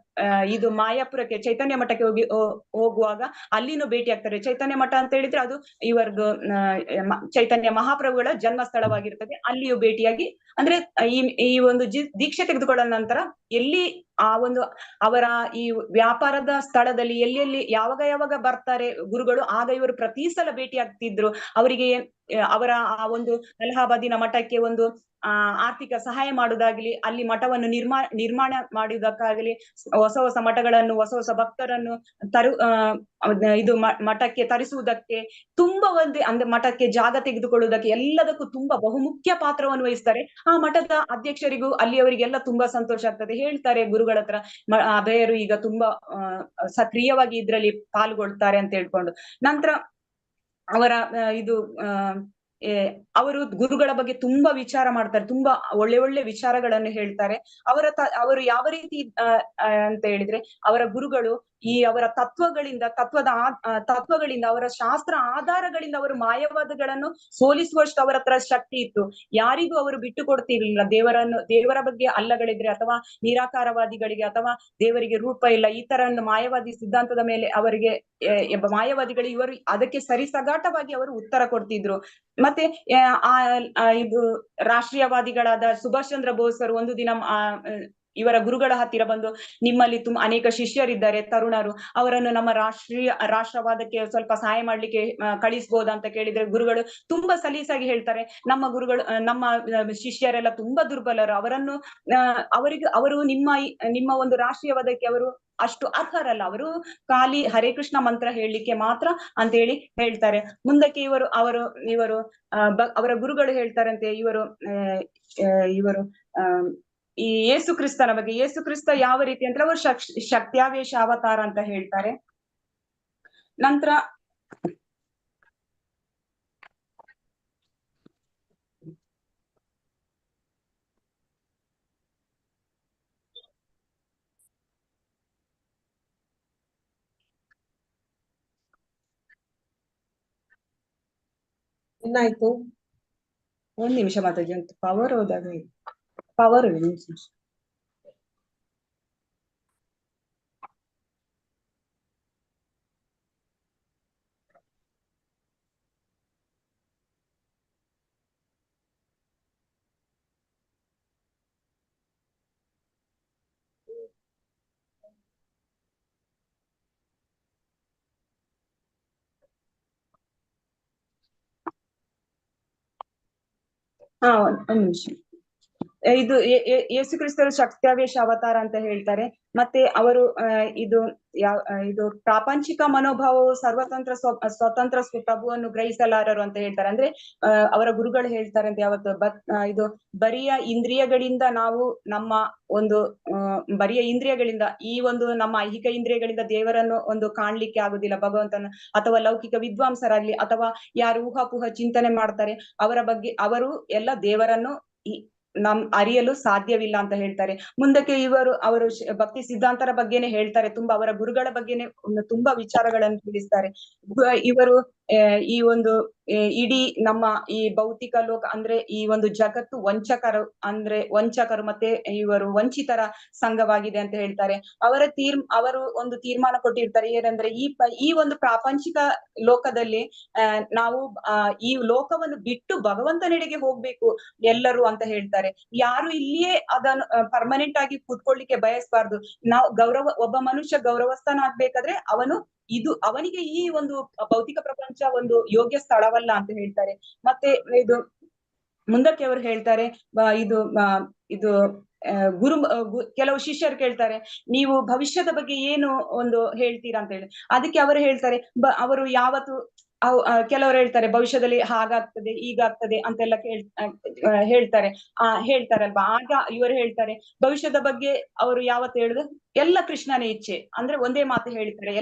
ಇದು ಮಾಯಾಪುರಕ್ಕೆ ಚೈತನ್ಯ ಮಠಕ್ಕೆ ಹೋಗುವಾಗ ಅಲ್ಲಿನೂ ಭೇಟಿ ಆಗ್ತಾರೆ. ಚೈತನ್ಯ ಮಠ ಅಂತ ಹೇಳಿದ್ರೆ ಅದು ಇವರದು ಚೈತನ್ಯ ಮಹಾಪ್ರಭುಗಳ ಜನ್ಮ ಸ್ಥಳವಾಗಿರ್ತದೆ. ಅಲ್ಲಿಯೂ ಭೇಟಿಯಾಗಿ ಅಂದ್ರೆ ಈ ಒಂದು ದೀಕ್ಷೆ ತೆಗೆದುಕೊಂಡ ನಂತರ ಎಲ್ಲಿ ಅವರ ಈ ವ್ಯಾಪಾರದ ಸ್ಥಳದಲ್ಲಿ ಎಲ್ಲೆಲ್ಲಿ ಯಾವಾಗ ಬರ್ತಾರೆ ಗುರುಗಳು, ಆಗ ಇವರು ಪ್ರತಿ ಸಲ ಭೇಟಿ ಆಗ್ತಿದ್ರು. ಅವರಿಗೆ ಅವರ ಆ ಒಂದು ಅಲಹಾಬಾದಿನ ಮಠಕ್ಕೆ ಒಂದು ಆರ್ಥಿಕ ಸಹಾಯ ಮಾಡುವುದಾಗ್ಲಿ, ಅಲ್ಲಿ ಮಠವನ್ನು ನಿರ್ಮಾಣ ಮಾಡುವುದಕ್ಕಾಗಲಿ, ಹೊಸ ಮಠಗಳನ್ನು ಹೊಸ ಭಕ್ತರನ್ನು ಇದು ಮಠಕ್ಕೆ ತರಿಸುವುದಕ್ಕೆ ತುಂಬಾ ಅಂದ್ರೆ ಮಠಕ್ಕೆ ಜಾಗ ತೆಗೆದುಕೊಳ್ಳುವುದಕ್ಕೆ ಎಲ್ಲದಕ್ಕೂ ತುಂಬಾ ಬಹುಮುಖ್ಯ ಪಾತ್ರವನ್ನು ವಹಿಸ್ತಾರೆ. ಆ ಮಠದ ಅಧ್ಯಕ್ಷರಿಗೂ ಅಲ್ಲಿಯವರಿಗೆಲ್ಲ ತುಂಬಾ ಸಂತೋಷ ಆಗ್ತದೆ. ಹೇಳ್ತಾರೆ ಗುರುಗಳ ಹತ್ರ, ಅಭಯರು ಈಗ ತುಂಬಾ ಸಕ್ರಿಯವಾಗಿ ಇದ್ರಲ್ಲಿ ಪಾಲ್ಗೊಳ್ತಾರೆ ಅಂತ ಹೇಳ್ಕೊಂಡು. ನಂತರ ಅವರ ಅವರು ಗುರುಗಳ ಬಗ್ಗೆ ತುಂಬಾ ವಿಚಾರ ಮಾಡ್ತಾರೆ, ತುಂಬಾ ಒಳ್ಳೆ ವಿಚಾರಗಳನ್ನು ಹೇಳ್ತಾರೆ. ಅವರು ಯಾವ ರೀತಿ ಅಂತ ಹೇಳಿದ್ರೆ, ಅವರ ಗುರುಗಳು ಅವರ ತತ್ವಗಳಿಂದ ಅವರ ಶಾಸ್ತ್ರ ಆಧಾರಗಳಿಂದ ಅವರು ಮಾಯವಾದಗಳನ್ನು ಸೋಲಿಸುವಷ್ಟು ಅವರ ಹತ್ರ ಶಕ್ತಿ ಇತ್ತು. ಯಾರಿಗೂ ಅವರು ಬಿಟ್ಟು ಕೊಡ್ತಿರ್ಲಿಲ್ಲ. ದೇವರ ಬಗ್ಗೆ ಅಲ್ಲಗಳಿದ್ರೆ ಅಥವಾ ನಿರಾಕಾರವಾದಿಗಳಿಗೆ ಅಥವಾ ದೇವರಿಗೆ ರೂಪ ಇಲ್ಲ ಈ ತರ ಒಂದು ಮಾಯವಾದಿ ಸಿದ್ಧಾಂತದ ಮೇಲೆ ಅವರಿಗೆ ಮಾಯವಾದಿಗಳು ಇವರು ಅದಕ್ಕೆ ಸರಿಸಗಾಟವಾಗಿ ಅವರು ಉತ್ತರ ಕೊಡ್ತಿದ್ರು. ಮತ್ತೆ ಇದು ರಾಷ್ಟ್ರೀಯವಾದಿಗಳಾದ ಸುಭಾಷ್ ಚಂದ್ರ ಬೋಸರು ಒಂದು ದಿನ ಇವರ ಗುರುಗಳ ಹತ್ತಿರ ಬಂದು, ನಿಮ್ಮಲ್ಲಿ ಅನೇಕ ಶಿಷ್ಯರಿದ್ದಾರೆ ತರುಣರು, ಅವರನ್ನು ನಮ್ಮ ರಾಷ್ಟ್ರವಾದಕ್ಕೆ ಸ್ವಲ್ಪ ಸಹಾಯ ಮಾಡ್ಲಿಕ್ಕೆ ಕಳಿಸ್ಬೋದಾ ಅಂತ ಕೇಳಿದ್ರೆ ಗುರುಗಳು ತುಂಬಾ ಸಲೀಸಾಗಿ ಹೇಳ್ತಾರೆ, ನಮ್ಮ ಶಿಷ್ಯರೆಲ್ಲ ತುಂಬಾ ದುರ್ಬಲರು, ಅವರು ನಿಮ್ಮ ಒಂದು ರಾಷ್ಟ್ರೀಯವಾದಕ್ಕೆ ಅವರು ಅಷ್ಟು ಅರ್ಹರಲ್ಲ, ಅವರು ಖಾಲಿ ಹರೇ ಕೃಷ್ಣ ಮಂತ್ರ ಹೇಳಲಿಕ್ಕೆ ಮಾತ್ರ ಅಂತ ಹೇಳಿ ಹೇಳ್ತಾರೆ. ಮುಂದಕ್ಕೆ ಅವರ ಗುರುಗಳು ಹೇಳ್ತಾರಂತೆ, ಇವರು ಈ ಯೇಸು ಕ್ರಿಸ್ತನ ಬಗ್ಗೆ, ಯೇಸು ಕ್ರಿಸ್ತ ಯಾವ ರೀತಿ ಅಂತ ಅವರು ಶಕ್ತ್ಯಾವೇಶ ಅವತಾರ ಅಂತ ಹೇಳ್ತಾರೆ. ನಂತರ ಏನಾಯ್ತು? ಒಂದ್ ನಿಮಿಷ ಮಾತಾಡಿ ಅಂತ ಪವರ್ ಹೋದಾಗ ಪವರ್ ಒಂದ್ ನಿಮಿಷ. ಇದು ಯೇಸು ಕ್ರಿಸ್ತರು ಶಕ್ತ್ಯಾವೇಶ ಅವತಾರ ಅಂತ ಹೇಳ್ತಾರೆ. ಮತ್ತೆ ಅವರು ಇದು ಪ್ರಾಪಂಚಿಕ ಮನೋಭಾವವು ಸ್ವತಂತ್ರ ಪ್ರಭುವನ್ನು ಗ್ರಹಿಸಲಾರರು ಅಂತ ಹೇಳ್ತಾರೆ. ಅಂದ್ರೆ ಅವರ ಗುರುಗಳು ಹೇಳ್ತಾರಂತೆ, ಯಾವತ್ತು ಇದು ಬರಿಯ ಇಂದ್ರಿಯಗಳಿಂದ ನಾವು ಬರಿಯ ಇಂದ್ರಿಯಗಳಿಂದ ಈ ಒಂದು ನಮ್ಮ ಐಹಿಕ ಇಂದ್ರಿಯಗಳಿಂದ ದೇವರನ್ನು ಒಂದು ಕಾಣ್ಲಿಕ್ಕೆ ಆಗುದಿಲ್ಲ, ಭಗವಂತನ, ಅಥವಾ ಲೌಕಿಕ ವಿದ್ವಾಂಸರಾಗ್ಲಿ ಅಥವಾ ಯಾರು ಊಹಾಪೂಹ ಚಿಂತನೆ ಮಾಡ್ತಾರೆ ಅವರ ಬಗ್ಗೆ ಅವರು ಎಲ್ಲ ದೇವರನ್ನು ಅರಿಯಲು ಸಾಧ್ಯವಿಲ್ಲ ಅಂತ ಹೇಳ್ತಾರೆ. ಮುಂದಕ್ಕೆ ಅವರು ಭಕ್ತಿ ಸಿದ್ಧಾಂತರ ಬಗ್ಗೆನೆ ಹೇಳ್ತಾರೆ, ತುಂಬಾ ಅವರ ಗುರುಗಳ ಬಗ್ಗೆನೆ ತುಂಬಾ ವಿಚಾರಗಳನ್ನು ತಿಳಿಸ್ತಾರೆ. ಈ ಒಂದು ಇಡೀ ನಮ್ಮ ಈ ಭೌತಿಕ ಲೋಕ ಅಂದ್ರೆ ಈ ಒಂದು ಜಗತ್ತು ವಂಚಕರು ಮತ್ತೆ ಇವರು ವಂಚಿತರ ಸಂಘವಾಗಿದೆ ಅಂತ ಹೇಳ್ತಾರೆ. ಅವರು ಒಂದು ತೀರ್ಮಾನ ಕೊಟ್ಟಿರ್ತಾರೆ ಏನಂದ್ರೆ ಈ ಒಂದು ಪ್ರಾಪಂಚಿಕ ಲೋಕದಲ್ಲಿ ನಾವು ಈ ಲೋಕವನ್ನು ಬಿಟ್ಟು ಭಗವಂತನೆಡೆಗೆ ಹೋಗ್ಬೇಕು ಎಲ್ಲರೂ ಅಂತ ಹೇಳ್ತಾರೆ. ಯಾರು ಇಲ್ಲಿಯೇ ಅದನ್ನು ಪರ್ಮನೆಂಟ್ ಆಗಿ ಕೂತ್ಕೊಳ್ಳಿಕ್ಕೆ ಬಯಸಬಾರ್ದು. ಒಬ್ಬ ಮನುಷ್ಯ ಗೌರವಸ್ಥನಾಗ್ಬೇಕಾದ್ರೆ ಅವನಿಗೆ ಈ ಒಂದು ಭೌತಿಕ ಪ್ರಪಂಚ ಒಂದು ಯೋಗ್ಯ ಸ್ಥಳವಲ್ಲ ಅಂತ ಹೇಳ್ತಾರೆ. ಮತ್ತೆ ಇದು ಮುಂದಕ್ಕೆ ಅವರು ಹೇಳ್ತಾರೆ ಕೆಲವು ಶಿಷ್ಯರು ಕೇಳ್ತಾರೆ, ನೀವು ಭವಿಷ್ಯದ ಬಗ್ಗೆ ಏನು ಒಂದು ಹೇಳ್ತೀರಾ ಅಂತ ಹೇಳಿ. ಅದಕ್ಕೆ ಅವರು ಹೇಳ್ತಾರೆ, ಅವರು ಯಾವತ್ತು ಕೆಲವರು ಹೇಳ್ತಾರೆ ಭವಿಷ್ಯದಲ್ಲಿ ಹಾಗಾಗ್ತದೆ ಈಗಾಗ್ತದೆ ಅಂತೆಲ್ಲ ಹೇಳ್ತಾರಲ್ವಾ. ಆಗ ಇವರು ಹೇಳ್ತಾರೆ ಭವಿಷ್ಯದ ಬಗ್ಗೆ ಅವರು ಯಾವತ್ತು ಹೇಳುದು ಎಲ್ಲ ಕೃಷ್ಣನ ಇಚ್ಛೆ ಅಂದ್ರೆ ಒಂದೇ ಮಾತು ಹೇಳ್ತಾರೆ,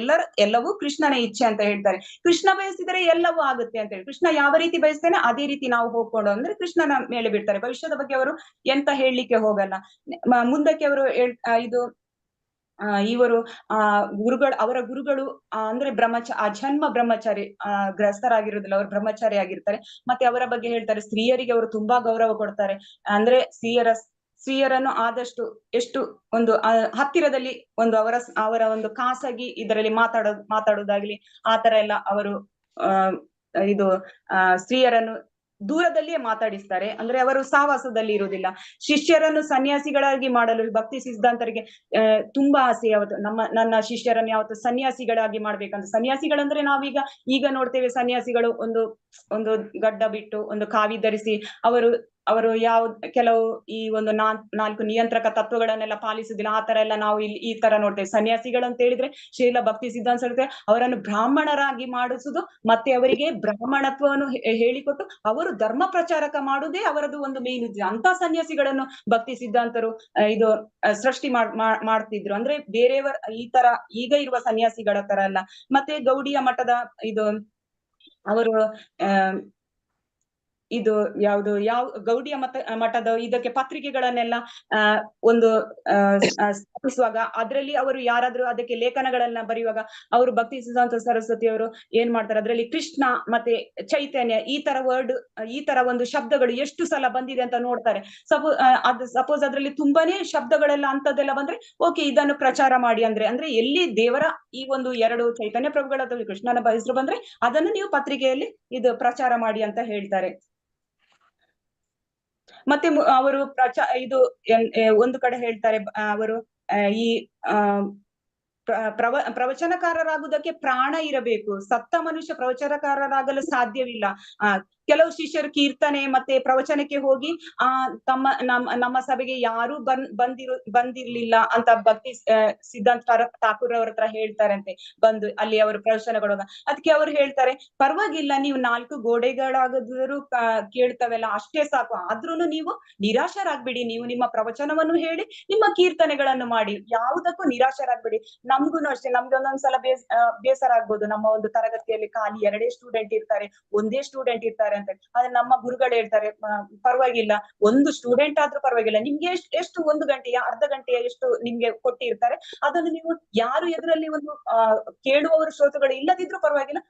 ಎಲ್ಲವೂ ಕೃಷ್ಣನ ಇಚ್ಛೆ ಅಂತ ಹೇಳ್ತಾರೆ. ಕೃಷ್ಣ ಬಯಸಿದರೆ ಎಲ್ಲವೂ ಆಗುತ್ತೆ ಅಂತ ಹೇಳಿ. ಕೃಷ್ಣ ಯಾವ ರೀತಿ ಬಯಸ್ತೇನೆ ಅದೇ ರೀತಿ ನಾವು ಹೋಗ್ಕೊಂಡು ಅಂದ್ರೆ ಕೃಷ್ಣನ ಮೇಲೆ ಬಿಡ್ತಾರೆ. ಭವಿಷ್ಯದ ಬಗ್ಗೆ ಅವರು ಎಂತ ಹೇಳಲಿಕ್ಕೆ ಹೋಗಲ್ಲ. ಮುಂದಕ್ಕೆ ಅವರು ಇವರು ಅವರ ಗುರುಗಳು ಅಂದ್ರೆ ಅಜನ್ಮ ಬ್ರಹ್ಮಚಾರಿ ಗ್ರಸ್ತರಾಗಿರುವುದಿಲ್ಲ, ಅವರು ಬ್ರಹ್ಮಚಾರಿ ಆಗಿರ್ತಾರೆ. ಮತ್ತೆ ಅವರ ಬಗ್ಗೆ ಹೇಳ್ತಾರೆ, ಸ್ತ್ರೀಯರಿಗೆ ಅವರು ತುಂಬಾ ಗೌರವ ಕೊಡ್ತಾರೆ. ಅಂದ್ರೆ ಸ್ತ್ರೀಯರನ್ನು ಆದಷ್ಟು ಎಷ್ಟು ಒಂದು ಹತ್ತಿರದಲ್ಲಿ ಒಂದು ಅವರ ಒಂದು ಖಾಸಗಿ ಇದರಲ್ಲಿ ಮಾತಾಡೋದಾಗ್ಲಿ ಆತರ ಎಲ್ಲ ಅವರು ಸ್ತ್ರೀಯರನ್ನು ದೂರದಲ್ಲಿಯೇ ಮಾತಾಡಿಸ್ತಾರೆ. ಅಂದ್ರೆ ಅವರು ಸಹವಾಸದಲ್ಲಿ ಇರುವುದಿಲ್ಲ. ಶಿಷ್ಯರನ್ನು ಸನ್ಯಾಸಿಗಳಾಗಿ ಮಾಡಲು ಭಕ್ತಿ ಸಿದ್ಧಾಂತರಿಗೆ ತುಂಬಾ ಆಸೆ. ನನ್ನ ಶಿಷ್ಯರನ್ನು ಯಾವತ್ತು ಸನ್ಯಾಸಿಗಳಾಗಿ ಮಾಡ್ಬೇಕಂತ. ಸನ್ಯಾಸಿಗಳಂದ್ರೆ ಈಗ ನೋಡ್ತೇವೆ, ಸನ್ಯಾಸಿಗಳು ಒಂದು ಗಡ್ಡ ಬಿಟ್ಟು ಒಂದು ಕಾವಿ ಧರಿಸಿ ಅವರು ಕೆಲವು ಈ ಒಂದು 4 ನಿಯಂತ್ರಕ ತತ್ವಗಳನ್ನೆಲ್ಲ ಪಾಲಿಸುದಿಲ್ಲ. ಆ ತರ ಎಲ್ಲ ನಾವು ಈ ತರ ನೋಡ್ತೇವೆ. ಸನ್ಯಾಸಿಗಳು ಅಂತ ಹೇಳಿದ್ರೆ ಶ್ರೀಲ ಭಕ್ತಿ ಸಿದ್ಧಾಂತ ಅವರನ್ನು ಬ್ರಾಹ್ಮಣರಾಗಿ ಮಾಡಿಸುದು, ಮತ್ತೆ ಅವರಿಗೆ ಬ್ರಾಹ್ಮಣತ್ವವನ್ನು ಹೇಳಿಕೊಟ್ಟು ಅವರು ಧರ್ಮ ಪ್ರಚಾರಕ ಮಾಡುವುದೇ ಅವರದ್ದು ಒಂದು ಮೇನ್ ಉದ್ದೇಶ. ಅಂತ ಸನ್ಯಾಸಿಗಳನ್ನು ಭಕ್ತಿ ಸಿದ್ಧಾಂತರು ಸೃಷ್ಟಿ ಮಾಡ್ತಿದ್ರು. ಅಂದ್ರೆ ಬೇರೆಯವರ ಈ ತರ ಈಗ ಇರುವ ಸನ್ಯಾಸಿಗಳ ತರ ಅಲ್ಲ. ಮತ್ತೆ ಗೌಡಿಯ ಮಠದ ಅವರು ಗೌಡಿಯ ಮಠದ ಇದಕ್ಕೆ ಪತ್ರಿಕೆಗಳನ್ನೆಲ್ಲ ಸ್ಥಾಪಿಸುವಾಗ ಅದರಲ್ಲಿ ಅವರು ಯಾರಾದ್ರೂ ಅದಕ್ಕೆ ಲೇಖನಗಳನ್ನ ಬರೆಯುವಾಗ ಅವರು ಭಕ್ತಿ ಸಿದ್ಧಾಂತ ಸರಸ್ವತಿ ಅವರು ಏನ್ ಮಾಡ್ತಾರೆ, ಅದರಲ್ಲಿ ಕೃಷ್ಣ ಮತ್ತೆ ಚೈತನ್ಯ ಈ ತರ ಒಂದು ಶಬ್ದಗಳು ಎಷ್ಟು ಸಲ ಬಂದಿದೆ ಅಂತ ನೋಡ್ತಾರೆ. ಸಪೋಸ್ ಅದ್ರಲ್ಲಿ ತುಂಬಾನೇ ಶಬ್ದಗಳೆಲ್ಲ ಅಂತದೆಲ್ಲ ಬಂದ್ರೆ ಓಕೆ ಇದನ್ನು ಪ್ರಚಾರ ಮಾಡಿ ಅಂದ್ರೆ ಎಲ್ಲಿ ದೇವರ ಈ ಒಂದು 2 ಚೈತನ್ಯ ಪ್ರಭುಗಳ ಅಥವಾ ಕೃಷ್ಣನ ಹೆಸರು ಬಂದ್ರೆ ಅದನ್ನು ನೀವು ಪತ್ರಿಕೆಯಲ್ಲಿ ಪ್ರಚಾರ ಮಾಡಿ ಅಂತ ಹೇಳ್ತಾರೆ. ಮತ್ತೆ ಅವರು ಒಂದು ಕಡೆ ಹೇಳ್ತಾರೆ, ಅವರು ಈ ಪ್ರವಚನಕಾರರಾಗುವುದಕ್ಕೆ ಪ್ರಾಣ ಇರಬೇಕು. ಸತ್ತ ಮನುಷ್ಯ ಪ್ರವಚನಕಾರರಾಗಲು ಸಾಧ್ಯವಿಲ್ಲ. ಕೆಲವು ಶಿಷ್ಯರು ಕೀರ್ತನೆ ಮತ್ತೆ ಪ್ರವಚನಕ್ಕೆ ಹೋಗಿ ನಮ್ಮ ಸಭೆಗೆ ಯಾರು ಬಂದಿರ್ಲಿಲ್ಲ ಅಂತ ಭಕ್ತಿ ಸಿದ್ಧಾಂತ ಠಾಕೂರ್ ಅವ್ರ ಹತ್ರ ಹೇಳ್ತಾರಂತೆ. ಬಂದು ಅಲ್ಲಿ ಅವರು ಪ್ರವಚನಗಳು ಅದಕ್ಕೆ ಅವರು ಹೇಳ್ತಾರೆ, ಪರವಾಗಿಲ್ಲ ನೀವು 4 ಗೋಡೆಗಳಾಗದ್ರು ಕೇಳ್ತವೆಲ್ಲ ಅಷ್ಟೇ ಸಾಕು. ಆದ್ರೂನು ನೀವು ನಿರಾಶರಾಗ್ಬಿಡಿ. ನೀವು ನಿಮ್ಮ ಪ್ರವಚನವನ್ನು ಹೇಳಿ ನಿಮ್ಮ ಕೀರ್ತನೆಗಳನ್ನು ಮಾಡಿ, ಯಾವುದಕ್ಕೂ ನಿರಾಶರಾಗ್ಬಿಡಿ. ನಮ್ಗೂ ಅಷ್ಟೇ, ನಮ್ಗೆ ಒಂದೊಂದ್ಸಲ ಬೇಸರ ಆಗ್ಬೋದು. ನಮ್ಮ ಒಂದು ತರಗತಿಯಲ್ಲಿ ಖಾಲಿ 2 ಸ್ಟೂಡೆಂಟ್ ಇರ್ತಾರೆ, 1 ಸ್ಟೂಡೆಂಟ್ ಇರ್ತಾರೆ ಅಂತ. ಆದ್ರೆ ನಮ್ಮ ಗುರುಗಳು ಹೇಳ್ತಾರೆ, ಪರವಾಗಿಲ್ಲ, 1 ಸ್ಟೂಡೆಂಟ್ ಆದ್ರೂ ಪರವಾಗಿಲ್ಲ, ನಿಮ್ಗೆ ಎಷ್ಟು 1 ಗಂಟೆಯ ಅರ್ಧ ಗಂಟೆಯ ಎಷ್ಟು ನಿಮ್ಗೆ ಕೊಟ್ಟಿರ್ತಾರೆ, ಅದನ್ನು ನೀವು ಯಾರು ಎದುರಲ್ಲಿ ಒಂದು ಕೇಳುವವರು ಶ್ರೋತೃಗಳು ಇಲ್ಲದಿದ್ರು ಪರವಾಗಿಲ್ಲ,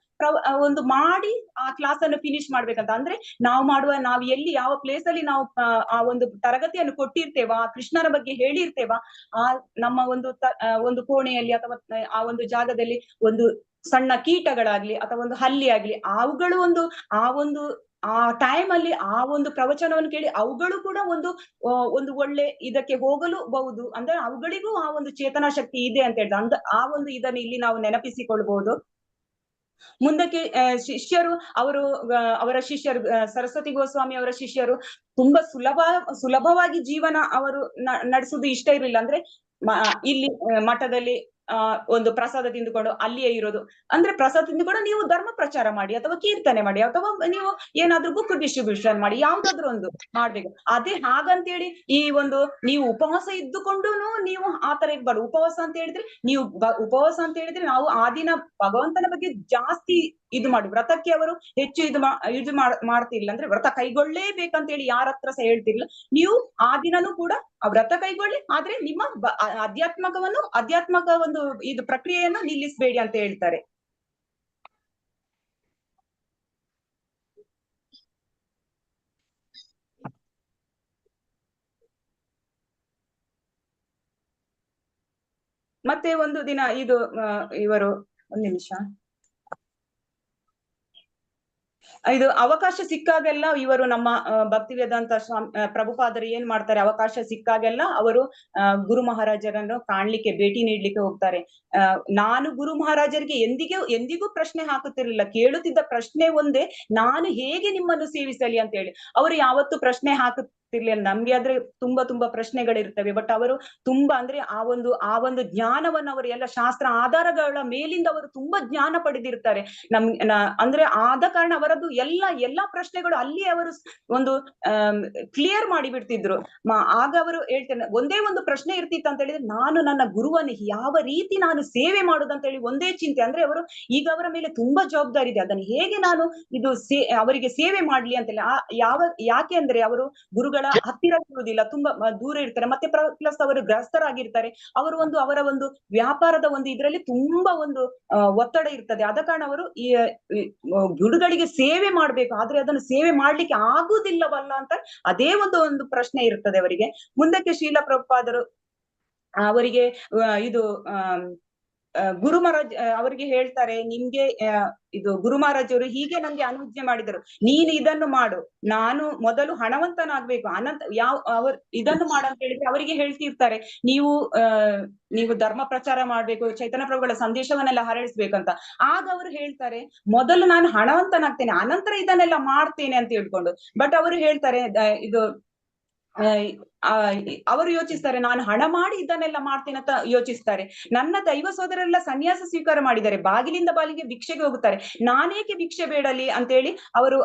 ಒಂದು ಮಾಡಿ ಆ ಕ್ಲಾಸ್ ಅನ್ನು ಫಿನಿಶ್ ಮಾಡ್ಬೇಕಂತ. ಅಂದ್ರೆ ನಾವು ಎಲ್ಲಿ ಯಾವ ಪ್ಲೇಸ್ ಅಲ್ಲಿ ನಾವು ಆ ಒಂದು ತರಗತಿಯನ್ನು ಕೊಟ್ಟಿರ್ತೇವ, ಆ ಕೃಷ್ಣನ ಬಗ್ಗೆ ಹೇಳಿರ್ತೇವ, ಆ ನಮ್ಮ ಒಂದು ಕೋಣೆಯಲ್ಲಿ ಅಥವಾ ಆ ಒಂದು ಜಾಗದಲ್ಲಿ ಒಂದು ಸಣ್ಣ ಕೀಟಗಳಾಗ್ಲಿ ಅಥವಾ ಒಂದು ಹಲ್ಲಿ ಆಗ್ಲಿ, ಅವುಗಳು ಆ ಟೈಮ್ ಅಲ್ಲಿ ಆ ಒಂದು ಪ್ರವಚನವನ್ನು ಕೇಳಿ ಅವುಗಳು ಕೂಡ ಒಂದು ಒಳ್ಳೆ ಇದಕ್ಕೆ ಹೋಗಲೂಬಹುದು. ಅಂದ್ರೆ ಅವುಗಳಿಗೂ ಆ ಒಂದು ಚೇತನಾ ಶಕ್ತಿ ಇದೆ ಅಂತ ಹೇಳ್ತಾರೆ. ಇದನ್ನು ಇಲ್ಲಿ ನಾವು ನೆನಪಿಸಿಕೊಳ್ಬಹುದು. ಮುಂದಕ್ಕೆ ಶಿಷ್ಯರು ಅವರ ಶಿಷ್ಯರು ಸರಸ್ವತಿ ಗೋಸ್ವಾಮಿ ಅವರ ಶಿಷ್ಯರು ತುಂಬಾ ಸುಲಭವಾಗಿ ಜೀವನ ಅವರು ನಡೆಸುವುದು ಇಷ್ಟ ಇರಲಿಲ್ಲ. ಅಂದ್ರೆ ಇಲ್ಲಿ ಮಠದಲ್ಲಿ ಒಂದು ಪ್ರಸಾದ ತಿಂದುಕೊಂಡು ಅಲ್ಲಿಯೇ ಇರೋದು. ಅಂದ್ರೆ ಪ್ರಸಾದ ತಿಂದುಕೊಂಡು ನೀವು ಧರ್ಮ ಪ್ರಚಾರ ಮಾಡಿ ಅಥವಾ ಕೀರ್ತನೆ ಮಾಡಿ ಅಥವಾ ನೀವು ಏನಾದ್ರೂ ಬುಕ್ ಡಿಸ್ಟ್ರಿಬ್ಯೂಷನ್ ಮಾಡಿ, ಯಾವ್ದಾದ್ರು ಒಂದು ಮಾಡ್ಬೇಕು. ಅದೇ ಹಾಗಂತೇಳಿ ನೀವು ಉಪವಾಸ ಇದ್ದುಕೊಂಡು ನೀವು ಆತರ ಇರ್ಬಾರ್ದು. ಉಪವಾಸ ಅಂತ ಹೇಳಿದ್ರೆ ನಾವು ಆ ದಿನ ಭಗವಂತನ ಬಗ್ಗೆ ಜಾಸ್ತಿ ಮಾಡಿ, ವ್ರತಕ್ಕೆ ಅವರು ಹೆಚ್ಚು ಇದು ಮಾಡ್ತಿರ್ಲಿಲ್ಲ. ಅಂದ್ರೆ ವ್ರತ ಕೈಗೊಳ್ಳೇಬೇಕಂತ ಹೇಳಿ ಯಾರ ಹತ್ರ ಸಹ ಹೇಳ್ತಿರ್ಲಿಲ್ಲ. ನೀವು ಆ ದಿನನೂ ಕೂಡ ಆ ವ್ರತ ಕೈಗೊಳ್ಳಿ, ಆದ್ರೆ ನಿಮ್ಮ ಆಧ್ಯಾತ್ಮಕ ಒಂದು ಇದು ಪ್ರಕ್ರಿಯೆಯನ್ನು ನಿಲ್ಲಿಸಬೇಡಿ ಅಂತ ಹೇಳ್ತಾರೆ. ಮತ್ತೆ ಒಂದು ದಿನ ಇದು ಇವರು ಒಂದ್ ನಿಮಿಷ, ಇದು ಅವಕಾಶ ಸಿಕ್ಕಾಗೆಲ್ಲ ಇವರು ನಮ್ಮ ಭಕ್ತಿ ವೇದಾಂತ ಸ್ವಾಮಿ ಪ್ರಭುಪಾದರು ಏನ್ ಮಾಡ್ತಾರೆ, ಅವಕಾಶ ಸಿಕ್ಕಾಗೆಲ್ಲ ಅವರು ಗುರು ಮಹಾರಾಜರನ್ನು ಕಾಣ್ಲಿಕ್ಕೆ ಭೇಟಿ ನೀಡ್ಲಿಕ್ಕೆ ಹೋಗ್ತಾರೆ. ನಾನು ಗುರು ಮಹಾರಾಜರಿಗೆ ಎಂದಿಗೂ ಪ್ರಶ್ನೆ ಹಾಕುತ್ತಿರ್ಲಿಲ್ಲ. ಕೇಳುತ್ತಿದ್ದ ಪ್ರಶ್ನೆ ಒಂದೇ, ನಾನು ಹೇಗೆ ನಿಮ್ಮನ್ನು ಸೇವಿಸಲಿ ಅಂತ ಹೇಳಿ. ಅವರು ಯಾವತ್ತು ಪ್ರಶ್ನೆ ಹಾಕುತ್ತಿರ್ಲಿಲ್ಲ. ನಮ್ಗೆ ಆದ್ರೆ ತುಂಬಾ ಪ್ರಶ್ನೆಗಳಿರ್ತವೆ. ಬಟ್ ಅವರು ತುಂಬಾ ಅಂದ್ರೆ ಆ ಒಂದು ಜ್ಞಾನವನ್ನು ಅವರು ಎಲ್ಲ ಶಾಸ್ತ್ರ ಆಧಾರಗಳ ಮೇಲಿಂದ ಅವರು ತುಂಬಾ ಜ್ಞಾನ ಪಡೆದಿರ್ತಾರೆ. ಅಂದ್ರೆ ಆದ ಕಾರಣ ಅವರದ್ದು ಎಲ್ಲಾ ಪ್ರಶ್ನೆಗಳು ಅಲ್ಲಿ ಅವರು ಒಂದು ಕ್ಲಿಯರ್ ಮಾಡಿ ಬಿಡ್ತಿದ್ರು. ಆಗ ಅವರು ಹೇಳ್ತಾರೆ, ಒಂದೇ ಒಂದು ಪ್ರಶ್ನೆ ಇರ್ತಿತ್ತು ಅಂತ ಹೇಳಿದ್ರೆ, ನಾನು ನನ್ನ ಗುರುವನ್ನು ಯಾವ ರೀತಿ ನಾನು ಸೇವೆ ಮಾಡುದಂತ ಹೇಳಿ ಒಂದೇ ಚಿಂತೆ. ಅಂದ್ರೆ ಅವರು ಈಗ ಅವರ ಮೇಲೆ ತುಂಬಾ ಜವಾಬ್ದಾರಿ ಇದೆ, ಅದನ್ನು ಹೇಗೆ ನಾನು ಇದು ಅವರಿಗೆ ಸೇವೆ ಮಾಡ್ಲಿ ಅಂತೇಳಿ. ಯಾಕೆ ಅಂದ್ರೆ ಅವರು ಗುರುಗಳ ಹತ್ತಿರ ಇರುವುದಿಲ್ಲ, ತುಂಬಾ ದೂರ ಇರ್ತಾರೆ. ಮತ್ತೆ ಪ್ಲಸ್ ಅವರು ಗ್ರಸ್ತರಾಗಿರ್ತಾರೆ. ಅವರ ಒಂದು ವ್ಯಾಪಾರದ ಒಂದು ಇದರಲ್ಲಿ ತುಂಬಾ ಒಂದು ಒತ್ತಡ ಇರ್ತದೆ. ಆದ ಕಾರಣ ಅವರು ಈ ಗುರುಗಳಿಗೆ ಸೇವೆ ಮಾಡ್ಬೇಕು, ಆದ್ರೆ ಅದನ್ನು ಸೇವೆ ಮಾಡ್ಲಿಕ್ಕೆ ಆಗುದಿಲ್ಲವಲ್ಲ ಅಂತ ಅದೇ ಒಂದು ಪ್ರಶ್ನೆ ಇರ್ತದೆ ಅವರಿಗೆ. ಮುಂದಕ್ಕೆ ಶ್ರೀಲ ಪ್ರಭುಪಾದರು ಅವರಿಗೆ ಇದು ಗುರು ಮಹಾರಾಜ್ ಅವರಿಗೆ ಹೇಳ್ತಾರೆ, ನಿಮ್ಗೆ ಇದು ಗುರು ಮಹಾರಾಜ್ ಅವರು ಹೀಗೆ ನಂಗೆ ಅನುಜ್ಞೆ ಮಾಡಿದರು, ನೀನು ಇದನ್ನು ಮಾಡು, ನಾನು ಮೊದಲು ಹಣವಂತನಾಗ್ಬೇಕು, ಇದನ್ನು ಮಾಡಂತ ಹೇಳಿದ್ರೆ ಅವರಿಗೆ ಹೇಳ್ತಿರ್ತಾರೆ, ನೀವು ಧರ್ಮ ಪ್ರಚಾರ ಮಾಡ್ಬೇಕು, ಚೈತನ್ಯ ಪ್ರಭುಗಳ ಸಂದೇಶವನ್ನೆಲ್ಲ ಹರಡಿಸ್ಬೇಕಂತ. ಆಗ ಅವರು ಹೇಳ್ತಾರೆ, ಮೊದಲು ನಾನು ಹಣವಂತನಾಗ್ತೇನೆ, ಅನಂತರ ಇದನ್ನೆಲ್ಲ ಮಾಡ್ತೇನೆ ಅಂತ ಹೇಳ್ಕೊಂಡು. ಬಟ್ ಅವರು ಹೇಳ್ತಾರೆ, ಇದು ಅವರು ಯೋಚಿಸ್ತಾರೆ, ನಾನು ಹಣ ಮಾಡಿ ಇದನ್ನೆಲ್ಲ ಮಾಡ್ತೇನೆ ಅಂತ ಯೋಚಿಸ್ತಾರೆ. ನನ್ನ ದೈವ ಸೋದರೆಲ್ಲ ಸನ್ಯಾಸ ಸ್ವೀಕಾರ ಮಾಡಿದ್ದಾರೆ, ಬಾಗಿಲಿಂದ ಬಾಗಿಲಿಗೆ ಭಿಕ್ಷೆಗೆ ಹೋಗುತ್ತಾರೆ, ನಾನೇಕೆ ಭಿಕ್ಷೆ ಬೇಡಲಿ ಅಂತೇಳಿ ಅವರು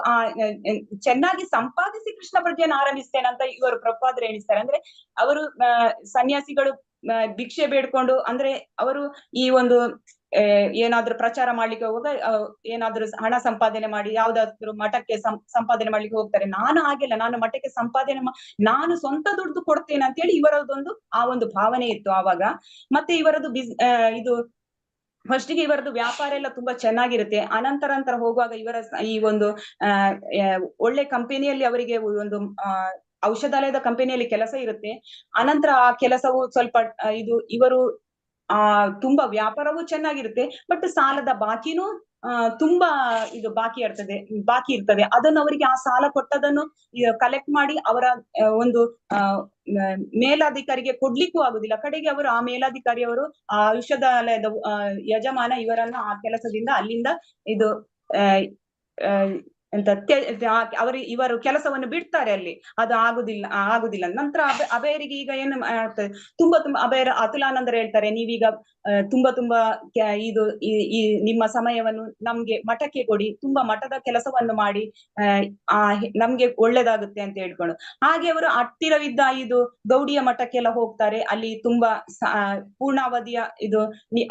ಚೆನ್ನಾಗಿ ಸಂಪಾದಿಸಿ ಕೃಷ್ಣ ಪ್ರಜ್ಞೆಯನ್ನು ಆರಂಭಿಸ್ತೇನೆ ಅಂತ ಇವರು ಪ್ರಭುಪಾದರು ಎಣಿಸ್ತಾರೆ. ಅಂದ್ರೆ ಅವರು ಸನ್ಯಾಸಿಗಳು ಭಿಕ್ಷೆ ಬೇಡ್ಕೊಂಡು, ಅಂದ್ರೆ ಅವರು ಈ ಒಂದು ಏನಾದ್ರೂ ಪ್ರಚಾರ ಮಾಡ್ಲಿಕ್ಕೆ ಹೋಗುವಾಗ ಏನಾದ್ರೂ ಹಣ ಸಂಪಾದನೆ ಮಾಡಿ ಯಾವ್ದಾದ್ರು ಮಠಕ್ಕೆ ಸಂಪಾದನೆ ಮಾಡ್ಲಿಕ್ಕೆ ಹೋಗ್ತಾರೆ. ನಾನು ಹಾಗೆಲ್ಲ, ನಾನು ಮಠಕ್ಕೆ ನಾನು ಸ್ವಂತ ದುಡ್ಡು ಕೊಡ್ತೇನೆ ಅಂತ ಹೇಳಿ ಇವರದೊಂದು ಆ ಒಂದು ಭಾವನೆ ಇತ್ತು ಆವಾಗ. ಮತ್ತೆ ಇವರದ್ದು ಇದು ಫಸ್ಟಿಗೆ ಇವರದ್ದು ವ್ಯಾಪಾರ ಎಲ್ಲ ತುಂಬಾ ಚೆನ್ನಾಗಿರುತ್ತೆ. ಅನಂತರ ಹೋಗುವಾಗ ಇವರ ಈ ಒಂದು ಒಳ್ಳೆ ಕಂಪನಿಯಲ್ಲಿ ಅವರಿಗೆ ಒಂದು ಔಷಧಾಲಯದ ಕಂಪನಿಯಲ್ಲಿ ಕೆಲಸ ಇರುತ್ತೆ. ಅನಂತರ ಆ ಕೆಲಸವು ಸ್ವಲ್ಪ ಇವರು ತುಂಬಾ ವ್ಯಾಪಾರವೂ ಚೆನ್ನಾಗಿರುತ್ತೆ. ಬಟ್ ಸಾಲದ ಬಾಕಿನೂ ತುಂಬಾ ಬಾಕಿ ಇರ್ತದೆ. ಅದನ್ನು ಅವರಿಗೆ ಆ ಸಾಲ ಕೊಟ್ಟದನ್ನು ಕಲೆಕ್ಟ್ ಮಾಡಿ ಅವರ ಒಂದು ಮೇಲಾಧಿಕಾರಿಗೆ ಕೊಡ್ಲಿಕ್ಕೂ ಆಗುದಿಲ್ಲ. ಕಡೆಗೆ ಅವರು ಆ ಮೇಲಾಧಿಕಾರಿಯವರು ಆ ಔಷಧಾಲಯದ ಯಜಮಾನ ಇವರನ್ನು ಆ ಕೆಲಸದಿಂದ ಅಲ್ಲಿಂದ ಇದು ಇವರು ಕೆಲಸವನ್ನು ಬಿಡ್ತಾರೆ. ಅಲ್ಲಿ ಅದು ಆಗುದಿಲ್ಲ. ನಂತರ ಅಭಯರಿಗೆ ಈಗ ಏನು ಆಗ್ತದೆ, ತುಂಬಾ ಅಭಯರ ಅತುಲಾನಂದರು ಹೇಳ್ತಾರೆ, ನೀವೀಗ ತುಂಬಾ ಇದು ಈ ನಿಮ್ಮ ಸಮಯವನ್ನು ನಮ್ಗೆ ಮಠಕ್ಕೆ ಕೊಡಿ, ತುಂಬಾ ಮಠದ ಕೆಲಸವನ್ನು ಮಾಡಿ ನಮ್ಗೆ ಒಳ್ಳೇದಾಗುತ್ತೆ ಅಂತ ಹೇಳ್ಕೊಂಡು. ಹಾಗೆ ಅವರು ಹತ್ತಿರವಿದ್ದ ಇದು ಗೌಡಿಯ ಮಠಕ್ಕೆಲ್ಲ ಹೋಗ್ತಾರೆ. ಅಲ್ಲಿ ತುಂಬಾ ಪೂರ್ಣಾವಧಿಯ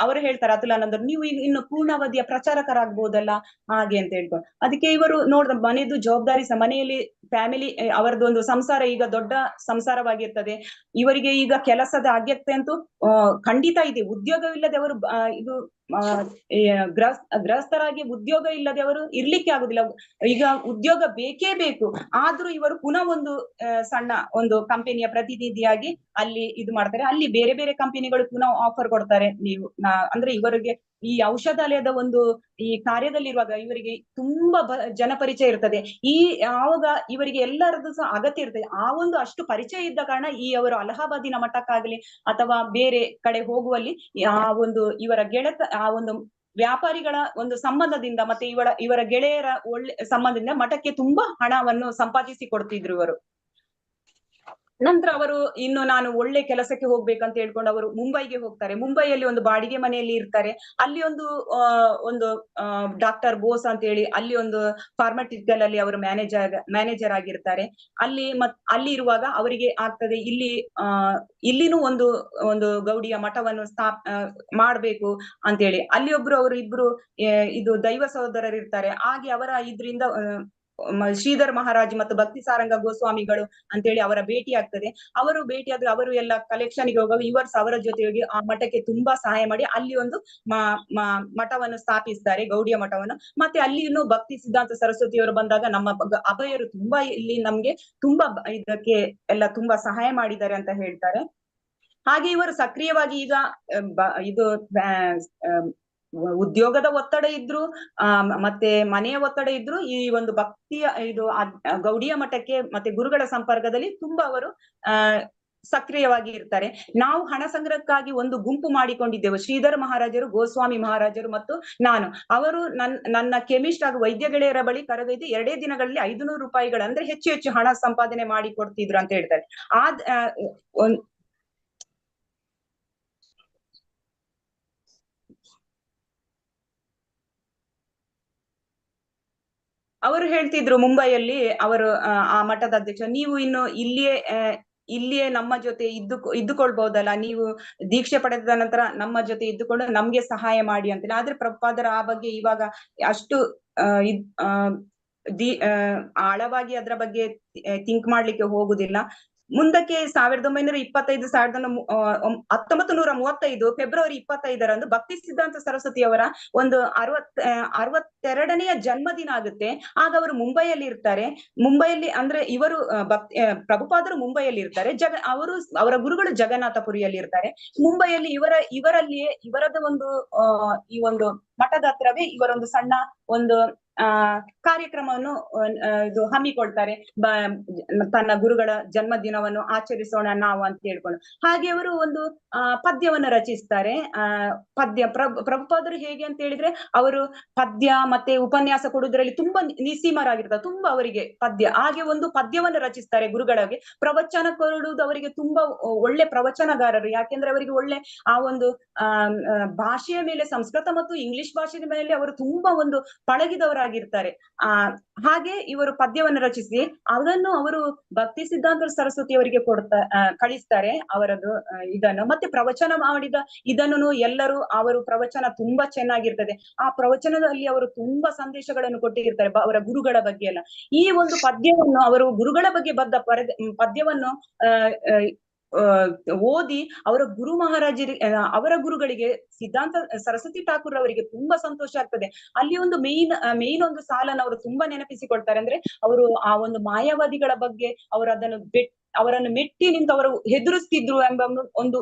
ಅವರು ಹೇಳ್ತಾರೆ ಅತುಲಾನಂದರು, ನೀವು ಇನ್ನು ಪೂರ್ಣಾವಧಿಯ ಪ್ರಚಾರಕರಾಗ್ಬೋದಲ್ಲ ಹಾಗೆ ಅಂತ ಹೇಳ್ಕೊಂಡು. ಅದಕ್ಕೆ ಇವರು ಮನೆಯದು ಜವಾಬ್ದಾರಿ ಮನೆಯಲ್ಲಿ ಫ್ಯಾಮಿಲಿ ಅವರದ್ದು ಒಂದು ಸಂಸಾರ ಈಗ ದೊಡ್ಡ ಸಂಸಾರವಾಗಿರ್ತದೆ. ಇವರಿಗೆ ಈಗ ಕೆಲಸದ ಅಗತ್ಯ ಅಂತೂ ಖಂಡಿತ ಇದೆ. ಉದ್ಯೋಗವಿಲ್ಲದೆ ಅವರು ಇದು ಗೃಹಸ್ಥರಾಗಿ ಉದ್ಯೋಗ ಇಲ್ಲದೆ ಅವರು ಇರ್ಲಿಕ್ಕೆ ಆಗುದಿಲ್ಲ. ಈಗ ಉದ್ಯೋಗ ಬೇಕೇ ಬೇಕು. ಆದ್ರೂ ಇವರು ಪುನಃ ಒಂದು ಸಣ್ಣ ಒಂದು ಕಂಪನಿಯ ಪ್ರತಿನಿಧಿಯಾಗಿ ಅಲ್ಲಿ ಇದು ಮಾಡ್ತಾರೆ. ಅಲ್ಲಿ ಬೇರೆ ಬೇರೆ ಕಂಪನಿಗಳು ಪುನಃ ಆಫರ್ ಕೊಡ್ತಾರೆ. ಅಂದ್ರೆ ಇವರಿಗೆ ಈ ಔಷಧಾಲಯದ ಒಂದು ಈ ಕಾರ್ಯದಲ್ಲಿರುವಾಗ ಇವರಿಗೆ ತುಂಬಾ ಜನಪರಿಚಯ ಇರ್ತದೆ. ಆವಾಗ ಇವರಿಗೆ ಎಲ್ಲರದ್ದು ಸಹ ಅಗತ್ಯ ಇರ್ತದೆ. ಆ ಒಂದು ಅಷ್ಟು ಪರಿಚಯ ಇದ್ದ ಕಾರಣ ಅವರು ಅಲಹಾಬಾದಿನ ಮಠಕ್ಕಾಗ್ಲಿ ಅಥವಾ ಬೇರೆ ಕಡೆ ಹೋಗುವಲ್ಲಿ ಆ ಒಂದು ಇವರ ಆ ಒಂದು ವ್ಯಾಪಾರಿಗಳ ಒಂದು ಸಂಬಂಧದಿಂದ ಮತ್ತೆ ಇವರ ಗೆಳೆಯರ ಒಳ್ಳೆ ಸಂಬಂಧದಿಂದ ಮಠಕ್ಕೆ ತುಂಬಾ ಹಣವನ್ನು ಸಂಪಾದಿಸಿ ಕೊಡ್ತಿದ್ರು ಇವರು. ನಂತರ ಅವರು ಇನ್ನು ನಾನು ಒಳ್ಳೆ ಕೆಲಸಕ್ಕೆ ಹೋಗ್ಬೇಕಂತ ಹೇಳ್ಕೊಂಡು ಅವರು ಮುಂಬೈಗೆ ಹೋಗ್ತಾರೆ. ಮುಂಬೈಯಲ್ಲಿ ಒಂದು ಬಾಡಿಗೆ ಮನೆಯಲ್ಲಿ ಇರ್ತಾರೆ. ಅಲ್ಲಿ ಒಂದು ಡಾಕ್ಟರ್ ಬೋಸ್ ಅಂತ ಹೇಳಿ ಅಲ್ಲಿ ಒಂದು ಫಾರ್ಮಾಟಿಕಲ್ ಅಲ್ಲಿ ಅವರು ಮ್ಯಾನೇಜರ್ ಆಗಿರ್ತಾರೆ. ಅಲ್ಲಿ ಇರುವಾಗ ಅವರಿಗೆ ಆಗ್ತದೆ ಇಲ್ಲಿನೂ ಒಂದು ಗೌಡಿಯ ಮಠವನ್ನು ಮಾಡ್ಬೇಕು ಅಂತೇಳಿ. ಅಲ್ಲಿ ಅವರು ಇಬ್ರು ಇದು ದೈವ ಸಹೋದರರು ಇರ್ತಾರೆ. ಹಾಗೆ ಅವರ ಇದರಿಂದ ಶ್ರೀಧರ್ ಮಹಾರಾಜ್ ಮತ್ತು ಭಕ್ತಿ ಸಾರಂಗ ಗೋಸ್ವಾಮಿಗಳು ಅಂತೇಳಿ ಅವರ ಭೇಟಿ ಆಗ್ತದೆ. ಅವರು ಭೇಟಿಯಾದ್ರೆ ಅವರು ಎಲ್ಲ ಕಲೆಕ್ಷನ್ಗೆ ಹೋಗುವಾಗ ಇವರ್ಸ್ ಅವರ ಜೊತೆ ಹೋಗಿ ಆ ಮಠಕ್ಕೆ ತುಂಬಾ ಸಹಾಯ ಮಾಡಿ ಅಲ್ಲಿ ಒಂದು ಮಠವನ್ನು ಸ್ಥಾಪಿಸ್ತಾರೆ, ಗೌಡಿಯ ಮಠವನ್ನು. ಮತ್ತೆ ಅಲ್ಲಿ ಇನ್ನು ಭಕ್ತಿ ಸಿದ್ಧಾಂತ ಸರಸ್ವತಿಯವರು ಬಂದಾಗ ನಮ್ಮ ಅಭಯರು ತುಂಬಾ ಇಲ್ಲಿ ನಮ್ಗೆ ತುಂಬಾ ಇದಕ್ಕೆ ಎಲ್ಲ ತುಂಬಾ ಸಹಾಯ ಮಾಡಿದ್ದಾರೆ ಅಂತ ಹೇಳ್ತಾರೆ. ಹಾಗೆ ಇವರು ಸಕ್ರಿಯವಾಗಿ ಈಗ ಇದು ಉದ್ಯೋಗದ ಒತ್ತಡ ಇದ್ರು ಮತ್ತೆ ಮನೆಯ ಒತ್ತಡ ಇದ್ರು ಈ ಒಂದು ಭಕ್ತಿಯ ಇದು ಗೌಡಿಯ ಮಠಕ್ಕೆ ಮತ್ತೆ ಗುರುಗಳ ಸಂಪರ್ಕದಲ್ಲಿ ತುಂಬಾ ಅವರು ಸಕ್ರಿಯವಾಗಿ ಇರ್ತಾರೆ. ನಾವು ಹಣ ಸಂಗ್ರಹಕ್ಕಾಗಿ ಒಂದು ಗುಂಪು ಮಾಡಿಕೊಂಡಿದ್ದೆವು, ಶ್ರೀಧರ ಮಹಾರಾಜರು, ಗೋಸ್ವಾಮಿ ಮಹಾರಾಜರು ಮತ್ತು ನಾನು. ಅವರು ನನ್ನ ಕೆಮಿಸ್ಟ್ ಹಾಗೂ ವೈದ್ಯ ಗೆಳೆಯರ ಬಳಿ ಕರೆದೊಯ್ದು 2 ದಿನಗಳಲ್ಲಿ 500 ರೂಪಾಯಿಗಳು ಅಂದ್ರೆ ಹೆಚ್ಚು ಹಣ ಸಂಪಾದನೆ ಮಾಡಿ ಕೊಡ್ತಿದ್ರು ಅಂತ ಹೇಳ್ತಾರೆ. ಅವರು ಹೇಳ್ತಿದ್ರು ಮುಂಬೈಯಲ್ಲಿ, ಅವರು ಆ ಮಠದ ಅಧ್ಯಕ್ಷ, ನೀವು ಇನ್ನು ಇಲ್ಲಿಯೇ ನಮ್ಮ ಜೊತೆ ಇದ್ದುಕೊಳ್ಬಹುದಲ್ಲ, ನೀವು ದೀಕ್ಷೆ ಪಡೆದ ನಂತರ ನಮ್ಮ ಜೊತೆ ಇದ್ದುಕೊಂಡು ನಮ್ಗೆ ಸಹಾಯ ಮಾಡಿ ಅಂತೇಳಿ. ಆದ್ರೆ ಪ್ರಭುಪಾದರ ಆ ಬಗ್ಗೆ ಇವಾಗ ಅಷ್ಟು ಆಳವಾಗಿ ಅದ್ರ ಬಗ್ಗೆ ಥಿಂಕ್ ಮಾಡ್ಲಿಕ್ಕೆ ಹೋಗುದಿಲ್ಲ. ಮುಂದಕ್ಕೆ 1925 1935 ಫೆಬ್ರವರಿ 25ರಂದು ಭಕ್ತಿ ಸಿದ್ಧಾಂತ ಸರಸ್ವತಿ ಅವರ ಒಂದು 62ನೆಯ ಜನ್ಮದಿನ ಆಗುತ್ತೆ. ಆಗ ಅವರು ಮುಂಬೈಯಲ್ಲಿ ಇರ್ತಾರೆ. ಮುಂಬೈಯಲ್ಲಿ ಅಂದ್ರೆ ಇವರು ಪ್ರಭುಪಾದರು ಮುಂಬೈಯಲ್ಲಿ ಇರ್ತಾರೆ, ಅವರ ಗುರುಗಳು ಜಗನ್ನಾಥಪುರಿಯಲ್ಲಿ ಇರ್ತಾರೆ. ಮುಂಬೈಯಲ್ಲಿ ಇವರದ ಒಂದು ಈ ಒಂದು ಮಠದ ಹತ್ರವೇ ಇವರೊಂದು ಸಣ್ಣ ಒಂದು ಕಾರ್ಯಕ್ರಮವನ್ನು ಇದು ಹಮ್ಮಿಕೊಳ್ತಾರೆ, ತನ್ನ ಗುರುಗಳ ಜನ್ಮದಿನವನ್ನು ಆಚರಿಸೋಣ ನಾವು ಅಂತ ಹೇಳ್ಕೊಂಡು. ಹಾಗೆ ಅವರು ಒಂದು ಪದ್ಯವನ್ನು ರಚಿಸ್ತಾರೆ. ಪ್ರಭುಪಾದರು ಹೇಗೆ ಅಂತ ಹೇಳಿದ್ರೆ, ಅವರು ಪದ್ಯ ಮತ್ತೆ ಉಪನ್ಯಾಸ ಕೊಡುವುದರಲ್ಲಿ ತುಂಬಾ ನಿಸ್ಸೀಮರಾಗಿರ್ತಾರೆ, ತುಂಬಾ ಅವರಿಗೆ ಪದ್ಯ. ಹಾಗೆ ಒಂದು ಪದ್ಯವನ್ನು ರಚಿಸ್ತಾರೆ ಗುರುಗಳಿಗೆ. ಪ್ರವಚನ ಕೊಡುವುದು ಅವರಿಗೆ ತುಂಬಾ ಒಳ್ಳೆ ಪ್ರವಚನಗಾರರು, ಯಾಕೆಂದ್ರೆ ಅವರಿಗೆ ಒಳ್ಳೆ ಆ ಒಂದು ಭಾಷೆಯ ಮೇಲೆ, ಸಂಸ್ಕೃತ ಮತ್ತು ಇಂಗ್ಲಿಷ್ ಭಾಷೆಯ ಮೇಲೆ ಅವರು ತುಂಬಾ ಒಂದು ಪಳಗಿದವರಾಗಿರ್ತಾರೆ. ಹಾಗೆ ಇವರು ಪದ್ಯವನ್ನು ರಚಿಸಿ ಅದನ್ನು ಅವರು ಭಕ್ತಿ ಸಿದ್ಧಾಂತ ಸರಸ್ವತಿ ಅವರಿಗೆ ಕಳಿಸ್ತಾರೆ ಅವರದ್ದು ಇದನ್ನು. ಮತ್ತೆ ಪ್ರವಚನ ಮಾಡಿದ ಇದನ್ನು ಎಲ್ಲರೂ, ಅವರು ಪ್ರವಚನ ತುಂಬಾ ಚೆನ್ನಾಗಿರ್ತದೆ. ಆ ಪ್ರವಚನದಲ್ಲಿ ಅವರು ತುಂಬಾ ಸಂದೇಶಗಳನ್ನು ಕೊಟ್ಟಿರ್ತಾರೆ ಅವರ ಗುರುಗಳ ಬಗ್ಗೆ ಎಲ್ಲ. ಈ ಒಂದು ಪದ್ಯವನ್ನು ಅವರು ಗುರುಗಳ ಬಗ್ಗೆ ಪದ್ಯವನ್ನು ಓದಿ ಅವರ ಗುರು ಮಹಾರಾಜರಿಗೆ, ಅವರ ಗುರುಗಳಿಗೆ ಸಿದ್ಧಾಂತ ಸರಸ್ವತಿ ಠಾಕೂರ್ ಅವರಿಗೆ ತುಂಬಾ ಸಂತೋಷ ಆಗ್ತದೆ. ಅಲ್ಲಿ ಒಂದು ಮೇನ್ ಒಂದು ಸಾಲನ್ನು ಅವರು ತುಂಬಾ ನೆನಪಿಸಿಕೊಳ್ತಾರೆ. ಅಂದ್ರೆ ಅವರು ಆ ಒಂದು ಮಾಯಾವಾದಿಗಳ ಬಗ್ಗೆ ಅವರನ್ನು ಮೆಟ್ಟಿ ನಿಂತು ಅವರು ಹೆದರಿಸ್ತಿದ್ರು ಎಂಬ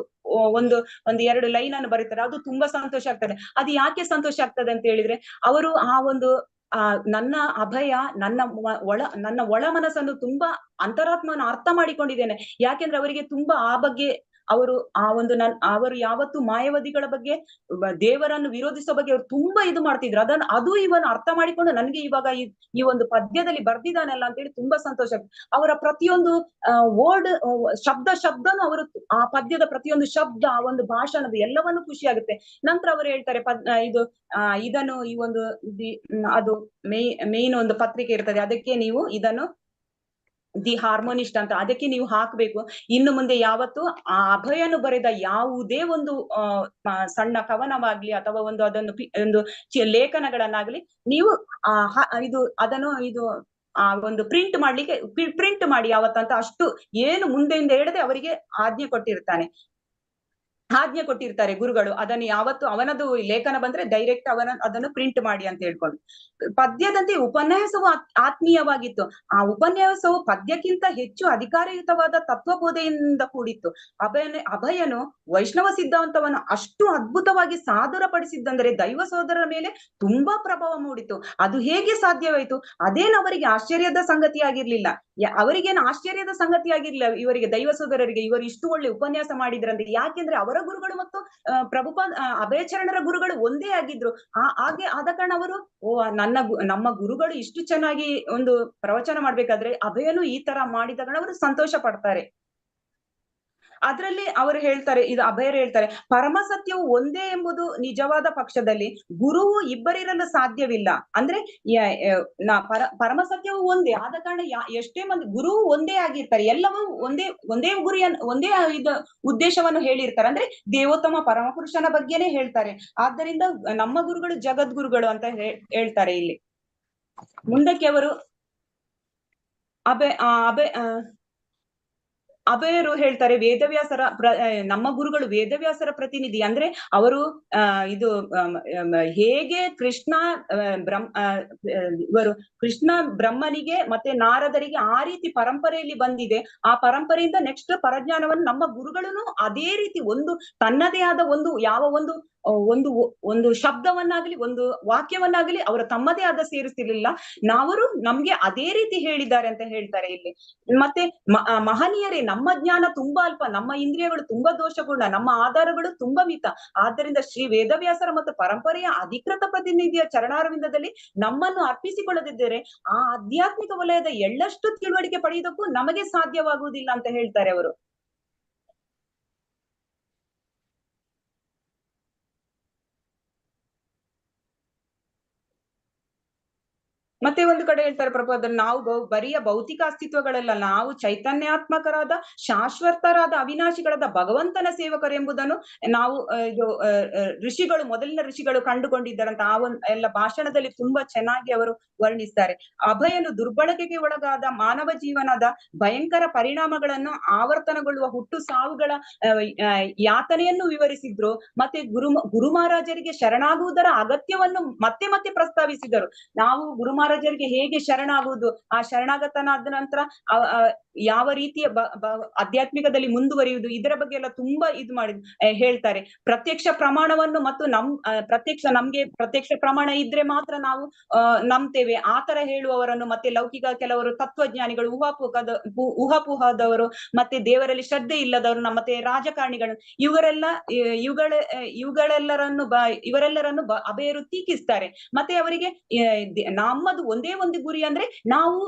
ಒಂದು 2 ಲೈನ್ ಅನ್ನು ಬರೀತಾರೆ. ಅದು ತುಂಬಾ ಸಂತೋಷ ಆಗ್ತದೆ. ಅದು ಯಾಕೆ ಸಂತೋಷ ಆಗ್ತದೆ ಅಂತ ಹೇಳಿದ್ರೆ, ಅವರು ಆ ಒಂದು ನನ್ನ ಅಭಯ ನನ್ನ ಒಳ ಮನಸ್ಸನ್ನು ತುಂಬಾ ಅಂತರಾತ್ಮವನ್ನು ಅರ್ಥ ಮಾಡಿಕೊಂಡಿದ್ದೇನೆ. ಯಾಕೆಂದ್ರೆ ಅವರಿಗೆ ತುಂಬಾ ಆ ಬಗ್ಗೆ ಅವರು ಯಾವತ್ತು ಮಾಯಾವಾದಿಗಳ ಬಗ್ಗೆ, ದೇವರನ್ನು ವಿರೋಧಿಸೋ ಬಗ್ಗೆ ಅವರು ತುಂಬಾ ಇದು ಮಾಡ್ತಿದ್ರು. ಅದು ಇವನು ಅರ್ಥ ಮಾಡಿಕೊಂಡು ನನಗೆ ಇವಾಗ ಈ ಒಂದು ಪದ್ಯದಲ್ಲಿ ಬರ್ದಿದ್ದಾನಲ್ಲ ಅಂತ ಹೇಳಿ ತುಂಬಾ ಸಂತೋಷ ಆಗ್ತದೆ. ಅವರ ಪ್ರತಿಯೊಂದು ವರ್ಡ್, ಶಬ್ದನು ಅವರು ಆ ಪದ್ಯದ ಪ್ರತಿಯೊಂದು ಶಬ್ದ, ಆ ಒಂದು ಭಾಷಣದ ಎಲ್ಲವನ್ನು ಖುಷಿ ಆಗುತ್ತೆ. ನಂತರ ಅವರು ಹೇಳ್ತಾರೆ, ಇದನ್ನು ಈ ಒಂದು ಅದು ಮೇನ್ ಒಂದು ಪತ್ರಿಕೆ ಇರ್ತದೆ, ಅದಕ್ಕೆ ನೀವು ಇದನ್ನು ದಿ ಹಾರ್ಮೋನಿಸ್ಟ್ ಅಂತ ಅದಕ್ಕೆ ನೀವು ಹಾಕ್ಬೇಕು. ಇನ್ನು ಮುಂದೆ ಯಾವತ್ತು ಆ ಅಭಯನು ಬರೆದ ಯಾವುದೇ ಒಂದು ಸಣ್ಣ ಕವನವಾಗ್ಲಿ ಅಥವಾ ಒಂದು ಲೇಖನಗಳನ್ನಾಗ್ಲಿ ನೀವು ಒಂದು ಪ್ರಿಂಟ್ ಮಾಡಿ ಯಾವತ್ತಂತ ಅಷ್ಟು ಏನು ಮುಂದೆಯಿಂದ ಹೇಳದೆ ಅವರಿಗೆ ಆಜ್ಞೆ ಕೊಟ್ಟಿರ್ತಾರೆ ಗುರುಗಳು. ಅದನ್ನು ಯಾವತ್ತು ಅವನದು ಲೇಖನ ಬಂದ್ರೆ ಡೈರೆಕ್ಟ್ ಅದನ್ನು ಪ್ರಿಂಟ್ ಮಾಡಿ ಅಂತ ಹೇಳ್ಕೊಂಡು. ಪದ್ಯದಂತೆ ಉಪನ್ಯಾಸವು ಆತ್ಮೀಯವಾಗಿತ್ತು. ಆ ಉಪನ್ಯಾಸವು ಪದ್ಯಕ್ಕಿಂತ ಹೆಚ್ಚು ಅಧಿಕಾರಯುತವಾದ ತತ್ವಬೋಧೆಯಿಂದ ಕೂಡಿತ್ತು. ಅಭಯನು ವೈಷ್ಣವ ಸಿದ್ಧಾಂತವನ್ನು ಅಷ್ಟು ಅದ್ಭುತವಾಗಿ ಸಾದರಪಡಿಸಿದ್ದಂದರೆ ದೈವ ಸೋದರರ ಮೇಲೆ ತುಂಬಾ ಪ್ರಭಾವ ಮೂಡಿತು. ಅದು ಹೇಗೆ ಸಾಧ್ಯವಾಯಿತು? ಅದೇನು ಅವರಿಗೆ ಆಶ್ಚರ್ಯದ ಸಂಗತಿಯಾಗಿರ್ಲಿಲ್ಲ. ಅವರಿಗೇನು ಆಶ್ಚರ್ಯದ ಸಂಗತಿಯಾಗಿರ್ಲಿಲ್ಲ ಇವರಿಗೆ, ದೈವ ಸೋದರರಿಗೆ, ಇವರು ಇಷ್ಟು ಒಳ್ಳೆ ಉಪನ್ಯಾಸ ಮಾಡಿದ್ರಂತೆ. ಯಾಕೆಂದ್ರೆ ಅವರ ಗುರುಗಳು ಮತ್ತು ಪ್ರಭುಪಾದ ಅಭಯಚರಣರ ಗುರುಗಳು ಒಂದೇ ಆಗಿದ್ರು. ಹಾಗೆ ಆದ ಕಾರಣ ಅವರು ನಮ್ಮ ಗುರುಗಳು ಇಷ್ಟು ಚೆನ್ನಾಗಿ ಒಂದು ಪ್ರವಚನ ಮಾಡ್ಬೇಕಾದ್ರೆ ಅಭಯನು ಈ ತರ ಮಾಡಿದ ಕಾರಣ ಅವರು ಸಂತೋಷ ಪಡ್ತಾರೆ. ಅದ್ರಲ್ಲಿ ಅವರು ಹೇಳ್ತಾರೆ, ಅಭಯರು ಹೇಳ್ತಾರೆ, ಪರಮ ಸತ್ಯವು ಒಂದೇ ಎಂಬುದು ನಿಜವಾದ ಪಕ್ಷದಲ್ಲಿ ಗುರುವು ಇಬ್ಬರಿರಲು ಸಾಧ್ಯವಿಲ್ಲ. ಅಂದ್ರೆ ಪರಮ ಸತ್ಯವು ಒಂದೇ ಆದ ಕಾರಣ ಎಷ್ಟೇ ಮಂದಿ ಗುರುವು ಒಂದೇ ಆಗಿರ್ತಾರೆ, ಎಲ್ಲವೂ ಒಂದೇ ಒಂದೇ ಉದ್ದೇಶವನ್ನು ಹೇಳಿರ್ತಾರೆ. ಅಂದ್ರೆ ದೇವೋತ್ತಮ ಪರಮಪುರುಷನ ಬಗ್ಗೆನೇ ಹೇಳ್ತಾರೆ. ಆದ್ದರಿಂದ ನಮ್ಮ ಗುರುಗಳು ಜಗದ್ಗುರುಗಳು ಅಂತ ಹೇಳ್ತಾರೆ ಇಲ್ಲಿ. ಮುಂದಕ್ಕೆ ಅವರು ಅಭಯರು ಹೇಳ್ತಾರೆ ವೇದವ್ಯಾಸರ ನಮ್ಮ ಗುರುಗಳು ವೇದವ್ಯಾಸರ ಪ್ರತಿನಿಧಿ. ಅಂದ್ರೆ ಅವರು ಇದು ಹೇಗೆ ಕೃಷ್ಣ ಇವರು ಕೃಷ್ಣ ಬ್ರಹ್ಮನಿಗೆ ಮತ್ತೆ ನಾರದರಿಗೆ ಆ ರೀತಿ ಪರಂಪರೆಯಲ್ಲಿ ಬಂದಿದೆ, ಆ ಪರಂಪರೆಯಿಂದ ನೆಕ್ಸ್ಟ್ ಪರಜ್ಞಾನವನ್ನು ನಮ್ಮ ಗುರುಗಳನ್ನು ಅದೇ ರೀತಿ ಒಂದು ತನ್ನದೇ ಆದ ಒಂದು ಯಾವ ಒಂದು ಒಂದು ಶಬ್ದವನ್ನಾಗ್ಲಿ ಒಂದು ವಾಕ್ಯವನ್ನಾಗ್ಲಿ ಅವರು ತಮ್ಮದೇ ಆದ ಸೇರಿಸ್ತಿರ್ಲಿಲ್ಲ, ನಾವರು ನಮ್ಗೆ ಅದೇ ರೀತಿ ಹೇಳಿದ್ದಾರೆ ಅಂತ ಹೇಳ್ತಾರೆ ಇಲ್ಲಿ. ಮತ್ತೆ ಮಹನೀಯರೇ, ನಮ್ಮ ಜ್ಞಾನ ತುಂಬಾ ಅಲ್ಪ, ನಮ್ಮ ಇಂದ್ರಿಯಗಳು ತುಂಬಾ ದೋಷಗುಣ, ನಮ್ಮ ಆಧಾರಗಳು ತುಂಬಾ ಮಿತ. ಆದ್ದರಿಂದ ಶ್ರೀ ವೇದವ್ಯಾಸರ ಮತ್ತು ಪರಂಪರೆಯ ಅಧಿಕೃತ ಪ್ರತಿನಿಧಿಯ ಚರಣಾರವಿಂದದಲ್ಲಿ ನಮ್ಮನ್ನು ಅರ್ಪಿಸಿಕೊಳ್ಳದಿದ್ದರೆ ಆ ಆಧ್ಯಾತ್ಮಿಕ ವಲಯದ ಎಳ್ಳಷ್ಟು ತಿಳುವಳಿಕೆ ಪಡೆಯುವುದಕ್ಕೂ ನಮಗೆ ಸಾಧ್ಯವಾಗುವುದಿಲ್ಲ ಅಂತ ಹೇಳ್ತಾರೆ ಅವರು. ಮತ್ತೆ ಒಂದು ಕಡೆ ಹೇಳ್ತಾರೆ ಪ್ರಭುಪಾದರು, ನಾವು ಬರಿಯ ಭೌತಿಕ ಅಸ್ತಿತ್ವಗಳೆಲ್ಲ, ನಾವು ಚೈತನ್ಯಾತ್ಮಕರಾದ ಶಾಶ್ವತರಾದ ಅವಿನಾಶಿಗಳಾದ ಭಗವಂತನ ಸೇವಕರು ಎಂಬುದನ್ನು ನಾವು ಇದು ಋಷಿಗಳು, ಮೊದಲಿನ ಋಷಿಗಳು ಕಂಡುಕೊಂಡಿದ್ದಾರಂತ ಆ ಒಂದು ಎಲ್ಲ ಭಾಷಣದಲ್ಲಿ ತುಂಬಾ ಚೆನ್ನಾಗಿ ಅವರು ವರ್ಣಿಸ್ತಾರೆ. ಅಭಯನು ದುರ್ಬಳಕೆಗೆ ಒಳಗಾದ ಮಾನವ ಜೀವನದ ಭಯಂಕರ ಪರಿಣಾಮಗಳನ್ನು, ಆವರ್ತನಗೊಳ್ಳುವ ಹುಟ್ಟು ಸಾವುಗಳ ಯಾತನೆಯನ್ನು ವಿವರಿಸಿದ್ರು. ಮತ್ತೆ ಗುರು ಮಹಾರಾಜರಿಗೆ ಶರಣಾಗುವುದರ ಅಗತ್ಯವನ್ನು ಮತ್ತೆ ಮತ್ತೆ ಪ್ರಸ್ತಾವಿಸಿದರು. ನಾವು ಗುರು ಮಹಾರಾಜರಿಗೆ ಹೇಗೆ ಶರಣಾಗುವುದು, ಆ ಶರಣಾಗತನಾದ ನಂತರ ಯಾವ ರೀತಿಯ ಆಧ್ಯಾತ್ಮಿಕದಲ್ಲಿ ಮುಂದುವರಿಯುವುದು, ಇದರ ಬಗ್ಗೆ ಎಲ್ಲ ತುಂಬಾ ಇದು ಮಾಡಿ ಹೇಳ್ತಾರೆ. ಪ್ರತ್ಯಕ್ಷ ಪ್ರಮಾಣವನ್ನು ಮತ್ತು ನಮ್ಗೆ ಪ್ರತ್ಯಕ್ಷ ಪ್ರಮಾಣ ಇದ್ರೆ ಮಾತ್ರ ನಾವು ನಂಬ್ತೇವೆ ಆ ತರ ಹೇಳುವವರನ್ನು, ಮತ್ತೆ ಲೌಕಿಕ ಕೆಲವರು ತತ್ವಜ್ಞಾನಿಗಳು, ಊಹಾಪೋಹದವರು, ಮತ್ತೆ ದೇವರಲ್ಲಿ ಶ್ರದ್ಧೆ ಇಲ್ಲದವರು, ಮತ್ತೆ ರಾಜಕಾರಣಿಗಳು, ಇವರೆಲ್ಲರನ್ನು ಅಭಯರು ಟೀಕಿಸ್ತಾರೆ. ಮತ್ತೆ ಅವರಿಗೆ ನಮ್ಮದು ಒಂದೇ ಒಂದು ಗುರಿ ಅಂದ್ರೆ ನಾವು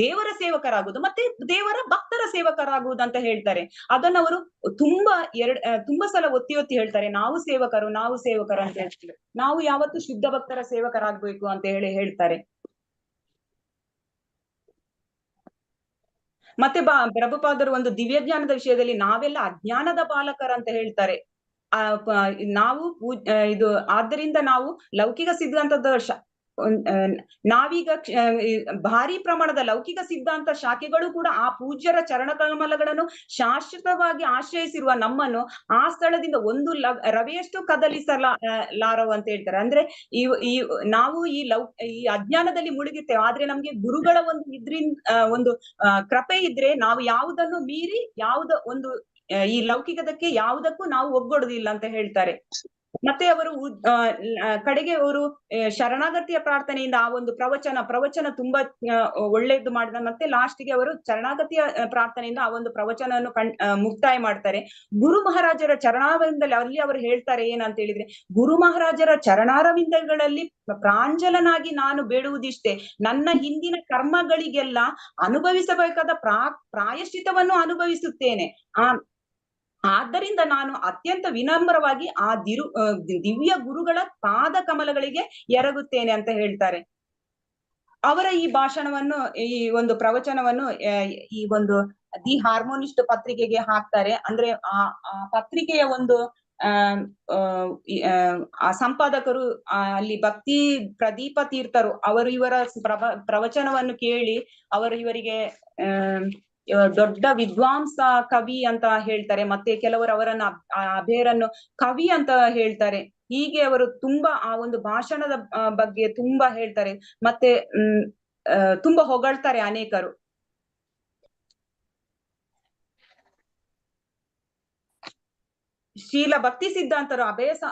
ದೇವರ ಸೇವಕರಾಗುವುದು ಮತ್ತೆ ದೇವರ ಭಕ್ತರ ಸೇವಕರಾಗುವುದು ಅಂತ ಹೇಳ್ತಾರೆ. ಅದನ್ನ ಅವರು ತುಂಬಾ ಸಲ ಒತ್ತಿ ಒತ್ತಿ ಹೇಳ್ತಾರೆ, ನಾವು ಸೇವಕರು ಅಂತ ಹೇಳ್ತಾರೆ. ನಾವು ಯಾವತ್ತು ಶುದ್ಧ ಭಕ್ತರ ಸೇವಕರಾಗ್ಬೇಕು ಅಂತ ಹೇಳ್ತಾರೆ. ಮತ್ತೆ ಪ್ರಭುಪಾದರು ಒಂದು ದಿವ್ಯ ಜ್ಞಾನದ ವಿಷಯದಲ್ಲಿ ನಾವೆಲ್ಲ ಅಜ್ಞಾನದ ಬಾಲಕರ ಅಂತ ಹೇಳ್ತಾರೆ. ನಾವು ಇದು ಆದ್ದರಿಂದ ನಾವು ಲೌಕಿಕ ಸಿದ್ಧಾಂತದ ನಾವೀಗ ಭಾರಿ ಪ್ರಮಾಣದ ಲೌಕಿಕ ಸಿದ್ಧಾಂತ ಶಾಖೆಗಳು ಕೂಡ ಆ ಪೂಜ್ಯರ ಚರಣಕಮಲಗಳನ್ನು ಶಾಶ್ವತವಾಗಿ ಆಶ್ರಯಿಸಿರುವ ನಮ್ಮನ್ನು ಆ ಸ್ಥಳದಿಂದ ಒಂದು ರವೆಯಷ್ಟು ಕದಲಿಸಲಾರವು ಅಂತ ಹೇಳ್ತಾರೆ. ಅಂದ್ರೆ ನಾವು ಈ ಅಜ್ಞಾನದಲ್ಲಿ ಮುಳುಗಿರ್ತೇವೆ, ಆದ್ರೆ ನಮ್ಗೆ ಗುರುಗಳ ಒಂದು ಕೃಪೆ ಇದ್ರೆ ನಾವು ಯಾವುದನ್ನು ಮೀರಿ ಈ ಲೌಕಿಕದಕ್ಕೆ ಯಾವುದಕ್ಕೂ ನಾವು ಒಗ್ಗೊಡುದಿಲ್ಲ ಅಂತ ಹೇಳ್ತಾರೆ. ಮತ್ತೆ ಅವರು ಕಡೆಗೆ ಅವರು ಶರಣಾಗತಿಯ ಪ್ರಾರ್ಥನೆಯಿಂದ ಆ ಒಂದು ಪ್ರವಚನ ತುಂಬಾ ಒಳ್ಳೇದು ಮಾಡಿದ. ಮತ್ತೆ ಲಾಸ್ಟ್ಗೆ ಅವರು ಶರಣಾಗತಿಯ ಪ್ರಾರ್ಥನೆಯಿಂದ ಆ ಒಂದು ಪ್ರವಚನವನ್ನು ಮುಕ್ತಾಯ ಮಾಡ್ತಾರೆ. ಗುರು ಮಹಾರಾಜರ ಚರಣಾರವಿಂದದಲ್ಲಿ ಅಲ್ಲಿ ಅವರು ಹೇಳ್ತಾರೆ ಏನಂತ ಹೇಳಿದ್ರೆ, ಗುರು ಮಹಾರಾಜರ ಚರಣಾರವಿಂದಗಳಲ್ಲಿ ಪ್ರಾಂಜಲನಾಗಿ ನಾನು ಬೇಡುವುದಿಷ್ಟೇ, ನನ್ನ ಹಿಂದಿನ ಕರ್ಮಗಳಿಗೆಲ್ಲ ಅನುಭವಿಸಬೇಕಾದ ಪ್ರಾಯಶ್ಚಿತವನ್ನು ಅನುಭವಿಸುತ್ತೇನೆ. ಆದ್ದರಿಂದ ನಾನು ಅತ್ಯಂತ ವಿನಮ್ರವಾಗಿ ಆ ದಿವ್ಯ ಗುರುಗಳ ಪಾದ ಕಮಲಗಳಿಗೆ ಎರಗುತ್ತೇನೆ ಅಂತ ಹೇಳ್ತಾರೆ. ಅವರ ಈ ಭಾಷಣವನ್ನು, ಈ ಒಂದು ಪ್ರವಚನವನ್ನು ಈ ಒಂದು ದಿ ಹಾರ್ಮೋನಿಸ್ಟ್ ಪತ್ರಿಕೆಗೆ ಹಾಕ್ತಾರೆ. ಅಂದ್ರೆ ಆ ಪತ್ರಿಕೆಯ ಒಂದು ಆ ಸಂಪಾದಕರು ಅಲ್ಲಿ ಭಕ್ತಿ ಪ್ರದೀಪ ತೀರ್ಥರು ಅವರು ಇವರ ಪ್ರವಚನವನ್ನು ಕೇಳಿ ಅವರು ಇವರಿಗೆ ದೊಡ್ಡ ವಿದ್ವಾಂಸ, ಕವಿ ಅಂತ ಹೇಳ್ತಾರೆ. ಮತ್ತೆ ಕೆಲವರು ಅವರನ್ನ ಅಭಯರನ್ನು ಕವಿ ಅಂತ ಹೇಳ್ತಾರೆ. ಹೀಗೆ ಅವರು ತುಂಬಾ ಆ ಒಂದು ಭಾಷಣದ ಬಗ್ಗೆ ತುಂಬಾ ಹೇಳ್ತಾರೆ. ಮತ್ತೆ ತುಂಬಾ ಹೊಗಳ್ತಾರೆ ಅನೇಕರು. ಶ್ರೀಲ ಭಕ್ತಿ ಸಿದ್ಧಾಂತರು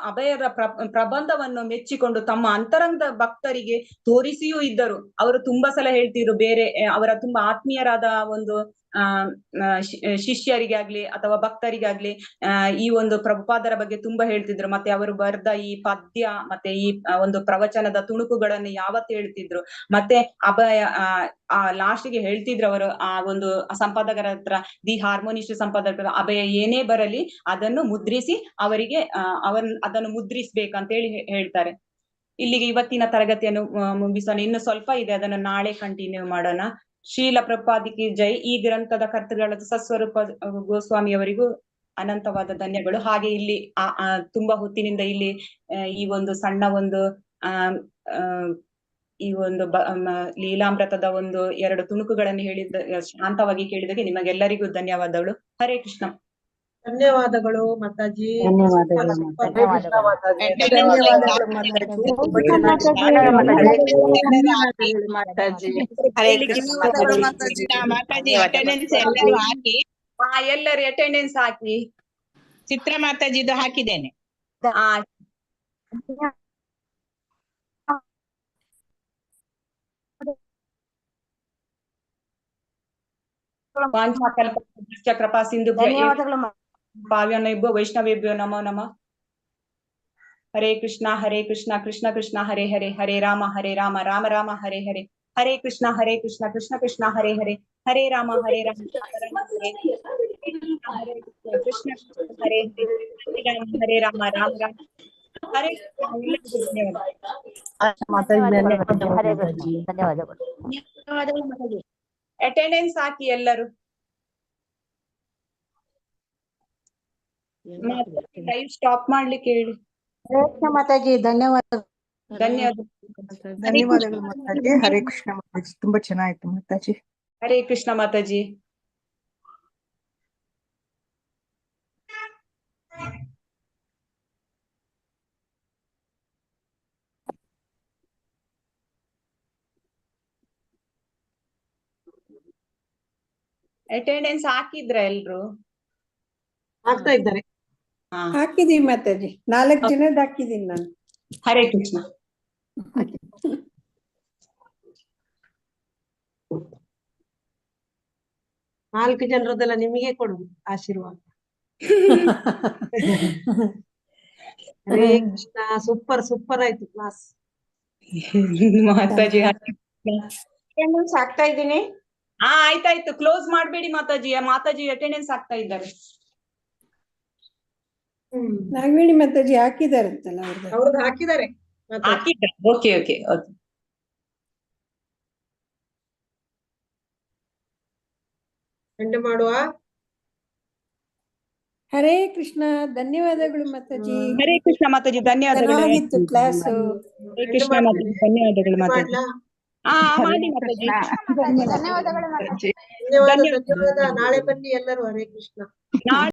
ಅಭಯರ ಪ್ರಬಂಧವನ್ನು ಮೆಚ್ಚಿಕೊಂಡು ತಮ್ಮ ಅಂತರಂಗದ ಭಕ್ತರಿಗೆ ತೋರಿಸಿಯೂ ಇದ್ದರು. ಅವರು ತುಂಬಾ ಸಲ ಹೇಳ್ತಿದ್ರು, ಬೇರೆ ಅವರ ತುಂಬಾ ಆತ್ಮೀಯರಾದ ಒಂದು ಶಿಷ್ಯರಿಗಾಗ್ಲಿ ಅಥವಾ ಭಕ್ತರಿಗಾಗ್ಲಿ ಈ ಒಂದು ಪ್ರಭುಪಾದರ ಬಗ್ಗೆ ತುಂಬಾ ಹೇಳ್ತಿದ್ರು. ಮತ್ತೆ ಅವರು ಬರೆದ ಈ ಪದ್ಯ ಮತ್ತೆ ಈ ಒಂದು ಪ್ರವಚನದ ತುಣುಕುಗಳನ್ನು ಯಾವತ್ತು ಹೇಳ್ತಿದ್ರು. ಮತ್ತೆ ಅಭಯ ಆ ಲಾಸ್ಟ್ಗೆ ಹೇಳ್ತಿದ್ರು ಅವರು, ಆ ಒಂದು ಸಂಪಾದಕರ ಹತ್ರ, ದಿ ಹಾರ್ಮೋನಿಸ್ಟ್ ಸಂಪಾದಕರ, ಅಭಯ ಏನೇ ಬರಲಿ ಅದನ್ನು ಮುದ್ರಿಸಿ ಅವರಿಗೆ ಅದನ್ನು ಮುದ್ರಿಸ್ಬೇಕಂತ ಹೇಳ್ತಾರೆ. ಇಲ್ಲಿಗೆ ಇವತ್ತಿನ ತರಗತಿಯನ್ನು ಮುಗಿಸೋಣ. ಇನ್ನು ಸ್ವಲ್ಪ ಇದೆ, ಅದನ್ನು ನಾಳೆ ಕಂಟಿನ್ಯೂ ಮಾಡೋಣ. ಶ್ರೀಲ ಪ್ರಭುಪಾದಿಗೆ ಜೈ. ಈ ಗ್ರಂಥದ ಕರ್ತೃಗಳಾದ ಸತ್ಸ್ವರೂಪ ಗೋಸ್ವಾಮಿ ಅವರಿಗೂ ಅನಂತವಾದ ಧನ್ಯಗಳು. ಹಾಗೆ ಇಲ್ಲಿ ತುಂಬಾ ಹೊತ್ತಿನಿಂದ ಇಲ್ಲಿ ಈ ಒಂದು ಸಣ್ಣ ಒಂದು ಈ ಒಂದು ಲೀಲಾಮೃತದ ಒಂದು 2 ತುಣುಕುಗಳನ್ನು ಹೇಳಿದ ಶಾಂತವಾಗಿ ಕೇಳಿದಕ್ಕೆ ನಿಮಗೆಲ್ಲರಿಗೂ ಧನ್ಯವಾದಗಳು. ಹರೇ ಕೃಷ್ಣ. ಧನ್ಯವಾದಗಳು ಮಾತಾಜಿ. ಧನ್ಯವಾದಗಳು ಸೂಪರ್, ಮಾತಾಜಿ. ಸೂಪರ್. ಧನ್ಯವಾದಗಳು ಮಾತಾಜಿ. ತುಂಬಾ ಚೆನ್ನಾಗಿ ಮಾತಾಜಿ. ಹರೇ ಕೃಷ್ಣ ಮಾತಾಜಿ ಅಟೆಂಡೆನ್ಸ್ ಎಲ್ಲರೂ ಹಾಕಿ. ಎಲ್ಲರೂ ಅಟೆಂಡೆನ್ಸ್ ಹಾಕಿ. ಚಿತ್ರ ಮಾತಾಜಿದು ಹಾಕಿದ್ದೇನೆ. ವಾಂಛಾಕಲ್ಪತರುಭ್ಯಶ್ಚ ಕೃಪಾ ಸಿಂಧುಭ್ಯ ಪಾವ್ಯಾನೈಭ್ಯೋ ವೈಷ್ಣವೇಭ್ಯೋ ನಮೋ ನಮಃ. ಹರೇ ಕೃಷ್ಣ ಕೃಷ್ಣ ಕೃಷ್ಣ ಹರೇ ಹರೇ, ಹರೇ ರಾಮ ರಾಮ ರಾಮ ಹರೇ ಹರೇ, ಹರೇ ಕೃಷ್ಣ ಕೃಷ್ಣ ಕೃಷ್ಣ ಹರೇ ಹರೇ, ಹರೇ ರಾಮ ರಾಮ ರಾಮ ಹರೇ ಹರೇ, ಕೃಷ್ಣ ಹರೇ ಹರೇ, ಹರೇ ರಾಮ ರಾಮ ರಾಮ ಹರೇ. ಧನ್ಯವಾದಗಳು. ಅಟೆಂಡೆನ್ಸ್ ಹಾಕಿ ಎಲ್ಲರೂ. ಲೈವ್ ಸ್ಟಾಪ್ ಮಾಡ್ಲಿಕ್ಕೆ ಹೇಳಿ. ಮಾತಾಜಿ ಧನ್ಯವಾದ. ಧನ್ಯವಾದಗಳು ಮಾತಾಜಿ. ಹರೇ ಕೃಷ್ಣ ಮಾತಾಜಿ, ತುಂಬಾ ಚೆನ್ನಾಯ್ತು ಮಾತಾಜಿ. ಹರೇ ಕೃಷ್ಣ ಮಾತಾಜಿ. ಅಟೆಂಡೆನ್ಸ್ ಹಾಕಿದ್ರ ಎಲ್ರು? ಆಗ್ತಾ ಇದ್ದಾರೆ. ಹಾಕಿದೀವಿ ಮಾತಾಜಿ, 4 ಜನದ ಹಾಕಿದೀನಿ ನಾನು. ಹರೇ ಕೃಷ್ಣ. ನಾಲ್ಕು ಜನರದೆಲ್ಲ ನಿಮಗೆ ಕೊಡುದು ಆಶೀರ್ವಾದ. ಹರೇ ಕೃಷ್ಣ. ಸೂಪರ್ ಸೂಪರ್ ಆಯ್ತು ಕ್ಲಾಸ್. ಮಾತಾಜಿ ಅಟೆಂಡೆನ್ಸ್ ಹಾಕ್ತಾ ಇದ್ದೀನಿ. ಆಯ್ತಾಯ್ತು, ಕ್ಲೋಸ್ ಮಾಡ್ಬೇಡಿ ಮಾತಾಜಿ. ಮಾತಾಜಿ ಅಟೆಂಡೆನ್ಸ್ ಹಾಕ್ತಾ ಇದ್ದಾರೆ. ನಾಗವೇಣಿ ಮಾತಾಜಿ ಹಾಕಿದಾರಂತಲ್ಲ ಅವ್ರದ್ದು ಹಾಕಿದ್ದಾರೆ. Okay okay okay. ಎಂಡ್ ಮಾಡುವ. ಹರೇ ಕೃಷ್ಣ. ಧನ್ಯವಾದಗಳು ಮಾತಾಜಿ. ಹರೇ ಕೃಷ್ಣ ಮಾತಾಜಿ. ಧನ್ಯವಾದಗಳು. ಚೆನ್ನಾಗಿತ್ತು ಕ್ಲಾಸ್. ಹರೇ ಕೃಷ್ಣ ಮಾತಾಜಿ. ಧನ್ಯವಾದಗಳು ಮಾತಾಜಿ. ಮಾಡಿ ಮಾತಾಜಿ. ಧನ್ಯವಾದ. ನಾಳೆ ಬನ್ನಿ ಎಲ್ಲರೂ. ಹರೇ ಕೃಷ್ಣ.